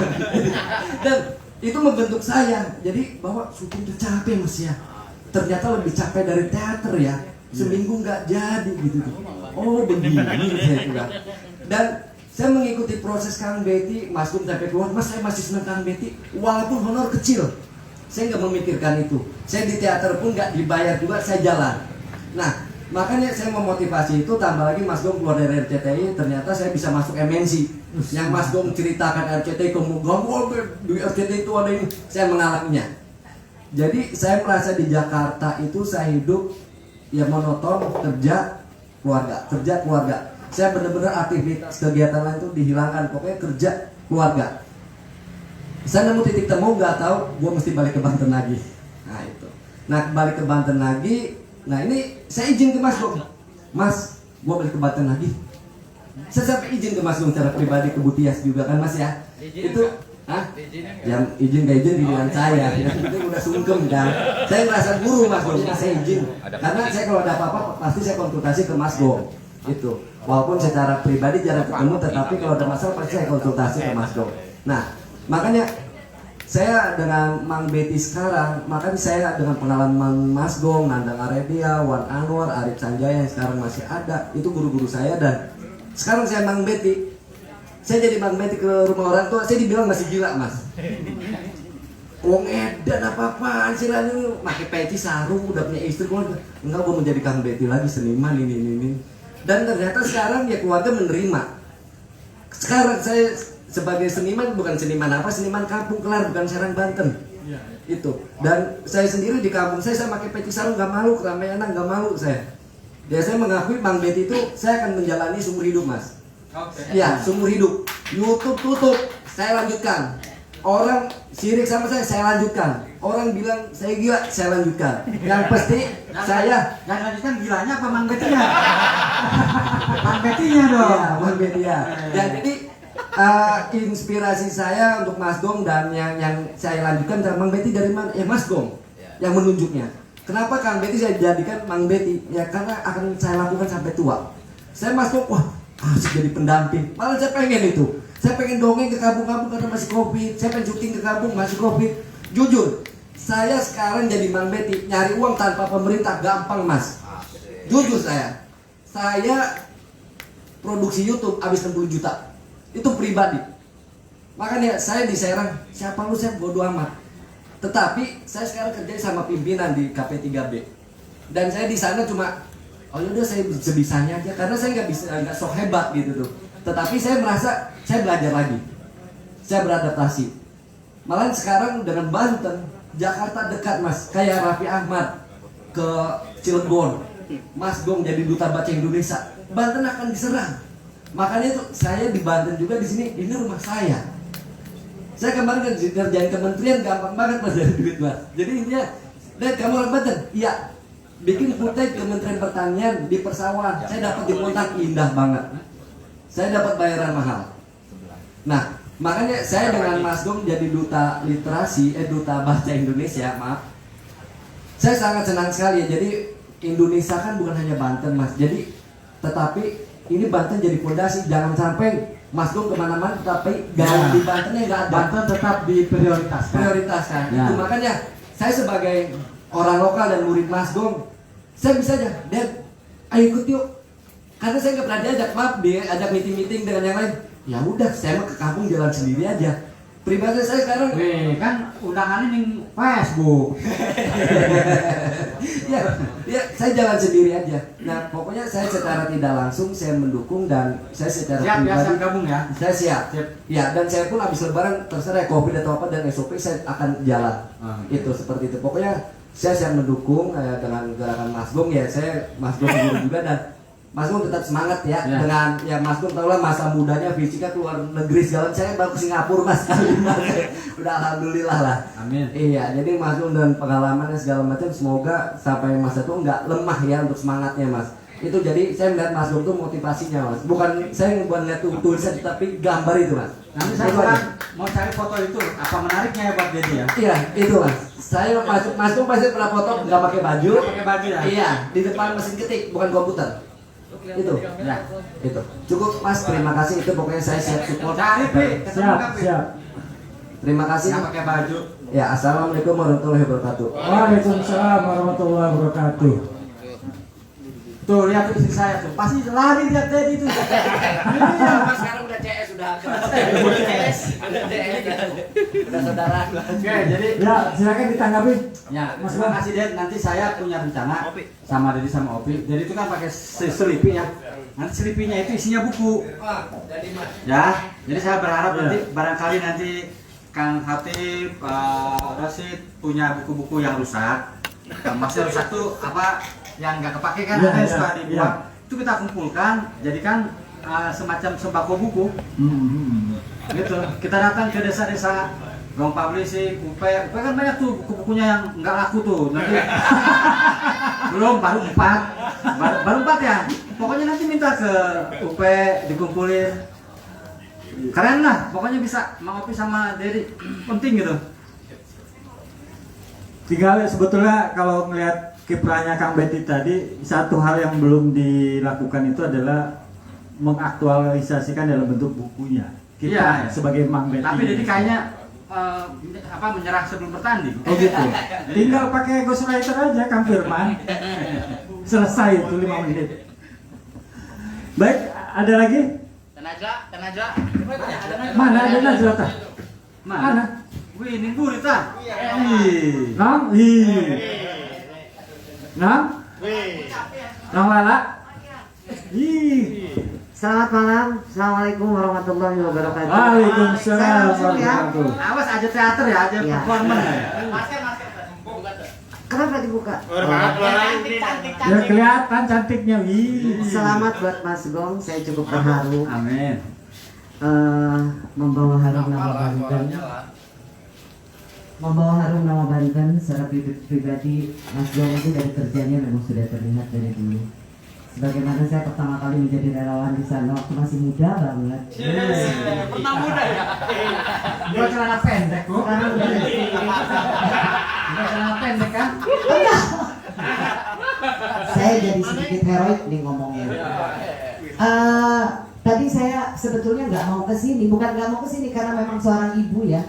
Dan itu membentuk saya. Jadi bahwa syuting itu capek Mas ya. Ternyata lebih capek dari teater ya. Seminggu nggak jadi gitu. Oh begini saya bilang. Dan saya mengikuti proses Kang Betty, Mas Gong sampai keluar. Mas saya masih senang Kang Betty, walaupun honor kecil. Saya nggak memikirkan itu. Saya di teater pun nggak dibayar juga, saya jalan. Nah, makanya saya memotivasi itu. Tambah lagi Mas Gong keluar dari RCTI, ternyata saya bisa masuk MNC. Yang Mas Gong ceritakan RCTI, kamu di RCTI itu ada ini, saya mengalaminya. Jadi saya merasa di Jakarta itu saya hidup ya monoton, kerja keluarga. Saya benar-benar aktivitas kegiatan lain itu dihilangkan, pokoknya kerja keluarga. Saya nemu titik temu, nggak tahu, gue mesti balik ke Banten lagi. Nah itu. Nah balik ke Banten lagi. Nah ini saya izin ke Mas Gong. Mas, gue balik ke Banten lagi. Saya sampai izin ke Mas Gong secara pribadi, ke Butias juga kan Mas ya. Itu, yang izin gak izin giliran saya. Yang penting udah sungkem kan. Saya merasa guru Mas Gong, saya izin. Karena saya kalau ada apa-apa pasti saya konsultasi ke Mas Gong. Itu. Walaupun secara pribadi jarang ketemu, tetapi kalau ada masalah pasti saya konsultasi ke Mas Gong. Nah. Makanya saya dengan Mang Betty sekarang, makanya saya dengan pengalaman Mas Gong, Nandang Aredia, Wan Anwar, Arif Sanjaya yang sekarang masih ada, itu guru-guru saya. Dan sekarang saya Mang Betty, saya jadi Mang Betty ke rumah orang tua, saya dibilang masih gila Mas. Wong edan apa-apaan sih lah ini, pakai peci sarung, udah punya istri, enggak, gue menjadi Kang Betty lagi, seniman ini. Dan ternyata sekarang ya keluarga menerima. Sekarang saya sebagai seniman, bukan seniman apa, seniman kampung Kelar, bukan Serang Banten. Itu. Dan saya sendiri di kampung saya pakai peci sarung, gak malu, keramaian gak malu saya. Ya saya mengakui Mang Betty itu saya akan menjalani seumur hidup Mas. Ya seumur hidup. YouTube tutup, saya lanjutkan. Orang sirik sama saya lanjutkan. Orang bilang saya gila, saya lanjutkan. Yang pasti saya yang lanjutkan gilanya apa Mang Betty-nya? Mang Betty-nya dong. Iya, Mang Betty ya. Jadi inspirasi saya untuk Mas Gong dan yang saya lanjutkan dari Mang Betty dari mana? Ya Mas Gong yang menunjuknya. Kenapa Kang Betty saya jadikan Mang Betty? Ya karena akan saya lakukan sampai tua. Saya Mas Gong, wah asik jadi pendamping. Malah saya pengen itu. Saya pengen dongeng ke kampung-kampung karena masih Covid. Saya pengen syuting ke kampung masih Covid. Jujur, saya sekarang jadi Mang Beti nyari uang tanpa pemerintah gampang, Mas. Jujur saya produksi YouTube habis 60 juta. Itu pribadi. Makanya saya di Serang, siapa lu, saya bodo amat. Tetapi saya sekarang kerja sama pimpinan di KP3B. Dan saya di sana cuma, oh yaudah saya sebisanya aja, karena saya nggak sok hebat gitu tuh. Tetapi saya merasa saya belajar lagi, saya beradaptasi. Malah sekarang dengan Banten, Jakarta dekat, Mas. Kayak Raffi Ahmad ke Cilegon, Mas Gong jadi duta baca Indonesia, Banten akan diserang. Makanya tuh saya di Banten juga di sini, ini rumah saya. Saya kemarin kerjain kementerian gampang banget, Mas, dari duit, Mas. Jadi intinya, dan kamu orang Banten, iya, bikin kutek Kementerian Pertanian di persawahan, saya dapat dikontak indah banget. Saya dapat bayaran mahal. Nah, makanya saya dengan Mas Gong jadi duta literasi, duta bahasa Indonesia, maaf. Saya sangat senang sekali ya. Jadi Indonesia kan bukan hanya Banten, Mas. Jadi, tetapi ini Banten jadi fondasi. Jangan sampai Mas Gong kemana-mana, tetapi gaung di Bantennya nggak ada. Banten tetap diprioritaskan. Prioritaskan. Ya. Itu makanya saya sebagai orang lokal dan murid Mas Gong, saya bisa aja, Dad, ayo ikut yuk. Karena saya nggak pernah diajak, maaf, diajak meeting-meeting dengan yang lain. Ya udah, saya mah ke kampung jalan sendiri aja. Pribadi saya sekarang. Wih, kan undangannya ning Facebook. ya, saya jalan sendiri aja. Nah, pokoknya saya secara tidak langsung saya mendukung dan saya secara siap, pribadi. siap gabung ya. Saya siap. Ya, dan saya pun habis lebaran terserah COVID atau apa dan SOP saya akan jalan. Itu seperti itu. Pokoknya saya siap mendukung dengan gerakan Mas Gong ya. Saya Mas Gong guru juga dan Mas Gong tetap semangat ya, dengan ya Mas Gong tahu lah masa mudanya fisika keluar negeri segala, saya baru ke Singapura Mas kali Mas. Udah alhamdulillah lah. Amin. Iya, jadi Mas Gong dan pengalamannya segala macam semoga sampai masa itu nggak lemah ya untuk semangatnya Mas. Itu jadi saya melihat Mas Gong itu motivasinya Mas. Bukan saya bukan lihat tulisan tapi gambar itu Mas. Nanti saya mau cari foto itu, apa menariknya ya buat Dedi ya? Iya, itu Mas. Saya Mas Gong pasti pernah foto nggak pakai baju. Pakai baju ya? Iya, di depan mesin ketik bukan komputer. Itu ya, itu cukup Mas, terima kasih. Itu pokoknya saya siap support. Cari Siap. Terima kasih. Yang pakai baju. Ya, assalamualaikum warahmatullahi wabarakatuh. Waalaikumsalam warahmatullahi wabarakatuh. Tuh lihat istri saya tuh, pasti lari lihat Dedi itu. Iya, Mas sekarang udah CS udah CS, udah saudara. Oke, jadi Ya, silakan ditanggapi. ya, terima kasih Ded. Nanti saya punya rencana sama Dedi sama Opi. Jadi itu kan pakai selipi ya. Nanti selipinya itu isinya buku. Ya, jadi saya berharap nanti barangkali nanti Kang Hatip, Pak Rasid punya buku-buku yang rusak. Maksudnya rusak tuh apa? Yang nggak kepake kan ada yang suka dibuang. Itu kita kumpulkan, jadikan semacam sembako buku. Gitu. Kita datang ke desa-desa Gong Publishing, UP kan banyak tuh buku-bukunya yang nggak laku tuh. Nanti belum baru 4 ya. Pokoknya nanti minta ke UP dikumpulin. Keren lah, pokoknya bisa Mang Opi sama Dedi penting gitu. Tinggal sebetulnya kalau melihat kiprahnya Kang Beti tadi, satu hal yang belum dilakukan itu adalah mengaktualisasikan dalam bentuk bukunya. Kita sebagai Mang Beti. Tapi Dedi kayaknya menyerah sebelum bertanding. Oh gitu. Tinggal pakai ghostwriter aja Kang Firman. Selesai itu 5 menit. Baik, ada lagi? Tenaga. Mana ada Najwa tah? Mana? Wih, ini gurita. Nang, Nang Lala. Selamat malam, assalamualaikum warahmatullahi wabarakatuh. Waalaikumsalam warahmatullahi wabarakatuh. Awas aja teater ya, aja performan. Kenapa dibuka? Ya kelihatan cantiknya. Selamat buat Mas Gong, saya cukup terharu. Amin. Membawa harum nama Banten. Membawa harum nama Banten secara pribadi, Mas Gong itu dari kerjanya memang sudah terlihat dari dulu. Sebagaimana saya pertama kali menjadi relawan di sana waktu masih muda banget. Pernah muda ya? Buat celana pendek, Bu. Sekarang udah Buat celana pendek kan? saya jadi sedikit heroik nih ngomongnya. Tadi saya sebetulnya nggak mau kesini, bukan nggak mau kesini karena memang seorang ibu ya.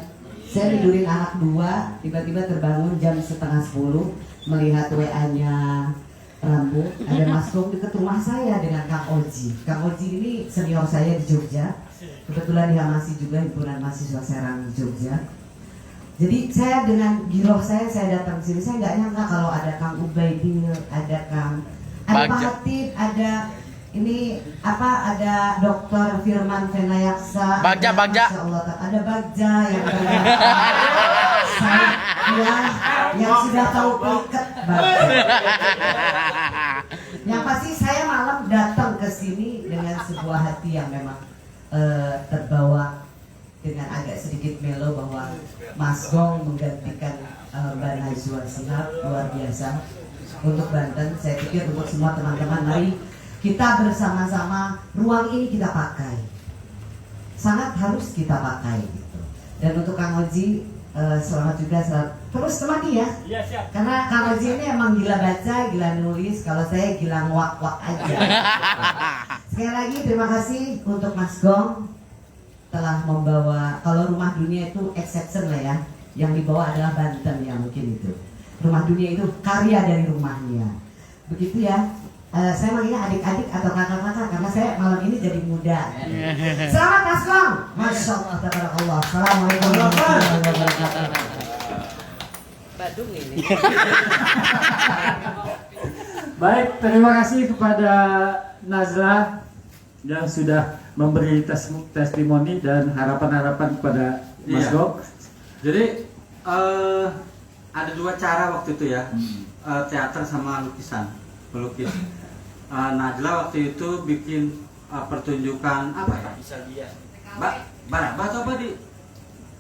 Saya tidurin anak 2, tiba-tiba terbangun jam 9:30 melihat WA-nya Rambo, ada Mas Gong dekat rumah saya dengan Kang Oji. Kang Oji ini senior saya di Jogja, kebetulan dia masih juga himpunan mahasiswa Serang di Jogja. Jadi saya dengan giroh saya datang ke sini, saya nggak nyangka kalau ada Kang Ubaidil, ada Pak Hatib, ada ini ada Dr. Firman Venayaksa, Bagja. Masya Allah, ada Bagja yang saya yang sudah tahu peliket Bagja. Yang pasti saya malam datang ke sini dengan sebuah hati yang memang terbawa dengan agak sedikit melo bahwa Mas Gong menggantikan Mbak Najwa Shihab, luar biasa untuk Banten. Saya pikir untuk semua teman-teman, mari kita bersama-sama ruang ini kita pakai, sangat harus kita pakai gitu. Dan untuk Kang Oji, selamat juga, terus temani ya. Iya, siap. Karena Kang Oji ini emang gila baca, gila nulis, kalau saya gila nguak-nguak aja. Sekali lagi terima kasih untuk Mas Gong telah membawa, kalau Rumah Dunia itu exception lah ya, yang dibawa adalah Banten ya, mungkin itu Rumah Dunia itu karya dari rumahnya, begitu ya. Saya manggilnya adik-adik atau kakak-kakak karena saya malam ini jadi muda. Selamat Mas Gong. Masya Allah, tabarakallah. Assalamualaikum warahmatullahi wabarakatuh. Badung ini. Baik, terima kasih kepada Nazla yang sudah memberi testimoni dan harapan-harapan kepada Mas Gong. Jadi ada 2 cara waktu itu ya, teater sama lukisan, pelukis. Najla waktu itu bikin pertunjukan apa ya? Bisa dia. Baraba atau apa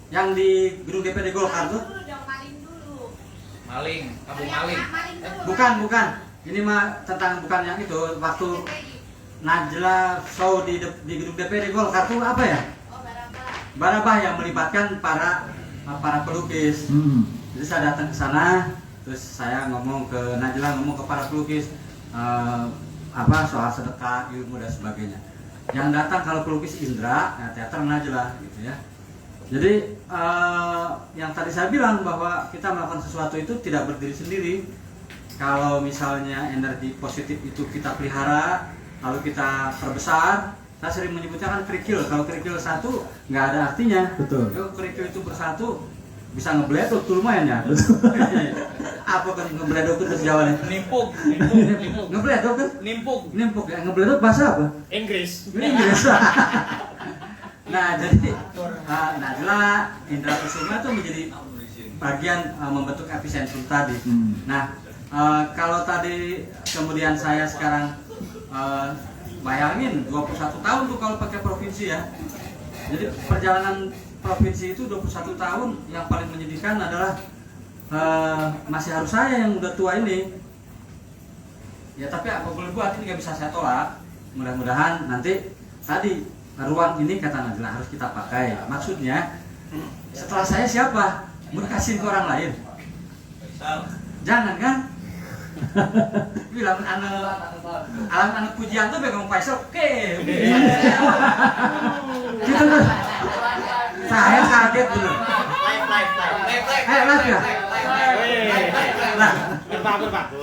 yang di gedung DPD Golkar tuh? Maling, Abu Maling. Bukan. Ini mah tentang bukan yang itu. Waktu Najla show di gedung DPD Golkar tuh apa ya? Baraba yang melibatkan para pelukis. Jadi saya datang ke sana, terus saya ngomong ke Najla, ngomong ke para pelukis soal sedekah, ilmu dan sebagainya. Yang datang kalau pelukis Indra, ya teater Najla gitu ya. Jadi yang tadi saya bilang bahwa kita melakukan sesuatu itu tidak berdiri sendiri. Kalau misalnya energi positif itu kita pelihara, lalu kita perbesar. Saya sering menyebutnya kan kerikil. Kalau kerikil satu nggak ada artinya. Betul. Kalau kerikil itu bersatu bisa ngebledok tuh lumayan ya. Apa kan ngebledok itu Jawa nih? Nimpuk. Ngebledok kan? Nimpuk Ya, ngebledok bahasa apa? Inggris. Nah, jadi Najla, Indra Kusuma itu menjadi bagian membentuk epicentrum tadi. Nah, kalau tadi kemudian saya sekarang bayangin 21 tahun tuh kalau pakai provinsi ya. Jadi perjalanan provinsi itu 21 tahun, yang paling menyedihkan adalah masih harus saya yang udah tua ini. Ya tapi apa boleh buat, ini nggak bisa saya tolak. Mudah-mudahan nanti tadi ruang ini kata Najla harus kita pakai. Maksudnya setelah saya siapa? Mau kasih ke orang lain? Jangan kan? Bilang anak pujian tuh pegang Faisal, oke. Gitu tuh. Saya kaget dulu. Live ya? Nah,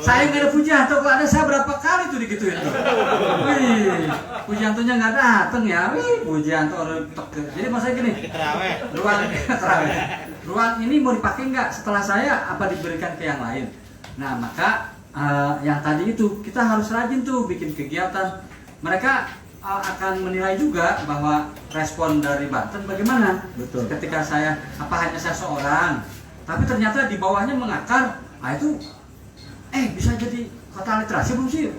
saya nggak ada Pujianto, kalau ada saya berapa kali tuh digituin tuh. Wih, Pujiantonya nggak dateng ya. Wih, Pujianto orang tok. Jadi maksudnya gini, ruang ini mau dipakai nggak setelah saya, apa diberikan ke yang lain. Nah maka yang tadi itu kita harus rajin tuh bikin kegiatan. Mereka akan menilai juga bahwa respon dari Banten bagaimana. Betul. Ketika saya, apa hanya saya seorang, tapi ternyata di bawahnya mengakar. Nah itu bisa jadi kota literasi belum sih?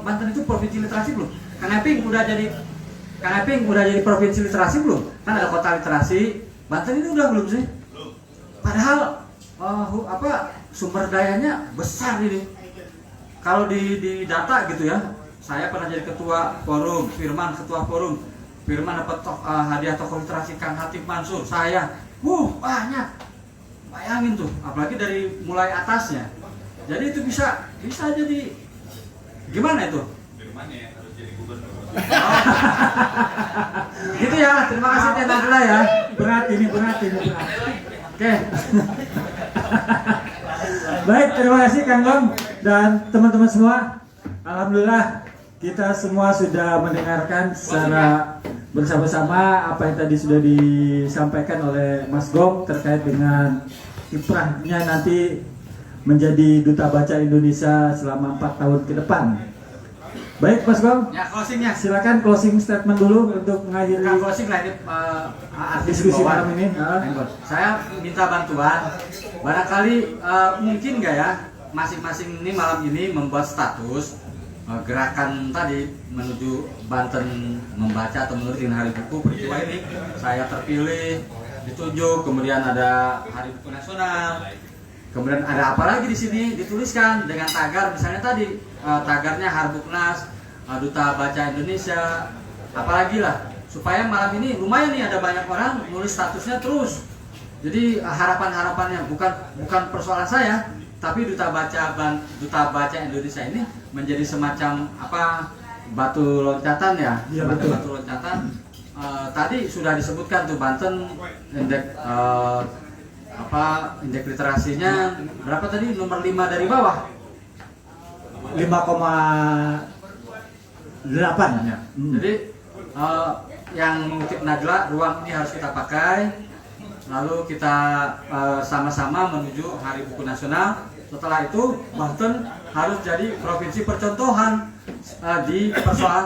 Banten itu provinsi literasi belum? Kang Eping udah jadi provinsi literasi belum? Kan ada kota literasi. Banten ini udah belum sih? Padahal sumber dayanya besar ini. Kalau di data gitu ya, saya pernah jadi ketua forum, Firman ketua forum, Firman dapat hadiah tokoh literasi Kang Hatib Mansur, saya, banyak, bayangin tuh, apalagi dari mulai atasnya. Jadi itu bisa jadi gimana itu? Firman ya harus jadi gubernur. Gitu ya, terima kasih Teh Nadila ya. Berat ini berat. Oke. Baik, terima kasih Kang Gong dan teman-teman semua. Alhamdulillah kita semua sudah mendengarkan secara bersama-sama apa yang tadi sudah disampaikan oleh Mas Gong terkait dengan kiprahnya nanti menjadi Duta Baca Indonesia selama 4 tahun ke depan. Baik Mas Gong, Ya, closingnya. silakan closing statement dulu untuk mengakhiri Bukan closing lah ini diskusi bawah. malam ini. Saya minta bantuan. Barangkali mungkin nggak ya masing-masing ini malam ini membuat status gerakan tadi menuju Banten membaca atau menurutin Hari Buku peristiwa ini. Saya terpilih, ditunjuk, kemudian ada Hari Buku Nasional. Kemudian ada apa lagi di sini dituliskan dengan tagar misalnya tadi tagarnya Harbuknas, Duta Baca Indonesia, apalagi lah supaya malam ini lumayan nih ada banyak orang nulis statusnya terus. Jadi harapan-harapannya bukan persoalan saya, tapi Duta Baca Indonesia ini menjadi semacam apa batu loncatan ya, Iya, semacam betul. batu loncatan. Tadi sudah disebutkan tuh Banten indeks indeks literasinya berapa tadi, nomor 5 dari bawah 5,8 ya. Jadi yang mengutip Nadila, ruang ini harus kita pakai, lalu kita sama-sama menuju Hari Buku Nasional. Setelah itu Banten harus jadi provinsi percontohan di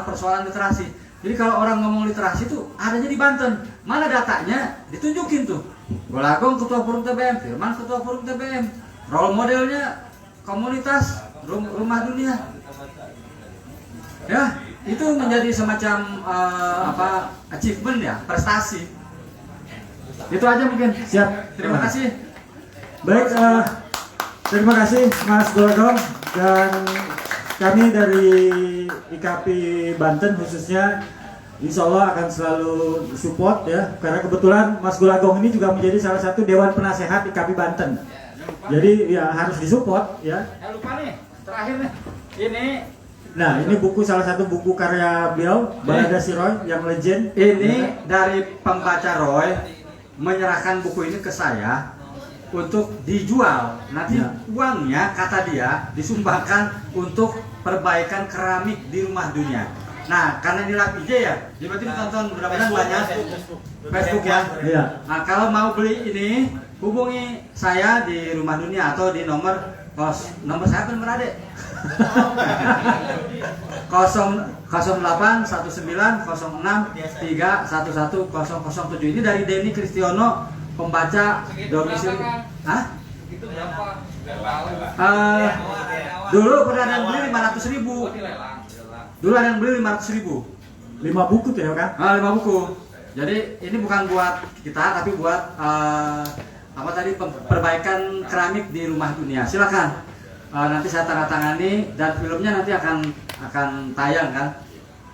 persoalan literasi. Jadi kalau orang ngomong literasi itu adanya di Banten, mana datanya ditunjukin tuh. Golagong Ketua Forum TBM, Firman Ketua Forum TBM, role modelnya komunitas Rumah Dunia. Ya, itu menjadi semacam achievement ya, prestasi. Itu aja mungkin. Siap. Terima kasih. Baik, terima kasih Mas Golagong dan kami dari IKP Banten khususnya insya Allah akan selalu support ya, karena kebetulan Mas Golagong ini juga menjadi salah satu Dewan Penasehat IKP Banten. Jadi ya harus disupport ya. Lupa nih, terakhir nih. Ini Nah, ini buku, salah satu buku karya beliau, Balada Si Roy yang legend. Ini dari pembaca Roy menyerahkan buku ini ke saya untuk dijual. Nanti uangnya kata dia disumbangkan untuk perbaikan keramik di Rumah Dunia. Nah, karena ini live IG ya, jadi berarti ditonton mudah-mudahan banyak Facebook ya. Iya. Nah, kalau mau beli ini hubungi saya di Rumah Dunia atau di nomor saya kan berade 081906311007. Ini dari Denny Kristiono, pembaca domisili. Hah? Itu berapa? Dulu pernah ada yang beli 500.000. Dulu ada yang beli 500.000. 5 buku tuh ya kan? 5 buku. Jadi ini bukan buat kita, tapi buat perbaikan keramik di Rumah Dunia. Silakan. Nanti saya tanda tangani dan filmnya nanti akan tayang kan?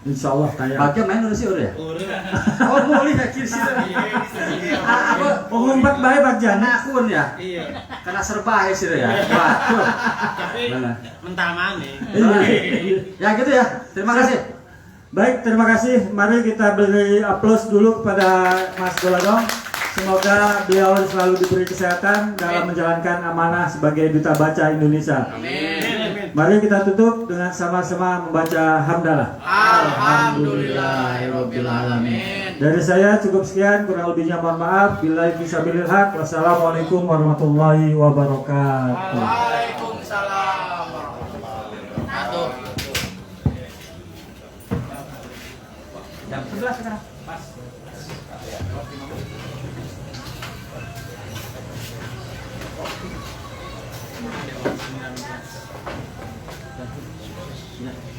Insya Allah tayang. Bagian main udah sih udah ya? Oh boleh ya kiri sih. Ngumpat baik bagian. Kena akun ya? Iya. Kena serba ya sih ya? Waduh. Tapi mentah mana? Ya gitu ya. Terima kasih. Baik, terima kasih. Mari kita beri aplaus dulu kepada Mas Golagong. Semoga beliau selalu diberi kesehatan dalam menjalankan amanah sebagai Duta Baca Indonesia. Amin. Mari kita tutup dengan sama-sama membaca hamdalah. Alhamdulillahirobbilalamin. Dari saya cukup sekian, kurang lebihnya mohon maaf. Billahi fisabilil haq. Wassalamualaikum warahmatullahi wabarakatuh. Waalaikumsalam. Aduh. Jam 11 sekarang. Pas.